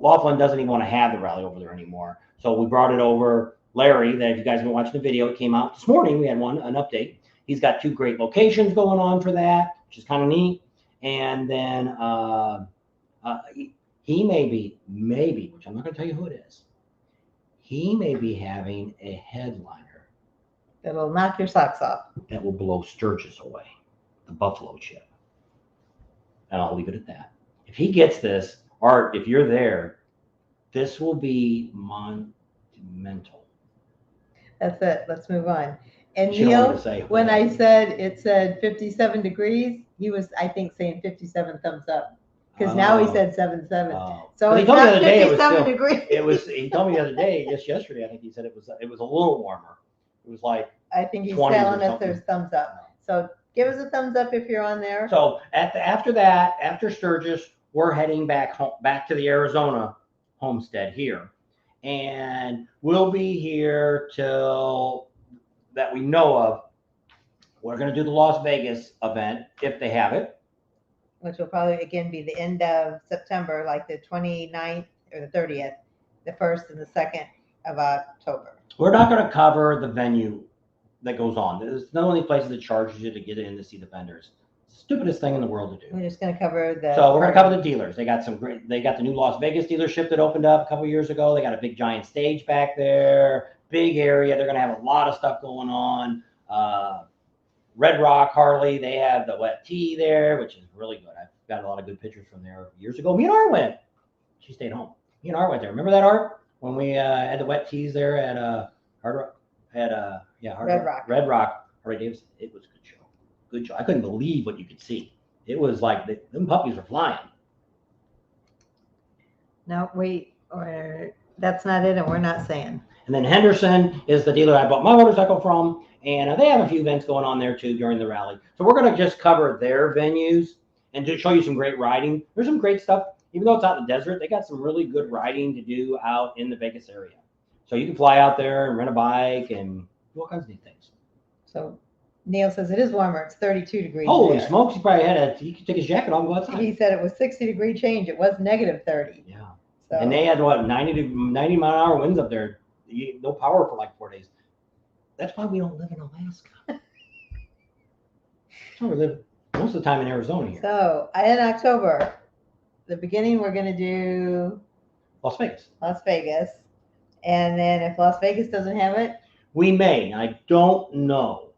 Laughlin doesn't even want to have the rally over there anymore. So we brought it over. Larry, that if you guys have been watching the video, it came out this morning. We had an update. He's got 2 great locations going on for that, which is kind of neat. And then he may be, which I'm not going to tell you who it is. He may be having a headliner that'll knock your socks off. That will blow Sturgis away, the Buffalo Chip. And I'll leave it at that. If he gets this, Art, if you're there, this will be monumental. That's it. Let's move on. And Neil, when I said it said 57 degrees, he was, I think, saying 57 thumbs up. Because now he said 77. So it's not 57 degrees. He told me the other day, just yesterday, I think he said it was a little warmer. It was like I think he's telling us there's thumbs up. So give us a thumbs up if you're on there. So after Sturgis, we're heading back to the Arizona homestead here. And we'll be here till that we know of. We're going to do the Las Vegas event if they have it. which will probably again be the end of September, like the 29th or the 30th, the 1st and the 2nd of October. We're not going to cover the venue that goes on. There's not only places that charges you to get in to see the vendors. Stupidest thing in the world to do. We're just going to cover the. So we're going to cover the dealers. They got the new Las Vegas dealership that opened up a couple years ago. They got a big giant stage back there, big area. They're going to have a lot of stuff going on. Red Rock Harley, they have the wet tea there, which is really good. I've got a lot of good pictures from there years ago. Me and Art went. She stayed home. Me and Art went there. Remember that, Art? When we had the wet teas there at Hard Rock, Red Rock, Harley Davidson. It was a good show. Good show. I couldn't believe what you could see. It was like them puppies were flying. No, that's not it, and we're not saying. And then Henderson is the dealer I bought my motorcycle from, and they have a few events going on there too during the rally. So we're going to just cover their venues and to show you some great riding. There's some great stuff. Even though it's out in the desert, they got some really good riding to do out in the Vegas area. So you can fly out there and rent a bike and do all kinds of neat things. So Neil says it is warmer. It's 32 degrees. Holy there. smokes, he could take his jacket off and go outside. He said it was 60-degree change. It was negative 30. Yeah. So. And they had, 90 mile an hour winds up there. No power for like 4 days. That's why we don't live in Alaska. That's why we live most of the time in Arizona here. So in October, the beginning, we're going to do Las Vegas. And then if Las Vegas doesn't have it, we may. I don't know.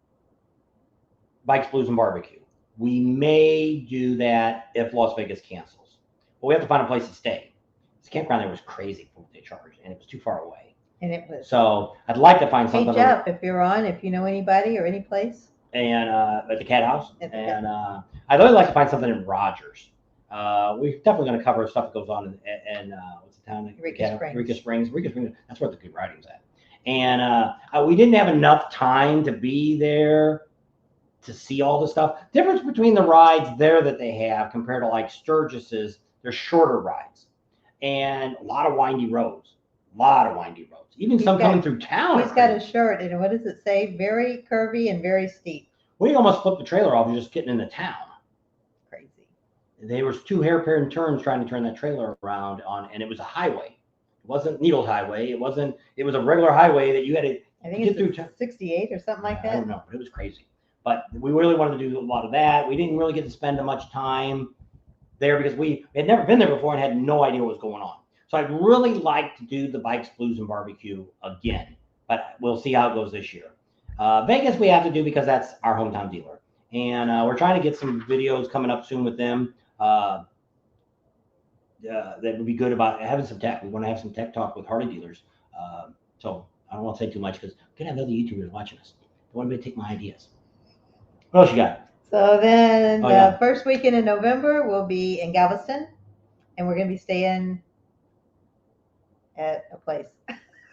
Bikes, Blues, and Barbecue. We may do that if Las Vegas cancels. But we have to find a place to stay. This campground there was crazy for what they charged, and it was too far away. And it was. So I'd like to find something. Hey Jeff, if you're on, if you know anybody or any place. And at the Cat House. And I'd really like to find something in Rogers. We're definitely going to cover stuff that goes on in what's the town? Eureka Springs. That's where the good writing's at. And we didn't have enough time to be there to see all the stuff. Difference between the rides there that they have compared to like Sturgis's, they're shorter rides and a lot of windy roads. Even some coming through town. He's got a shirt, and what does it say? Very curvy and very steep. We almost flipped the trailer off just getting into town. Crazy. There was 2 hairpin turns trying to turn that trailer around on, and it was a highway. It wasn't Needles Highway. It was a regular highway that you had to get through. 68 or something like that. I don't know, but it was crazy. But we really wanted to do a lot of that. We didn't really get to spend much time there because we had never been there before and had no idea what was going on. So I'd really like to do the Bikes, Blues, and Barbecue again, but we'll see how it goes this year. Vegas we have to do because that's our hometown dealer. And we're trying to get some videos coming up soon with them that would be good about having some tech. We want to have some tech talk with Harley dealers. So I don't want to say too much because we're going to have other YouTubers watching us. Don't want anybody to take my ideas. What else you got? So then the first weekend in November, we'll be in Galveston, and we're going to be staying at a place.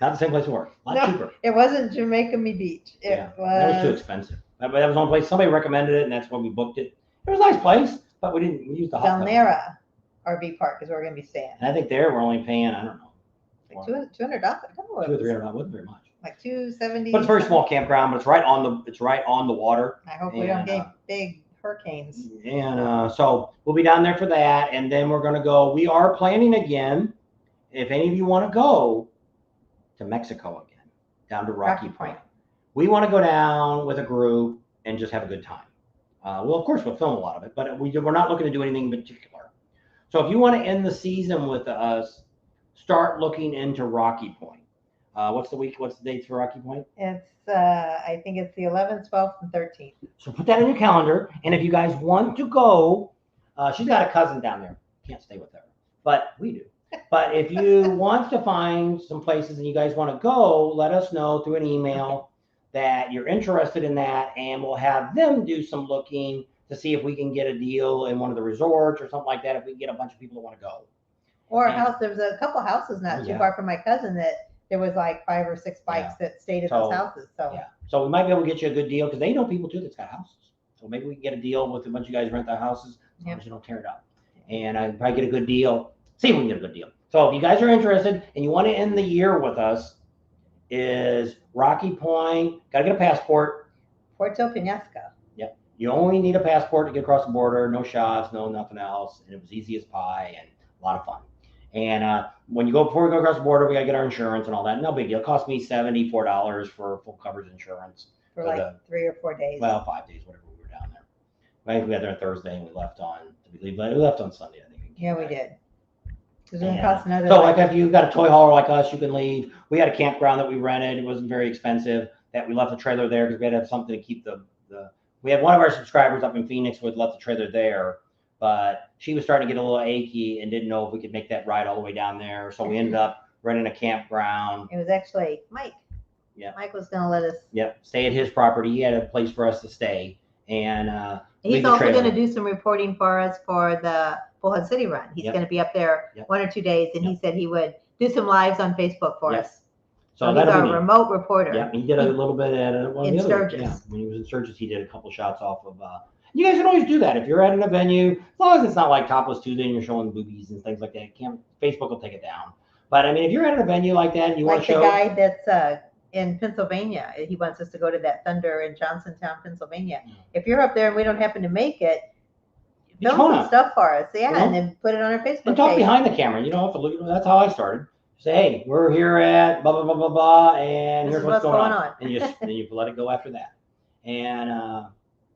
Not the same place we were. A lot cheaper. It wasn't Jamaica Beach. That was too expensive. But that was one place. Somebody recommended it, and that's when we booked it. It was a nice place, but we used the hot tub. Delnera RV Park is where we're going to be staying. And I think there we're only paying, I don't know. Like $200. $200 or $300 wasn't very much. Like $270. But it's a very small campground, but it's right on the water. I hope we don't get big hurricanes. And so we'll be down there for that, and then we're going to go. We are planning again. If any of you want to go to Mexico again, down to Rocky Point, we want to go down with a group and just have a good time. Well, of course, we'll film a lot of it, but we're not looking to do anything in particular. So if you want to end the season with us, start looking into Rocky Point. What's the dates for Rocky Point? It's I think it's the 11th, 12th, and 13th. So put that in your calendar. And if you guys want to go, she's got a cousin down there. Can't stay with her, but we do. But if you want to find some places and you guys want to go, let us know through an email that you're interested in that, and we'll have them do some looking to see if we can get a deal in one of the resorts or something like that, if we can get a bunch of people that want to go. Or a house. There was a couple houses not too far from my cousin that there was like 5 or 6 bikes that stayed at those houses. So we might be able to get you a good deal because they know people too that's got houses. So maybe we can get a deal with a bunch of you guys rent their houses as long as you don't tear it up. And I probably get a good deal. See if we can get a good deal. So if you guys are interested and you want to end the year with us, is Rocky Point, got to get a passport. Puerto Penasco. Yep. You only need a passport to get across the border, no shots, no nothing else, and it was easy as pie and a lot of fun. And when you go before we go across the border, we gotta get our insurance and all that. No big deal. It cost me $74 for full coverage insurance for like 3 or 4 days. Well, 5 days, whatever we were down there. I think we got there on Thursday and we left on. Did we leave? We left on Sunday, I think. Yeah, we did. Because it And, cost another. so, like, if you've got a toy hauler like us, you can leave. We had a campground that we rented. It wasn't very expensive. That we left the trailer there because we had to have something to keep the. We had one of our subscribers up in Phoenix who had left the trailer there, but she was starting to get a little achy and didn't know if we could make that ride all the way down there. So we ended up renting a campground. It was actually Mike. Yeah. Mike was going to let us. Yep. Stay at his property. He had a place for us to stay. And he's also going to do some reporting for us for the Bullhead City Run. He's going to be up there 1 or 2 days, and he said he would do some lives on Facebook for us. So he's our remote reporter. Yeah, he did a little bit at one in of the Sturgis. Yeah, when he was in Sturgis, he did a couple shots off of. You guys can always do that if you're at a venue, as long as it's not like Topless Tuesday and you're showing boobies and things like that. Facebook will take it down. But I mean, if you're at a venue like that and you want to show, like the guy that's in Pennsylvania, he wants us to go to that Thunder in Johnsontown, Pennsylvania. If you're up there and we don't happen to make it, film some stuff for us, and then put it on our Facebook. And talk behind the camera. You know, that's how I started. Say, hey, we're here at blah blah blah blah blah, and here's what's going on. And you let it go after that. And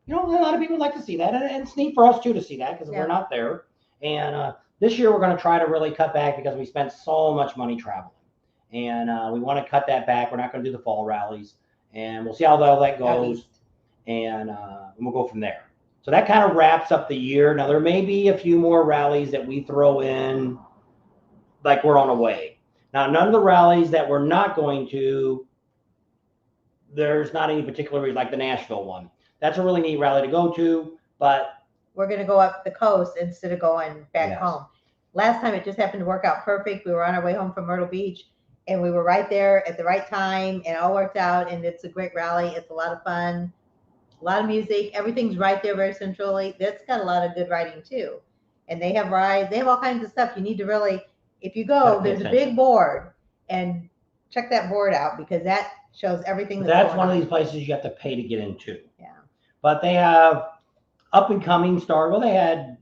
you know, a lot of people like to see that, and it's neat for us too to see that because we're not there. And this year we're going to try to really cut back because we spent so much money traveling, and we want to cut that back. We're not going to do the fall rallies, and we'll see how all that goes, and we'll go from there. So that kind of wraps up the year. Now there may be a few more rallies that we throw in, like we're on a way. Now, none of the rallies that we're not going to, there's not any particular reason, like the Nashville one. That's a really neat rally to go to, but we're going to go up the coast instead of going back home. Last time it just happened to work out perfect. We were on our way home from Myrtle Beach, and we were right there at the right time, and it all worked out, and it's a great rally. It's a lot of fun, a lot of music. Everything's right there very centrally. That's got a lot of good riding, too. And they have rides. They have all kinds of stuff. You need to really... If you go, there's a big board, and check that board out because that shows everything. That's one of these places you have to pay to get into. Yeah. But they have up and coming stars. Well, they had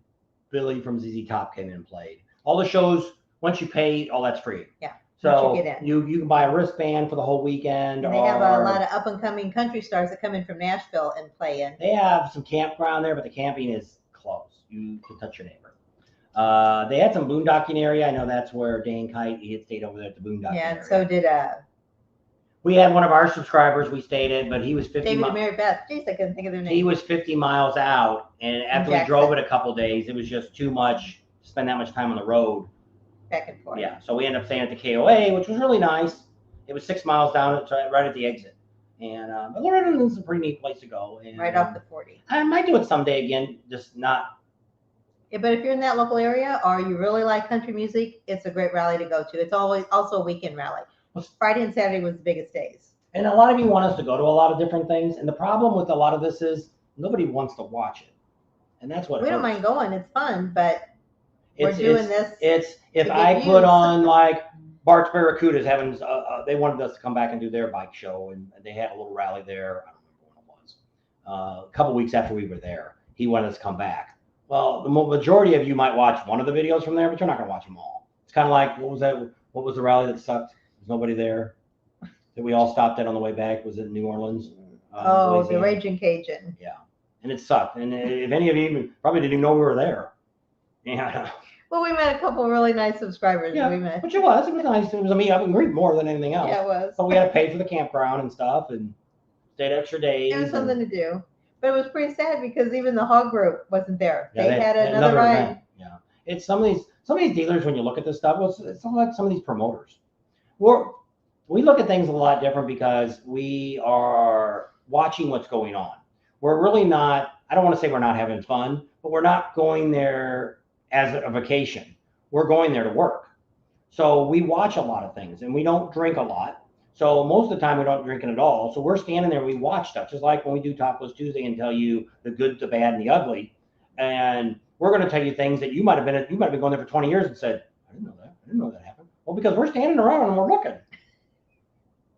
Billy from ZZ Top came in and played. All the shows, once you pay, all that's free. Yeah. So you can buy a wristband for the whole weekend. And they have a lot of up and coming country stars that come in from Nashville and play in. They have some campground there, but the camping is closed. You can touch your neighbor. They had some boondocking area. I know that's where Dan Kite, he had stayed over there at the boondocking area. And so did we had one of our subscribers we stayed at, but he was 50 David and Mary Beth. Jeez, I couldn't think of their name. He was 50 miles out, and after we drove it a couple days, it was just too much to spend that much time on the road. Back and forth. Yeah, so we ended up staying at the KOA, which was really nice. It was 6 miles down, right at the exit. And but Loretta's is a pretty neat place to go. And, right off the 40. I might do it someday again, just not. Yeah, but if you're in that local area or you really like country music, it's a great rally to go to. It's always also a weekend rally. Friday and Saturday was the biggest days. And a lot of you want us to go to a lot of different things. And the problem with a lot of this is nobody wants to watch it. And that's what we don't mind going. It's fun, but we're doing this. It's if I put on like Bart's Barracudas having, they wanted us to come back and do their bike show. And they had a little rally there. I don't remember when it was. A couple weeks after we were there, he wanted us to come back. Well, the majority of you might watch one of the videos from there, but you're not going to watch them all. It's kind of like, what was that? What was the rally that sucked? There's nobody there that we all stopped at on the way back. Was it New Orleans? The Raging Cajun. Yeah. And it sucked. And if any of you even probably didn't even know we were there. Yeah. Well, we met a couple of really nice subscribers. Yeah, which it was. It was nice. It was a meet up and greet more than anything else. Yeah, it was. But we had to pay for the campground and stuff and stayed extra days. It was something to do. But it was pretty sad because even the hog group wasn't there. Yeah, they had another ride. Event. Yeah. It's some of these dealers, when you look at this stuff, it's like some of these promoters. We look at things a lot different because we are watching what's going on. We're really not, I don't want to say we're not having fun, but we're not going there as a vacation. We're going there to work. So we watch a lot of things and we don't drink a lot. So most of the time we don't drink it at all. So we're standing there, we watch stuff, just like when we do Topless Tuesday and tell you the good, the bad, and the ugly. And we're going to tell you things that you might have been going there for 20 years and said, I didn't know that happened. Well, because we're standing around and we're looking.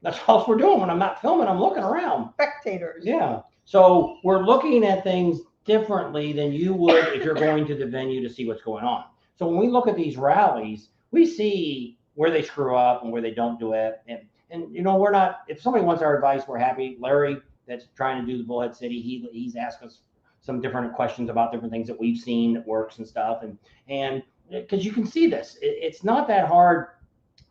That's all we're doing. When I'm not filming, I'm looking around. Spectators. Yeah. So we're looking at things differently than you would if you're going to the venue to see what's going on. So when we look at these rallies, we see where they screw up and where they don't do it. And you know, we're not, if somebody wants our advice, we're happy. Larry, that's trying to do the Bullhead City, he's asked us some different questions about different things that we've seen that works and stuff. And because you can see this, it's not that hard.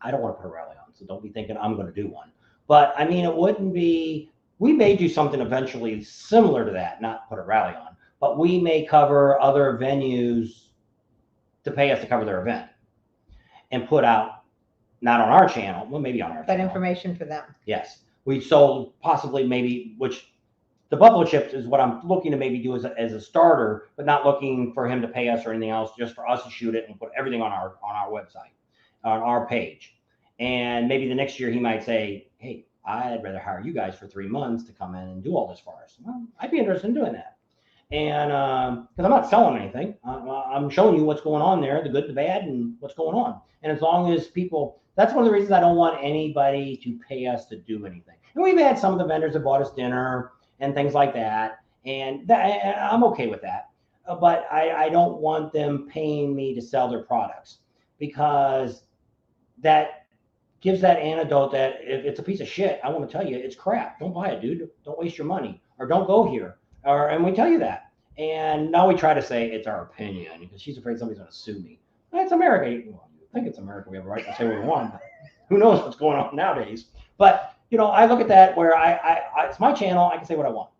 I don't want to put a rally on, so don't be thinking I'm going to do one. But I mean, it wouldn't be, we may do something eventually similar to that, not put a rally on, but we may cover other venues to pay us to cover their event and put out, not on our channel, well, maybe on our But channel. information for them. Yes. We sold possibly maybe, which the buffalo chips is what I'm looking to maybe do as a starter, but not looking for him to pay us or anything else, just for us to shoot it and put everything on our website, on our page. And maybe the next year he might say, hey, I'd rather hire you guys for 3 months to come in and do all this for us. Well, I'd be interested in doing that. And because I'm not selling anything, I'm showing you what's going on there, the good, the bad, and what's going on. And as long as people, that's one of the reasons I don't want anybody to pay us to do anything. And we've had some of the vendors that bought us dinner and things like that, and I'm okay with that. But I don't want them paying me to sell their products, because that gives that antidote that if it's a piece of shit, I want to tell you it's crap. Don't buy it, dude. Don't waste your money, or don't go here. And we tell you that. And now we try to say it's our opinion because she's afraid somebody's going to sue me. It's America. Well, you think it's America. We have a right to say what we want. But who knows what's going on nowadays? But, you know, I look at that where it's my channel. I can say what I want,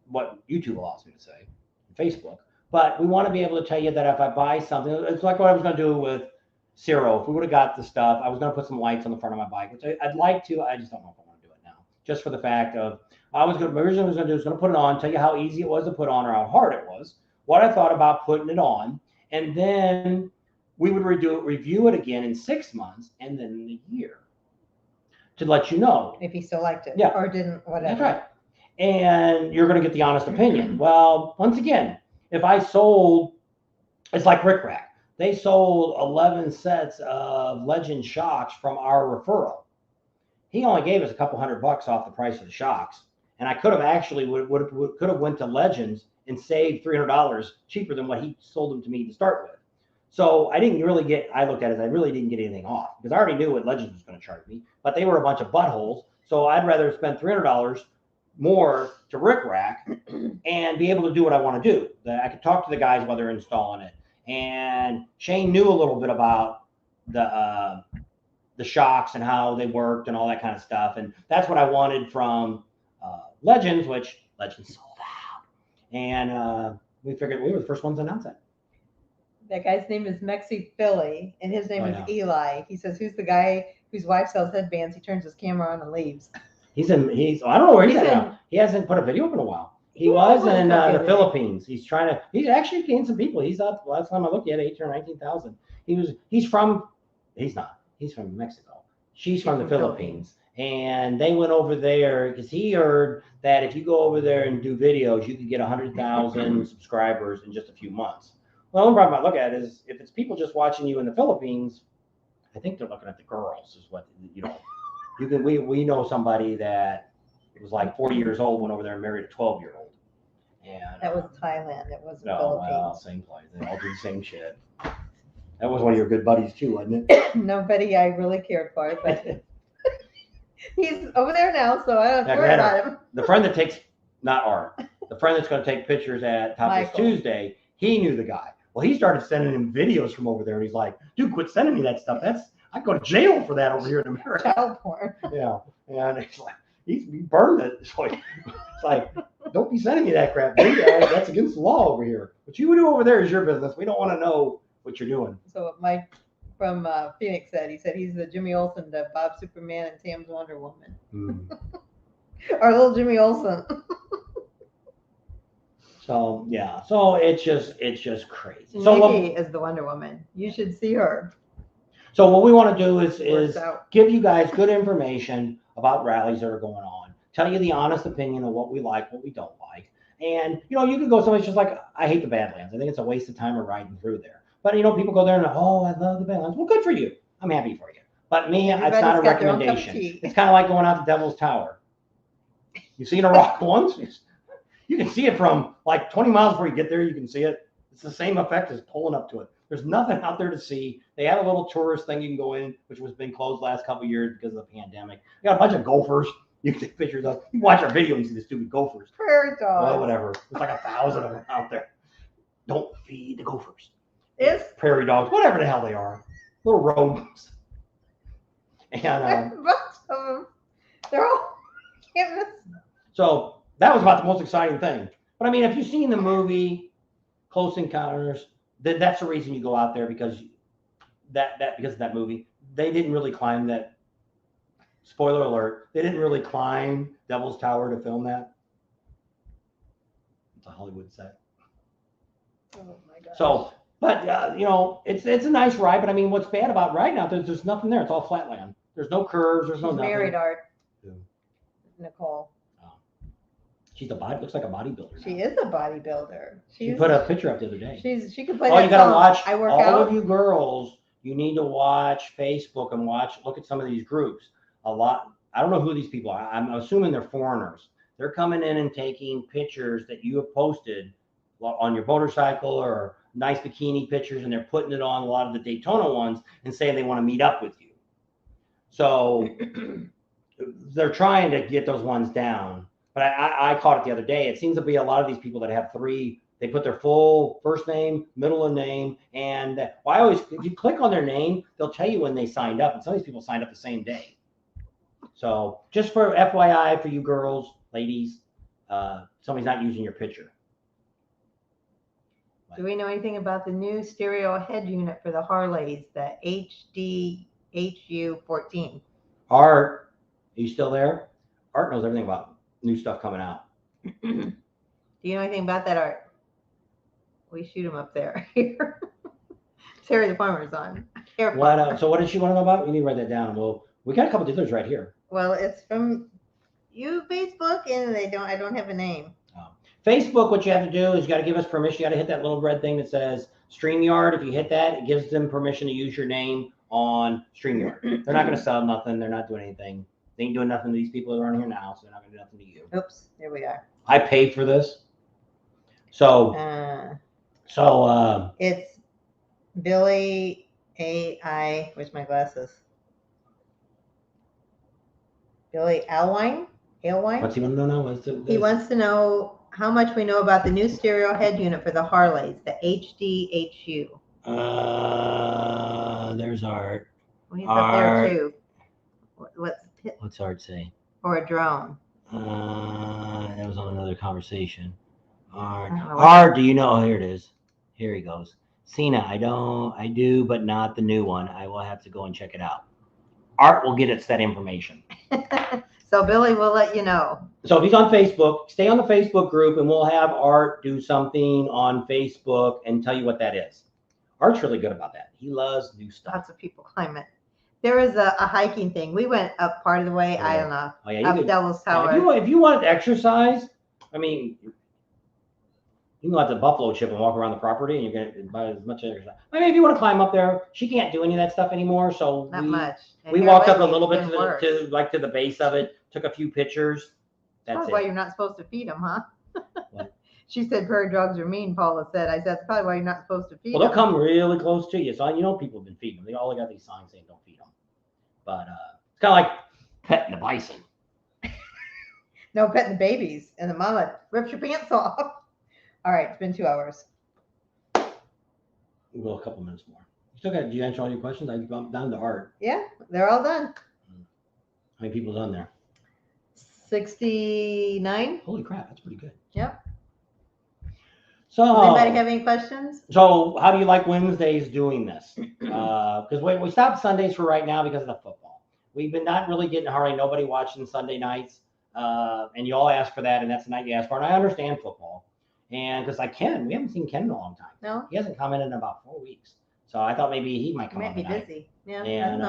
what YouTube allows me to say, Facebook. But we want to be able to tell you that if I buy something, it's like what I was going to do with Ciro. If we would have got the stuff, I was going to put some lights on the front of my bike, which I'd like to. I just don't know if I want to do it now, just for the fact of originally was going to put it on, tell you how easy it was to put on or how hard it was, what I thought about putting it on, and then we would review it again in 6 months and then in a year to let you know if he still liked it, yeah, or didn't, whatever. That's right. And you're going to get the honest opinion. Well, once again, if I sold, it's like Rick Rack. They sold 11 sets of Legend shocks from our referral. He only gave us a couple $100 off the price of the shocks. And I could have actually could have went to Legends and saved $300 cheaper than what he sold them to me to start with. So I didn't really get, I looked at it as I really didn't get anything off because I already knew what Legends was going to charge me, but they were a bunch of buttholes. So I'd rather spend $300 more to Rick Rack and be able to do what I want to do. That I could talk to the guys while they're installing it. And Shane knew a little bit about the shocks and how they worked and all that kind of stuff. And that's what I wanted from Legends, which Legends sold out. And we figured we were the first ones to announce that. That guy's name is Mexi Philly, and his name is know. Eli. He says, who's the guy whose wife sells headbands? He turns his camera on and leaves. I don't know where he's at now. He hasn't put a video up in a while. He was in the Philippines. He's actually gained some people. He's up, last time I looked, he had 18,000 or 19,000. He's from Mexico. She's from the Philippines. And they went over there because he heard that if you go over there and do videos, you could get 100,000 subscribers in just a few months. Well, the only problem I look at is if it's people just watching you in the Philippines, I think they're looking at the girls is what, you know. We know somebody that was like 40 years old, went over there and married a 12-year-old. And that was Thailand. It wasn't Philippines. Philippines. Well, same place. They all do the same shit. That was one of your good buddies too, wasn't it? Nobody I really cared for, but he's over there now, so I don't worry about him. The friend that takes, not Art, the friend that's going to take pictures at Topless Tuesday, he knew the guy. Well, he started sending him videos from over there, and he's like, dude, quit sending me that stuff. I go to jail for that over here in America. Child porn. Yeah. And it's like, he burned it. It's like, don't be sending me that crap, dude. That's against the law over here. What you do over there is your business. We don't want to know what you're doing. So what Mike from Phoenix said, he said he's the Jimmy Olsen to Bob Superman and Tam's Wonder Woman. Our little Jimmy Olsen. So, yeah. So it's just crazy. Nikki is the Wonder Woman. You should see her. So what we want to do is give you guys good information about rallies that are going on, tell you the honest opinion of what we like, what we don't like. And, you know, you could go someplace just like, I hate the Badlands. I think it's a waste of time of riding through there. But, you know, people go there and, oh, I love the Badlands. Well, good for you. I'm happy for you. But me, it's not a recommendation. It's kind of like going out to Devil's Tower. You've seen a rock once. You can see it from like 20 miles before you get there. You can see it. It's the same effect as pulling up to it. There's nothing out there to see. They have a little tourist thing you can go in, which was been closed last couple of years because of the pandemic. You got a bunch of gophers. You can take pictures of. You watch our video and see the stupid gophers. Prairie dogs. Well, whatever. There's like 1,000 of them out there. Don't feed the gophers. It's prairie dogs, whatever the hell they are, little rodents. And there's a bunch of them. They're all can't miss. so that was about the most exciting thing. But I mean, if you've seen the movie Close Encounters, that's the reason you go out there because because of that movie. They didn't really climb that. Spoiler alert: they didn't really climb Devil's Tower to film that. It's a Hollywood set. Oh my god. So, but it's a nice ride. But I mean, what's bad about right now? There's nothing there. It's all flatland. There's no curves. There's no She's nothing. married, Art. Who? Nicole. Oh. She's looks like a bodybuilder. She is a bodybuilder. She put a picture up the other day. She can play Oh, that you gotta song. watch. I work all out. of you girls, you need to watch Facebook and look at some of these groups. A lot. I don't know who these people are. I'm assuming they're foreigners. They're coming in and taking pictures that you have posted on your motorcycle or nice bikini pictures, and they're putting it on a lot of the Daytona ones and saying they want to meet up with you. So they're trying to get those ones down. But I caught it the other day. It seems to be a lot of these people that have three. They put their full first name, middle of name, and if you click on their name, they'll tell you when they signed up. And some of these people signed up the same day. So just for FYI for you girls, ladies, somebody's not using your picture. Do we know anything about the new stereo head unit for the Harleys, the HDHU14? Art, are you still there? Art knows everything about new stuff coming out. Do you know anything about that, Art? We shoot him up there. Here. Terry the farmer's on. So what does she want to know about? We need to write that down. Well, we got a couple dealers right here. Well, it's from you, Facebook, and I don't have a name. Facebook, what you have to do is you got to give us permission. You got to hit that little red thing that says StreamYard. If you hit that, it gives them permission to use your name on StreamYard. They're not going to sell nothing. They're not doing anything. They ain't doing nothing to these people that are on here now, so they're not going to do nothing to you. Oops, there we are. I paid for this. So it's Billy AI. Where's my glasses? Billy Alwine? What's he want to know now? He wants to know how much we know about the new stereo head unit for the Harleys, the HDHU. There's Art. Well, he's up there too. What's Art say? Or a drone. That was on another conversation. Art, do you know? Oh, here it is. Here he goes. Cena, I do, but not the new one. I will have to go and check it out. Art will get us that information. So Billy will let you know. So if he's on Facebook, stay on the Facebook group and we'll have Art do something on Facebook and tell you what that is. Art's really good about that. He loves new stuff. Lots of people climb it. There is a hiking thing. We went up part of the way. I don't know. Oh, yeah, up Devil's Tower. If you wanted to exercise, I mean, you can go out to Buffalo Chip and walk around the property and you're going to buy as much exercise. I mean, if you want to climb up there, she can't do any of that stuff anymore. So not much. And we walked up a little bit to the base of it, took a few pictures. That's probably why you're not supposed to feed them, huh? What? She said prairie dogs are mean, Paula said. I said, that's probably why you're not supposed to feed them. Well, they'll come really close to you. So, people have been feeding them. They all got these signs saying don't feed them. But it's kind of like petting the bison. No, petting the babies. And the mama rips your pants off. All right, it's been 2 hours. We'll go a couple minutes more. Did you answer all your questions? I bumped down to Art. Yeah, they're all done. How many people's on there? 69. Holy crap, that's pretty good. Yep. So, anybody have any questions? So, how do you like Wednesdays doing this? Because we stopped Sundays for right now because of the football. We've been not really getting hardly nobody watching Sunday nights, and you all ask for that, and that's the night you ask for. And I understand football, and because we haven't seen Ken in a long time. No, he hasn't commented in about 4 weeks. So I thought maybe he might come. He might be busy. Yeah. And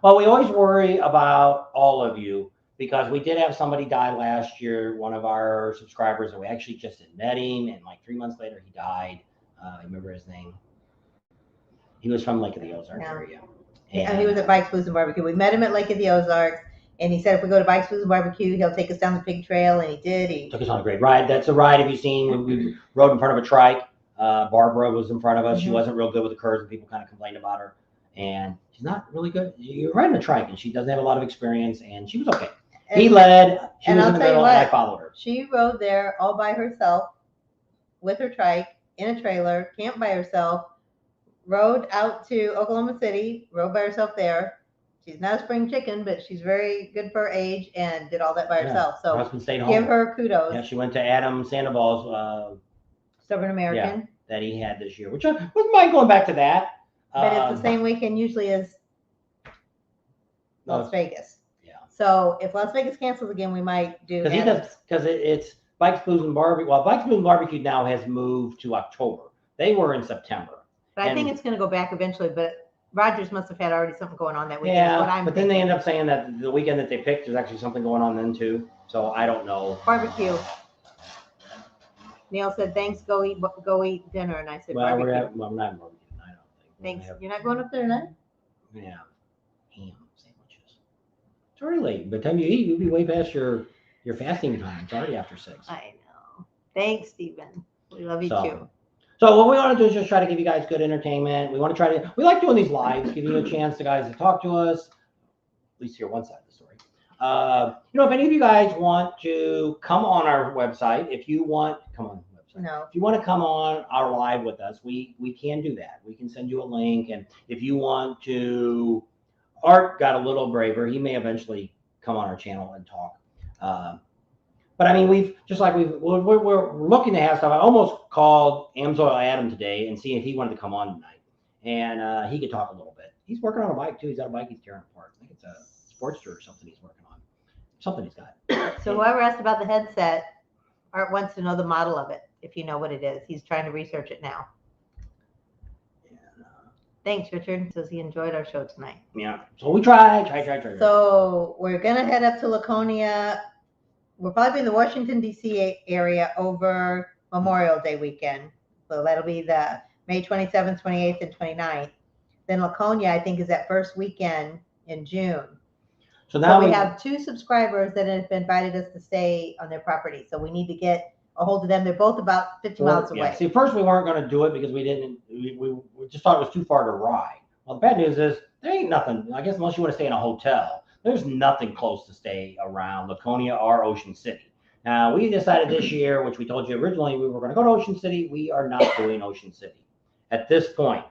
well, we always worry about all of you. Because we did have somebody die last year, one of our subscribers, and we actually just had met him, and like 3 months later he died. I remember his name. He was from Lake of the Ozarks area. And he was at Bikes, Blues, and Barbecue. We met him at Lake of the Ozarks, And he said if we go to Bikes, Blues, and Barbecue, he'll take us down the pig trail, and he did. He took us on a great ride. That's a ride, have you seen, when we rode in front of a trike. Barbara was in front of us. She wasn't real good with the curves, and people kind of complained about her. And she's not really good. You're riding a trike, and she doesn't have a lot of experience, and she was okay. He led, she was in the middle, and I followed her. She rode there all by herself with her trike in a trailer, camped by herself, rode out to Oklahoma City, rode by herself there. She's not a spring chicken, but she's very good for her age and did all that by herself. So her husband stayed home. Give her kudos. Yeah, she went to Adam Sandoval's Stubborn American. Yeah, that he had this year, which I wouldn't mind going back to that. But it's the same weekend usually as Las Vegas. Yeah. So if Las Vegas cancels again, we might do. Because it's Bikes, Blues, and Barbecue. Well, Bikes, Blues, and Barbecue now has moved to October. They were in September. But I think it's going to go back eventually. But Rogers must have had already something going on that weekend. Yeah, but then they end up saying that the weekend that they picked, there's actually something going on then too. So I don't know. Barbecue. Neil said, "Thanks. Go eat dinner." And I said, "Well, barbecue." We're not barbecue tonight. I don't think. Thanks. You're not going up there tonight? Yeah, ham sandwiches. It's already late. By the time you eat, you'll be way past your fasting time. It's already after 6. I know. Thanks, Stephen. We love you too. So what we want to do is just try to give you guys good entertainment. We want to we like doing these lives, giving you a chance to guys to talk to us, at least hear one side of the story. If any of you guys want to come on our website, if you want to come on our live with us, we can do that. We can send you a link, and if you want to, Art got a little braver. He may eventually come on our channel and talk. But I mean, we're looking to have stuff. I almost called Amsoil Adam today and see if he wanted to come on tonight, and he could talk a little bit. He's working on a bike too. He's got a bike he's tearing apart. I think it's a Sportster or something he's working on. Something he's got. So whoever asked about the headset, Art wants to know the model of it, if you know what it is. He's trying to research it now. Thanks, Richard. Says he enjoyed our show tonight. Yeah. So we try. So we're gonna head up to Laconia. We'll probably be in the Washington, D.C. area over Memorial Day weekend. So that'll be the May 27th, 28th, and 29th. Then Laconia, I think, is that first weekend in June. So now we have 2 subscribers that have invited us to stay on their property. So we need to get a hold of them. They're both about 50 miles away. Yeah. See, first we weren't going to do it because we just thought it was too far to ride. Well, the bad news is there ain't nothing. I guess unless you want to stay in a hotel, there's nothing close to stay around Laconia or Ocean City. Now, we decided this year, which we told you originally, we were going to go to Ocean City. We are not doing Ocean City at this point.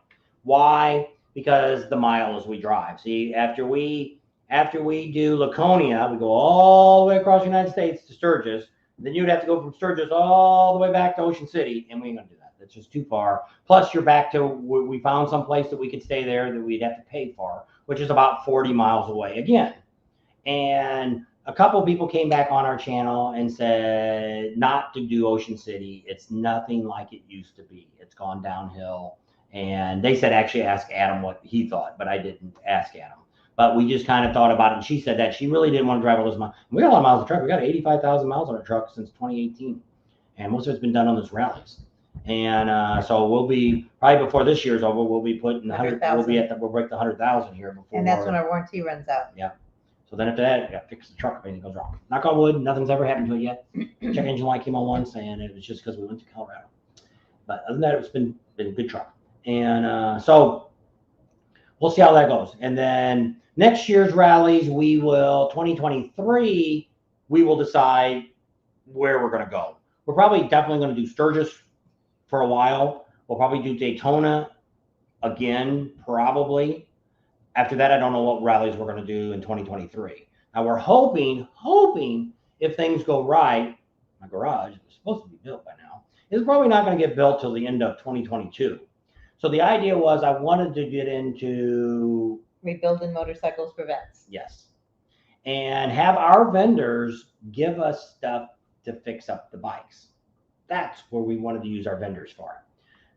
Why? Because the miles we drive. See, after we do Laconia, we go all the way across the United States to Sturgis. Then you'd have to go from Sturgis all the way back to Ocean City, and we ain't going to do that. That's just too far. Plus, you're back to, we found some place that we could stay there that we'd have to pay for, which is about 40 miles away again. And a couple people came back on our channel and said not to do Ocean City. It's nothing like it used to be. It's gone downhill. And they said actually ask Adam what he thought, but I didn't ask Adam. But we just kind of thought about it, and she said that she really didn't want to drive all those miles. We got a lot of miles on the truck. We got 85,000 miles on our truck since 2018, and most of it's been done on those rallies. And so we'll be probably before this year's over. We'll be putting 100,000. We'll break the 100,000 here before. And that's when our warranty runs out. Yeah. So then after that, we got to fix the truck if anything goes wrong. Knock on wood, nothing's ever happened to it yet. Check engine light came on once, and it was just because we went to Colorado. But other than that, it's been a good truck. And so we'll see how that goes. And then next year's rallies, 2023, we will decide where we're going to go. We're probably definitely going to do Sturgis for a while. We'll probably do Daytona again, probably. After that, I don't know what rallies we're going to do in 2023. Now, we're hoping if things go right, my garage is supposed to be built by now, is probably not going to get built till the end of 2022. So the idea was I wanted to get into rebuilding motorcycles for vets. Yes. And have our vendors give us stuff to fix up the bikes. That's where we wanted to use our vendors for.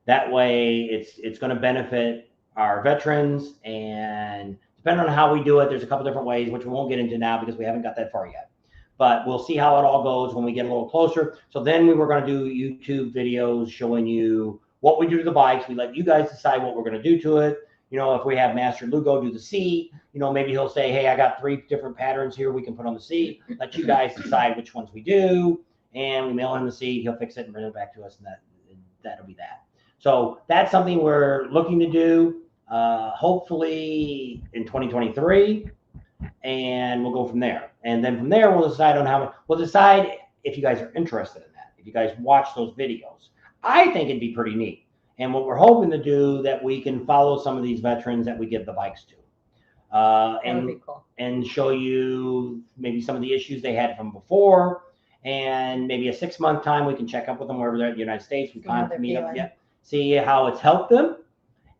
That way it's going to benefit our veterans, and depending on how we do it, there's a couple different ways, which we won't get into now because we haven't got that far yet. But we'll see how it all goes when we get a little closer. So then we were going to do YouTube videos showing you what we do to the bikes. We let you guys decide what we're going to do to it. You know, if we have Master Lugo do the seat, you know, maybe he'll say, hey, I got 3 different patterns here we can put on the seat. Let you guys decide which ones we do. And we mail him the seat. He'll fix it and bring it back to us, and that'll be that. So that's something we're looking to do, hopefully in 2023, and we'll go from there. And then from there, we'll decide on we'll decide if you guys are interested in that, if you guys watch those videos. I think it'd be pretty neat. And what we're hoping to do, that we can follow some of these veterans that we give the bikes to. That would be cool. And show you maybe some of the issues they had from before, and maybe a 6-month time we can check up with them wherever they're in the United States. We can't meet up yet, see how it's helped them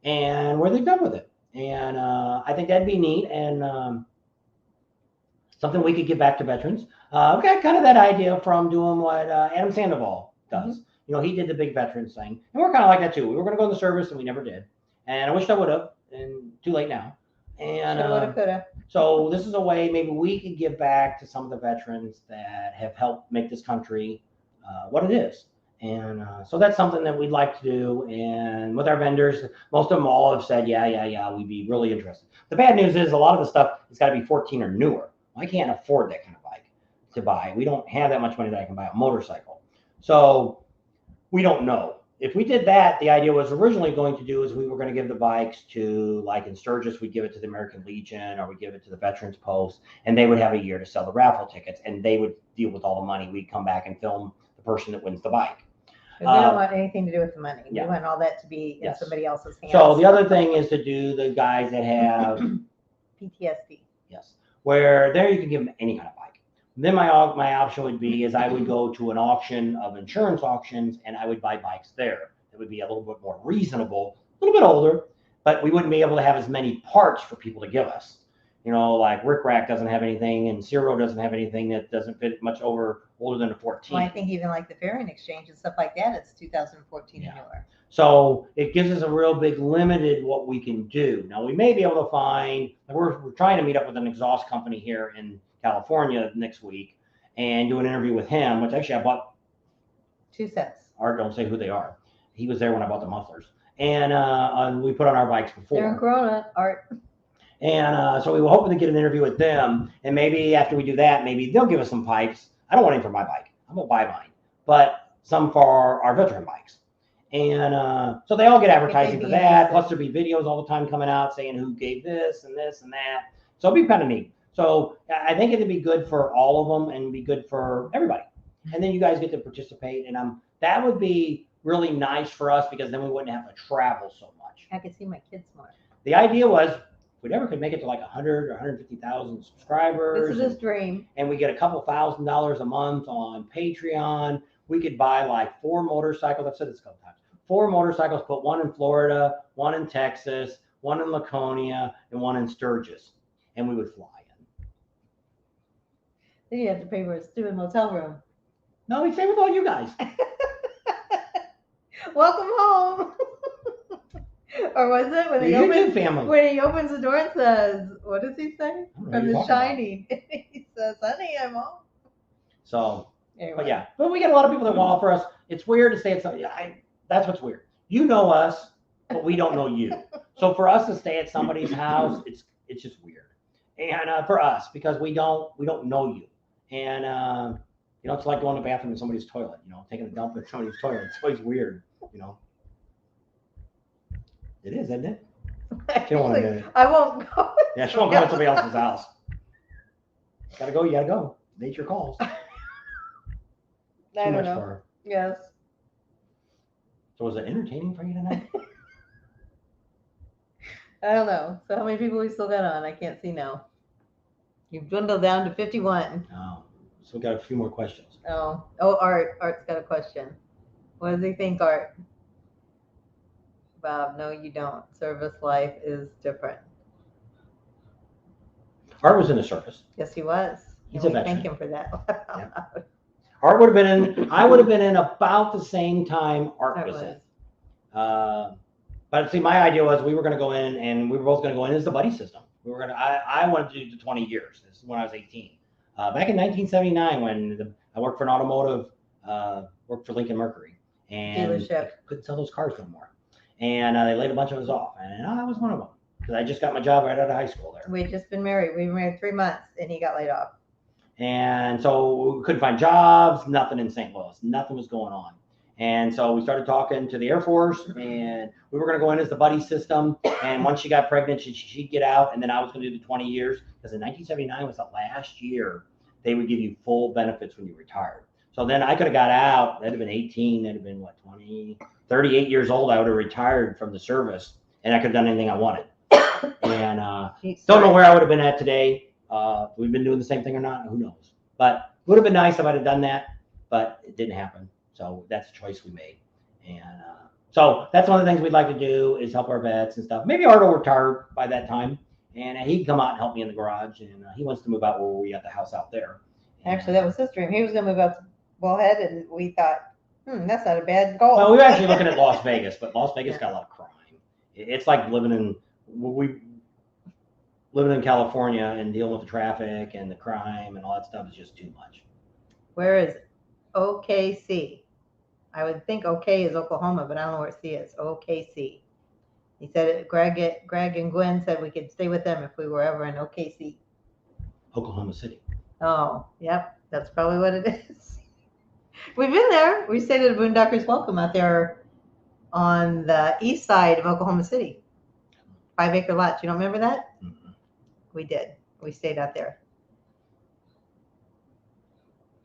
and where they've done with it. And I think that'd be neat, and something we could give back to veterans. We got kind of that idea from doing what Adam Sandoval does. You know, he did the big veterans thing, and we're kind of like that too. We were going to go in the service, and we never did. And I wished I would have, and too late now. And so this is a way maybe we could give back to some of the veterans that have helped make this country what it is. And so that's something that we'd like to do. And with our vendors, most of them all have said, yeah, we'd be really interested. The bad news is a lot of the stuff has got to be 14 or newer. I can't afford that kind of bike to buy. We don't have that much money that I can buy a motorcycle. So we don't know. If we did that, the idea was originally going to do is we were going to give the bikes to, like in Sturgis, we'd give it to the American Legion, or we'd give it to the Veterans Post, and they would have a year to sell the raffle tickets, and they would deal with all the money. We'd come back and film the person that wins the bike. We don't want anything to do with the money. We want all that to be in somebody else's hands. So the other thing is to do the guys that have PTSD. Yes, where there you can give them any kind of bike. Then my option would be is I would go to an auction of insurance auctions, and I would buy bikes there. It would be a little bit more reasonable, a little bit older, but we wouldn't be able to have as many parts for people to give us. You know, like Rick Rack doesn't have anything, and Zero doesn't have anything that doesn't fit much older than a 14. Well, I think even like the fairing exchange and stuff like that, it's 2014 and newer. So it gives us a real big limited what we can do. Now we may be able to find. We're trying to meet up with an exhaust company here in California next week and do an interview with him, which actually I bought 2 sets. Art, don't say who they are. He was there when I bought the mufflers, and we put on our bikes before. They're in Corona, Art. And so we were hoping to get an interview with them, and maybe after we do that, maybe they'll give us some pipes. I don't want any for my bike. I'm gonna buy mine, but some for our veteran bikes. And so they all get advertising for that. Plus there'll be videos all the time coming out saying who gave this and this and that. So it'll be kind of neat. So I think it'd be good for all of them and be good for everybody. And then you guys get to participate, and that would be really nice for us because then we wouldn't have to travel so much. I could see my kids more. The idea was if we never could make it to like 100 or 150,000 subscribers. This is his dream. And we get a couple $1,000s a month on Patreon. We could buy like 4 motorcycles. I've said this a couple times. 4 motorcycles, put 1 in Florida, 1 in Texas, 1 in Laconia, and 1 in Sturgis. And we would fly in. Then you have to pay for a stupid motel room. No, we stay with all you guys. Welcome home. Or was it when he opens the door and says, what does he say? From The Shining. He says, honey, I'm home. So, anyway. but we get a lot of people that will offer us. It's weird to stay at something. That's what's weird. You know us, but we don't know you. So for us to stay at somebody's house, it's just weird. And for us, because we don't know you. And it's like going to the bathroom in somebody's toilet, taking a dump in somebody's toilet. It's always weird, It is, isn't it? You don't want to do it. I won't go. Yeah, she won't go to somebody else's house. Gotta go, you gotta go. Nature calls. I don't know. For her. Yes. So was it entertaining for you tonight? I don't know. So how many people we still got on? I can't see now. You've dwindled down to 51. Oh, so we got a few more questions. Oh, Art's got a question. What does he think, Art? Bob, no, you don't. Service life is different. Art was in the service. Yes, he was. He's a veteran. Thank him for that. Yeah. Art would have been in. I would have been in about the same time Art was in. But see, my idea was we were going to go in, and we were both going to go in as the buddy system. We were going to. I wanted to do the 20 years. This is when I was 18. Back in 1979, when I worked for an automotive, worked for Lincoln Mercury, and dealership. couldn't sell those cars no more. And they laid a bunch of us off, and I was one of them. because I just got my job right out of high school there. We had just been married. We were married 3 months, and he got laid off. And so we couldn't find jobs, nothing in St. Louis, nothing was going on. And so we started talking to the Air Force, and we were going to go in as the buddy system. And once she got pregnant, she'd get out, and then I was going to do the 20 years, because in 1979 was the last year they would give you full benefits when you retired. So then I could have got out. That'd have been 18. That'd have been, what, 20, 38 years old. I would have retired from the service, and I could have done anything I wanted. And don't know where I would have been at today. We've been doing the same thing or not, who knows? But it would have been nice if I'd have done that, but it didn't happen. So that's a choice we made. And so that's one of the things we'd like to do is help our vets and stuff. Maybe Art will retire by that time, and he can come out and help me in the garage. And he wants to move out where we got the house out there. Actually, that was his dream. He was going to move out to Bullhead, and we thought, that's not a bad goal. Well, we were actually looking at Las Vegas, but Las Vegas got a lot of crime. It's like living in California and dealing with the traffic and the crime and all that stuff is just too much. Where is it? OKC. I would think OK is Oklahoma, but I don't know where C is. OKC. He said Greg and Gwen said we could stay with them if we were ever in OKC. Oklahoma City. Oh, yep. That's probably what it is. We've been there. We stayed at Boondockers Welcome out there on the east side of Oklahoma City. 5 acre lots. You don't remember that? Mm-hmm. We did. We stayed out there.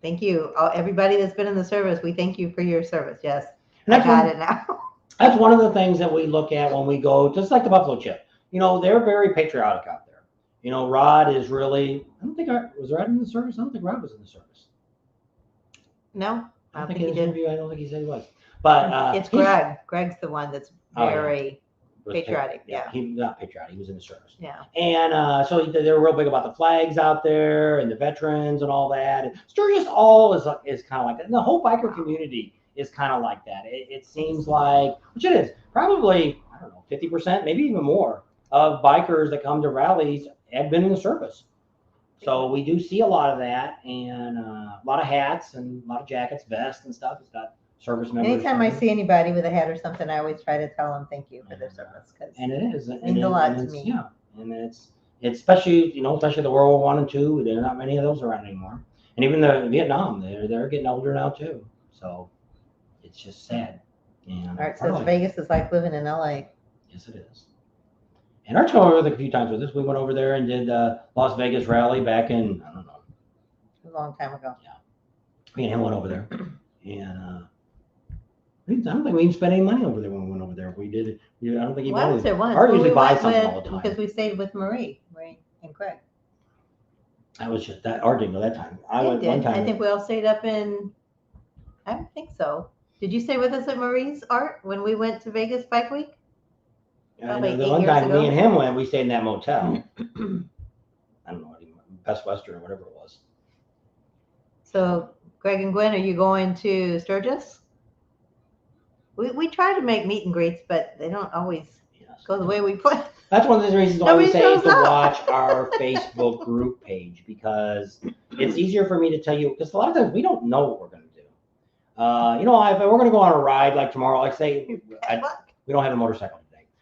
Thank you. Everybody that's been in the service, we thank you for your service. Yes. And I got it now. That's one of the things that we look at when we go, just like the Buffalo Chip. They're very patriotic out there. Rod is really, I don't think, was Rod in the service? I don't think Rod was in the service. No, I don't think he did. I don't think he said he was. But it's Greg. Greg's the one that's very patriotic. Yeah. He's not patriotic. He was in the service. Yeah. And so they're real big about the flags out there and the veterans and all that. And Sturgis all is kind of like that. And the whole biker community is kind of like that. It seems like, which it is, probably, I don't know, 50%, maybe even more of bikers that come to rallies have been in the service. So we do see a lot of that, and a lot of hats and a lot of jackets, vests and stuff. It's got service members. Anytime I see anybody with a hat or something, I always try to tell them thank you for their service. And it is. It means a lot to me. Yeah, and it's especially especially the World War I and II. There are not many of those around anymore. And even the Vietnam, they're getting older now too. So it's just sad. And All right, so Vegas is like living in LA. Yes, it is. And Art's gone over there a few times with us. We went over there and did Las Vegas rally back in, I don't know. A long time ago. Yeah. Me and him went over there. And I don't think we even spent any money over there when we went over there. We did it. I don't think he bought it. I was there once. Art usually buys something all the time. Because we stayed with Marie and Craig. That was just that. Art didn't go that time. I went did. one time. I think we all stayed up in, I don't think so. Did you stay with us at Marie's, Art, when we went to Vegas Bike Week? Probably the one time me and him went, we stayed in that motel. I don't know, Best Western or whatever it was. So, Greg and Gwen, are you going to Sturgis? We try to make meet and greets, but they don't always go the way we plan. That's one of the reasons why we say to watch our Facebook group page, because it's easier for me to tell you, because a lot of times we don't know what we're going to do. If we're going to go on a ride like tomorrow, like say, we don't have a motorcycle.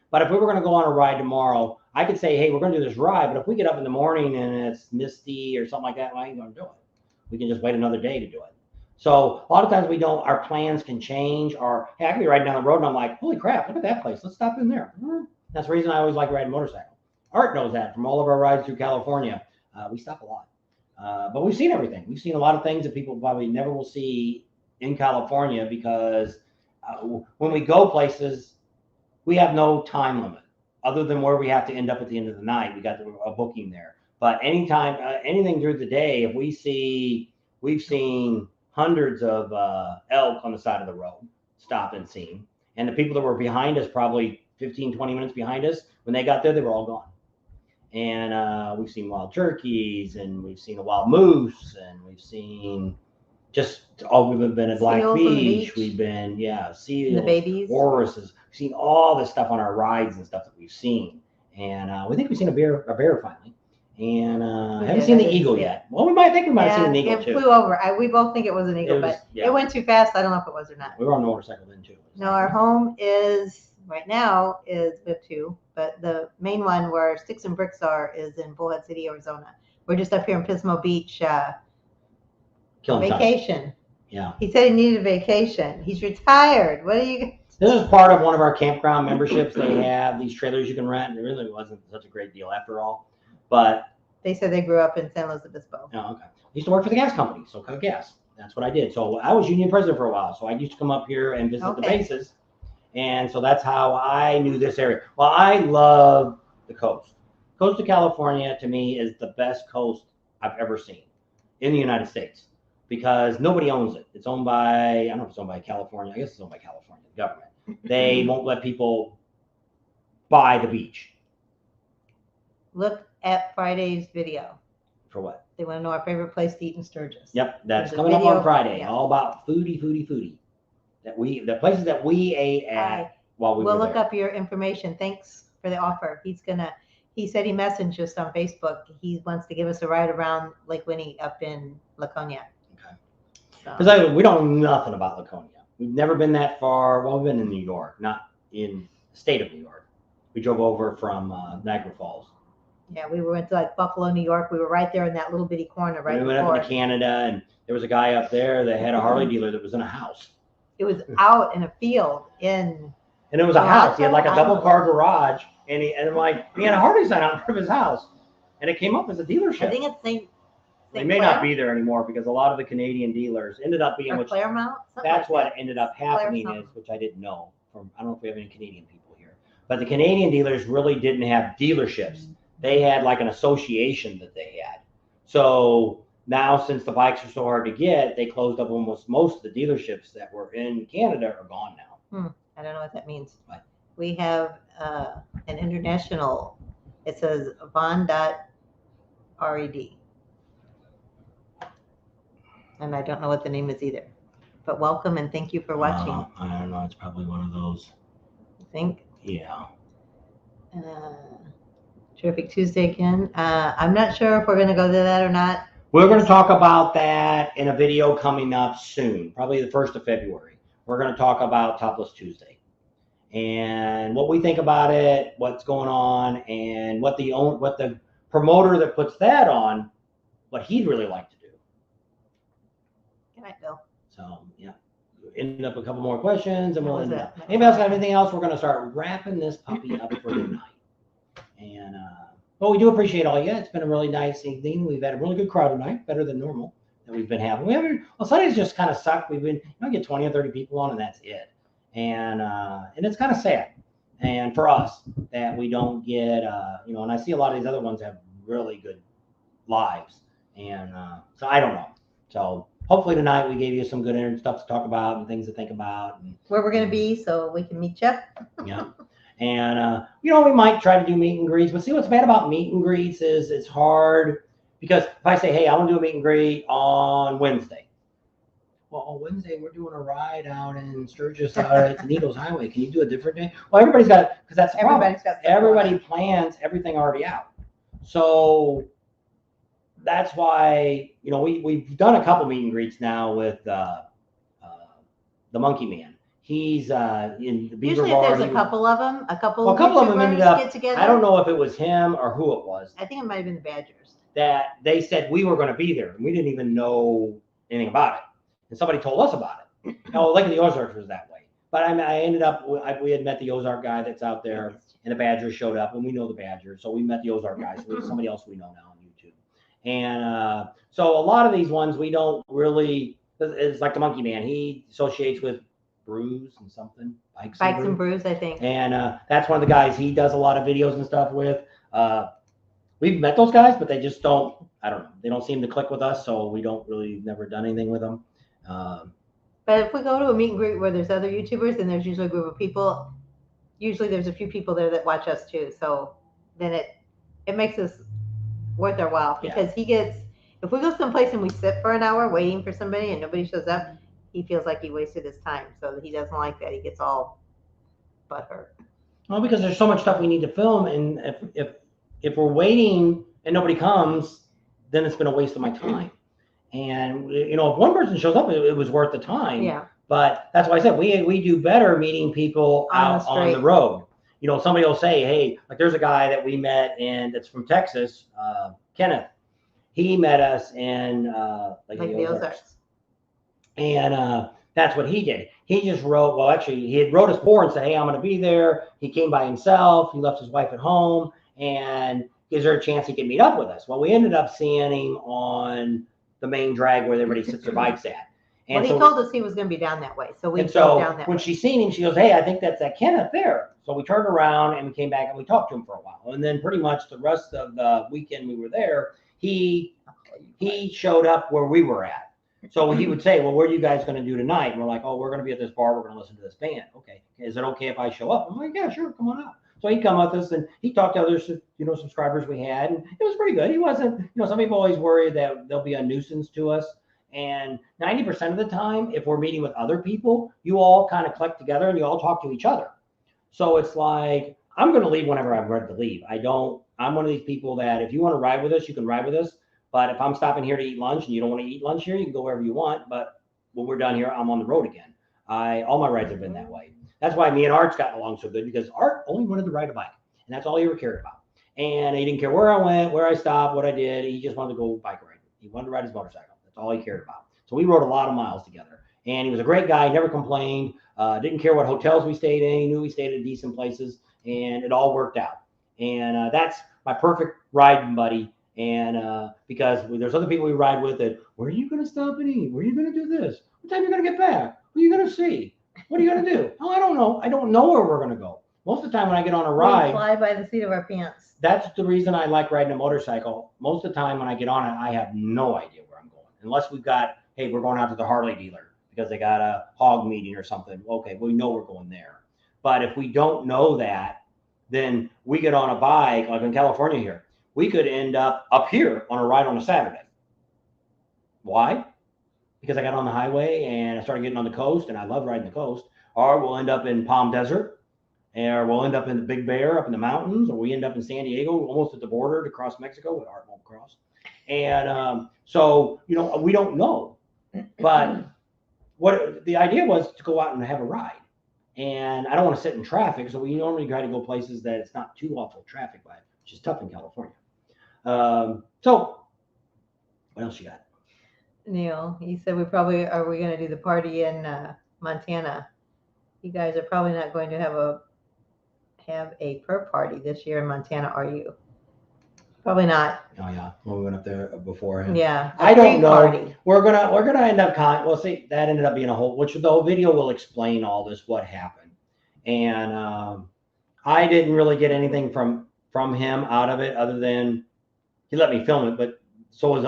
But if we were going to go on a ride tomorrow, I could say, hey, we're going to do this ride. But if we get up in the morning and it's misty or something like that, well, I ain't going to do it. We can just wait another day to do it. So a lot of times our plans can change. Or, hey, I could be riding down the road and I'm like, holy crap, look at that place. Let's stop in there. That's the reason I always like riding motorcycle. Art knows that from all of our rides through California. We stop a lot. But we've seen everything. We've seen a lot of things that people probably never will see in California, because when we go places, we have no time limit other than where we have to end up at the end of the night. We got a booking there. But anytime, anything through the day, if we've seen hundreds of elk on the side of the road, stop and seen. And the people that were behind us, probably 15, 20 minutes behind us, when they got there, they were all gone. And we've seen wild turkeys, and we've seen a wild moose, and we've seen we've been at Black Beach. We've been, seals, the babies, walruses. We've seen all this stuff on our rides and stuff that we've seen. And we think we've seen a bear finally. And I haven't seen the eagle yet. Well, we might have seen an eagle too. It flew over. We both think it was an eagle, but it went too fast. I don't know if it was or not. We were on the motorcycle then too. No, our home is right now is we have two, but the main one where Sticks and Bricks are is in Bullhead City, Arizona. We're just up here in Pismo Beach, Killing time. vacation. Yeah. He said he needed a vacation. He's retired. What are you? This is part of one of our campground memberships. They have these trailers you can rent. And it really wasn't such a great deal after all. But they said they grew up in San Luis Obispo. Oh, okay. I used to work for the gas company, so cut gas. That's what I did. So I was union president for a while. So I used to come up here and visit the bases. And so that's how I knew this area. Well, I love the coast. Coast of California, to me, is the best coast I've ever seen in the United States because nobody owns it. It's owned by, I don't know if it's owned by California. I guess it's owned by California, the government. They won't let people buy the beach. Look at Friday's video. For what? They want to know our favorite place to eat in Sturgis. Yep, that's coming up on Friday. Yeah. All about foodie. The places that we ate at while we were there. We'll look up your information. Thanks for the offer. He said he messaged us on Facebook. He wants to give us a ride around Lake Winnie up in Laconia. Okay. Because we don't know nothing about Laconia. We've never been that far. Well, we've been in New York, not in the state of New York. We drove over from Niagara Falls. Yeah, we went to like Buffalo, New York. We were right there in that little bitty corner right We went up into Canada, and there was a guy up there that had a Harley dealer that was in a house. It was out in a field in. And it was a house. He had like a double car garage, and he had a Harley sign out in front of his house, and it came up as a dealership. I think it's St. They may not be there anymore because a lot of the Canadian dealers ended up being. Claremont. That's what ended up happening is, which I didn't know. I don't know if we have any Canadian people here, but the Canadian dealers really didn't have dealerships. They had like an association that they had. So now, since the bikes are so hard to get, they closed up almost most of the dealerships that were in Canada are gone now. I don't know what that means. What? We have an international. It says Von.red. And I don't know what the name is either. But welcome and thank you for watching. I don't know. It's probably one of those. I think. Yeah. Terrific Tuesday again. I'm not sure if we're going to go to that or not. We're going to talk about that in a video coming up soon, probably the 1st of February. We're going to talk about Topless Tuesday and what we think about it, what's going on, and what the promoter that puts that on, what he'd really like to do. Good night, Bill. So, yeah. Ended up a couple more questions, and we'll end up. Anybody else have anything else? We're going to start wrapping this puppy up for tonight. And well, we do appreciate all you. It's been a really nice evening. We've had a really good crowd tonight, better than normal that we've been having. Sundays just kind of suck. We've been get 20 or 30 people on, and that's it. And it's kind of sad. And for us that we don't get and I see a lot of these other ones have really good lives. And so I don't know. So hopefully tonight we gave you some good stuff to talk about and things to think about. And where we're going to be so we can meet you. Yeah. And, we might try to do meet and greets, but see what's bad about meet and greets is it's hard because if I say, hey, I want to do a meet and greet on Wednesday. Well, on Wednesday, we're doing a ride out in Sturgis out at Needles Highway. Can you do a different day? Well, everybody's got, because that's the problem. Everybody plans everything already out. So that's why, we've done a couple meet and greets now with the Monkey Man. He's in the Beaver Usually Bar. If there's a couple of them, a couple of them ended up, get together. I don't know if it was him or who it was. I think it might have been the Badgers. That they said we were going to be there, and we didn't even know anything about it. And somebody told us about it. Lake of the Ozarks was that way. But I ended up, we had met the Ozark guy that's out there, and the Badgers showed up, and we know the Badgers. So we met the Ozark guy. So there's somebody else we know now on YouTube. And so a lot of these ones we don't really, it's like the Monkey Man. He associates with Brews and something. Bikes and Brews, I think. And that's one of the guys he does a lot of videos and stuff with. We've met those guys, but they just don't, I don't know. They don't seem to click with us, so we don't really, never done anything with them. But if we go to a meet and greet where there's other YouTubers and there's usually a group of people, usually there's a few people there that watch us too. So then it makes us worth our while because if we go someplace and we sit for an hour waiting for somebody and nobody shows up, he feels like he wasted his time. So he doesn't like that. He gets all butthurt. Well, because there's so much stuff we need to film. And if we're waiting and nobody comes, then it's been a waste of my time. And, if one person shows up, it was worth the time. Yeah. But that's why I said we do better meeting people out on the road. You know, somebody will say, hey, like there's a guy that we met and that's from Texas, Kenneth. He met us in like the Ozarks. And that's what he did. He just wrote, well, actually, he had wrote us before and said, hey, I'm going to be there. He came by himself. He left his wife at home. And is there a chance he could meet up with us? Well, we ended up seeing him on the main drag where everybody sits their bikes at. And well, he told us he was going to be down that way. So we drove down that way. When she seen him, she goes, hey, I think that's that Kenneth there. So we turned around and we came back and we talked to him for a while. And then pretty much the rest of the weekend we were there, he showed up where we were at. So he would say, well, what are you guys going to do tonight? And we're like, oh, we're going to be at this bar. We're going to listen to this band. Okay. Is it okay if I show up? I'm like, yeah, sure. Come on up. So he'd come with us and he talked to other, subscribers we had. And it was pretty good. He wasn't, some people always worry that they'll be a nuisance to us. And 90% of the time, if we're meeting with other people, you all kind of collect together and you all talk to each other. So it's like, I'm going to leave whenever I'm ready to leave. I'm one of these people that if you want to ride with us, you can ride with us. But if I'm stopping here to eat lunch and you don't want to eat lunch here, you can go wherever you want. But when we're done here, I'm on the road again. All my rides have been that way. That's why me and Art's gotten along so good, because Art only wanted to ride a bike. And that's all he ever cared about. And he didn't care where I went, where I stopped, what I did. He just wanted to go bike riding. He wanted to ride his motorcycle. That's all he cared about. So we rode a lot of miles together. And he was a great guy. Never complained. Didn't care what hotels we stayed in. He knew we stayed in decent places. And it all worked out. And that's my perfect riding buddy. And because there's other people we ride with that, where are you going to stop and eat? Where are you going to do this? What time are you going to get back? Who are you going to see? What are you going to do? Oh, I don't know. I don't know where we're going to go. Most of the time when I get on a ride, we fly by the seat of our pants. That's the reason I like riding a motorcycle. Most of the time when I get on it, I have no idea where I'm going. Unless we've got, hey, we're going out to the Harley dealer because they got a hog meeting or something. Okay, we know we're going there. But if we don't know that, then we get on a bike, like in California here. We could end up here on a ride on a Saturday. Why? Because I got on the highway and I started getting on the coast, and I love riding the coast. Or we'll end up in Palm Desert, or we'll end up in the Big Bear up in the mountains, or we end up in San Diego, almost at the border to cross Mexico, but Art won't cross. And so, we don't know. But what the idea was to go out and have a ride. And I don't want to sit in traffic, so we normally try to go places that it's not too awful traffic by, which is tough in California. So what else you got? Neil, he said we going to do the party in Montana. You guys are probably not going to have a per party this year in Montana, are you? Probably not. Oh yeah, well, we went up there beforehand. Yeah, I don't know. Party. We're gonna end up well, see, that ended up being a whole, which the whole video will explain all this, what happened, and I didn't really get anything from him out of it other than he let me film it, but so was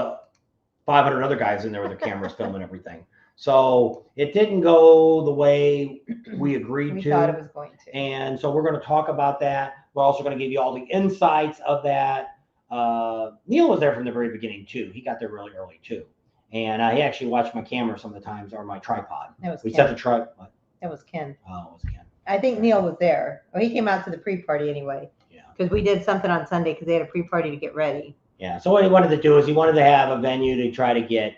500 other guys in there with their cameras filming everything. So it didn't go the way we agreed to. We thought it was going to. And so we're going to talk about that. We're also going to give you all the insights of that. Neil was there from the very beginning too. He got there really early too. And he actually watched my camera some of the times, or my tripod. We set the tripod. That was Ken. Oh, it was Ken. I think Neil was there. Well, he came out to the pre-party anyway. Yeah. Because we did something on Sunday because they had a pre-party to get ready. Yeah. So what he wanted to do is he wanted to have a venue to try to get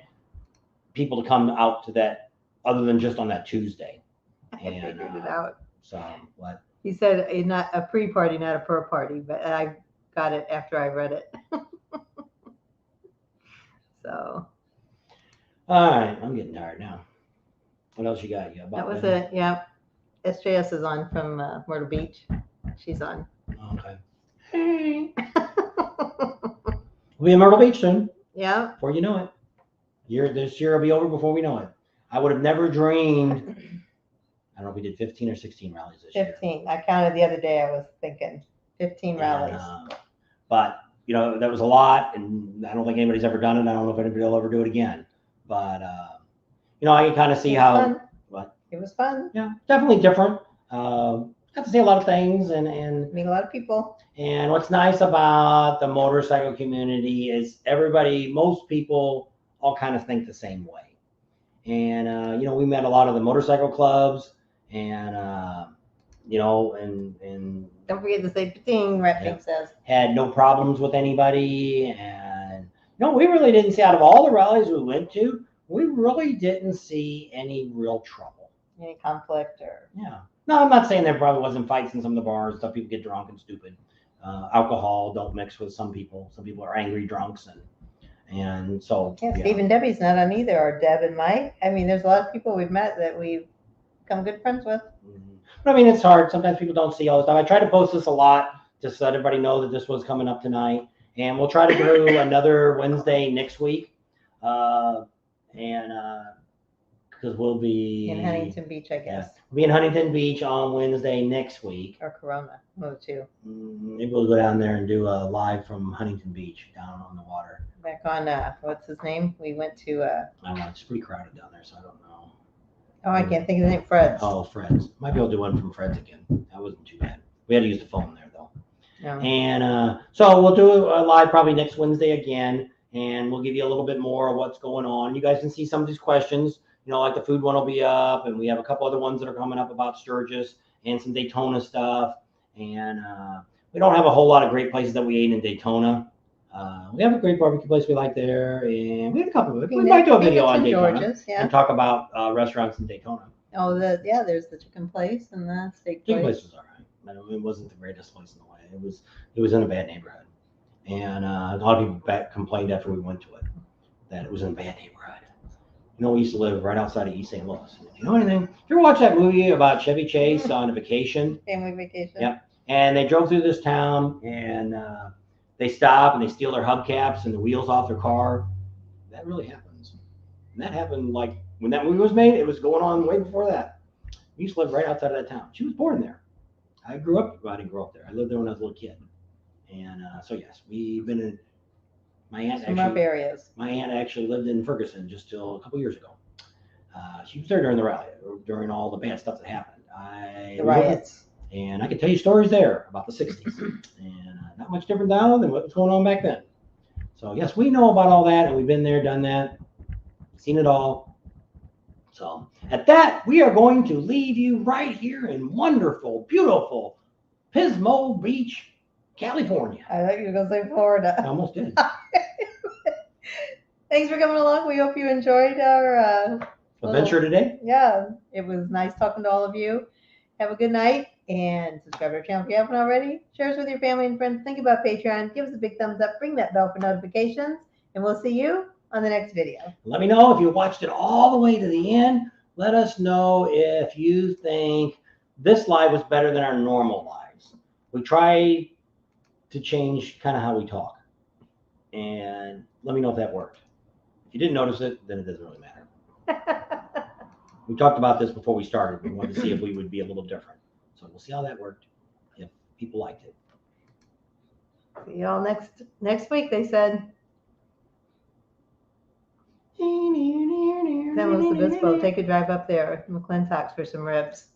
people to come out to that, other than just on that Tuesday. I figured it out. So what? He said not a pre-party, not a per party, but I got it after I read it. So. All right, I'm getting tired now. What else you got? That was it. Yeah. SJS is on from Myrtle Beach. She's on. Okay. Hey. We'll be in Myrtle Beach soon. Yeah. Before you know it. This year will be over before we know it. I would have never dreamed. I don't know if we did 15 or 16 rallies this 15. Year. I counted the other day. I was thinking 15 rallies. But, that was a lot, and I don't think anybody's ever done it. I don't know if anybody will ever do it again. But, I can kind of see how. Fun. What? It was fun. Yeah, definitely different. Got to see a lot of things and meet a lot of people. And what's nice about the motorcycle community is most people all kind of think the same way. And, we met a lot of the motorcycle clubs and, and don't forget to say pating, Red says. Had no problems with anybody. And, we really didn't see, out of all the rallies we went to, we really didn't see any real trouble. Any conflict or? Yeah. No, I'm not saying there probably wasn't fights in some of the bars. Stuff people get drunk and stupid. Alcohol don't mix with some people. Some people are angry drunks and so. Yeah, Steve and Debbie's not on either, or Deb and Mike. I mean, there's a lot of people we've met that we've become good friends with. But I mean, it's hard. Sometimes people don't see all the time. I try to post this a lot just to let everybody know that this was coming up tonight. And we'll try to do another Wednesday next week. Because we'll be in Huntington Beach, I guess. Yeah, we'll be in Huntington Beach on Wednesday next week. Or Corona, one of the two. Maybe we'll go down there and do a live from Huntington Beach down on the water. Back on, what's his name? We went to. I don't know. It's pretty crowded down there, so I don't know. Oh, I can't think of the name. Fred's. Oh, Fred's. Might be able to do one from Fred's again. That wasn't too bad. We had to use the phone there, though. No. And so we'll do a live probably next Wednesday again, and we'll give you a little bit more of what's going on. You guys can see some of these questions. You know, like the food one will be up, and we have a couple other ones that are coming up about Sturgis and some Daytona stuff. And we don't have a whole lot of great places that we ate in Daytona. We have a great barbecue place we like there, and we had a couple of it. We might do a video on Daytona and talk about restaurants in Daytona. Oh, there's the chicken place and the steak place. Chicken place was all right. It wasn't the greatest place in the way. It was in a bad neighborhood, and a lot of people complained after we went to it that it was in a bad neighborhood. You know, we used to live right outside of East St. Louis. If you know anything, if you ever watch that movie about Chevy Chase on a vacation? Family vacation. Yep. And they drove through this town, and they stop and they steal their hubcaps and the wheels off their car. That really happens. And that happened like when that movie was made. It was going on way before that. We used to live right outside of that town. She was born there. I didn't grow up there. I lived there when I was a little kid. And so yes, we've been in. My aunt actually lived in Ferguson just till a couple years ago. She was there during the rally, during all the bad stuff that happened. The riots. And I can tell you stories there about the 60s. And not much different now than what was going on back then. So yes, we know about all that, and we've been there, done that, seen it all. So at that, we are going to leave you right here in wonderful, beautiful Pismo Beach, California. I thought you were going to say Florida. I almost did. Thanks for coming along. We hope you enjoyed our adventure today. Yeah, it was nice talking to all of you. Have a good night, and subscribe to our channel if you haven't already. Share us with your family and friends. Think about Patreon. Give us a big thumbs up. Ring that bell for notifications, and we'll see you on the next video. Let me know if you watched it all the way to the end. Let us know if you think this live was better than our normal lives. We try to change kind of how we talk, and let me know if that worked. If you didn't notice it, then it doesn't really matter. We talked about this before we started. We wanted to see if we would be a little different. So we'll see how that worked, if people liked it. See y'all next week, they said. San Luis Obispo, take a drive up there, McClintock's for some ribs.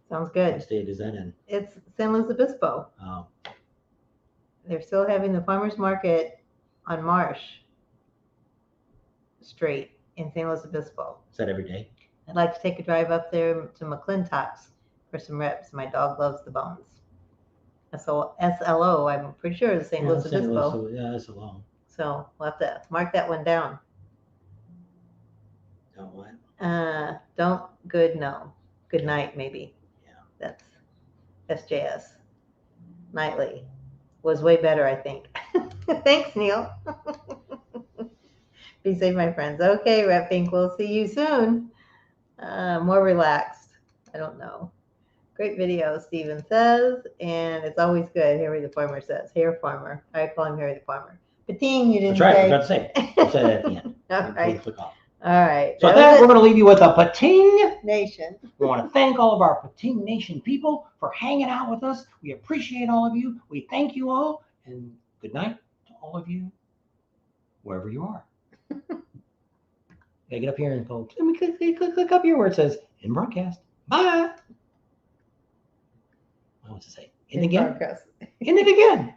Sounds good. What state is that in? It's San Luis Obispo. Oh. They're still having the farmers market on Marsh Street in San Luis Obispo. Is that every day? I'd like to take a drive up there to McClintock's for some ribs. My dog loves the bones. SLO, I'm pretty sure it's St. Louis Obispo. Yeah, SLO. So we'll have to mark that one down. Don't what? Good night, maybe. Yeah. That's SJS. Nightly was way better, I think. Thanks, Neil. Be safe, my friends. Okay, Rep Pink, we'll see you soon. More relaxed. I don't know. Great video, Steven says, and it's always good. Harry the Farmer says. Hair Farmer. I call him Harry the Farmer. Pating, you didn't say. That's right. I forgot to say it. I said it at the end. All right. Click off. All right. So we're going to leave you with a Pating Nation. We want to thank all of our Pating Nation people for hanging out with us. We appreciate all of you. We thank you all, and good night to all of you, wherever you are. Okay, get up here and go. Let me click up here where it says in broadcast. Bye. What to say? In again. Broadcast. In it again.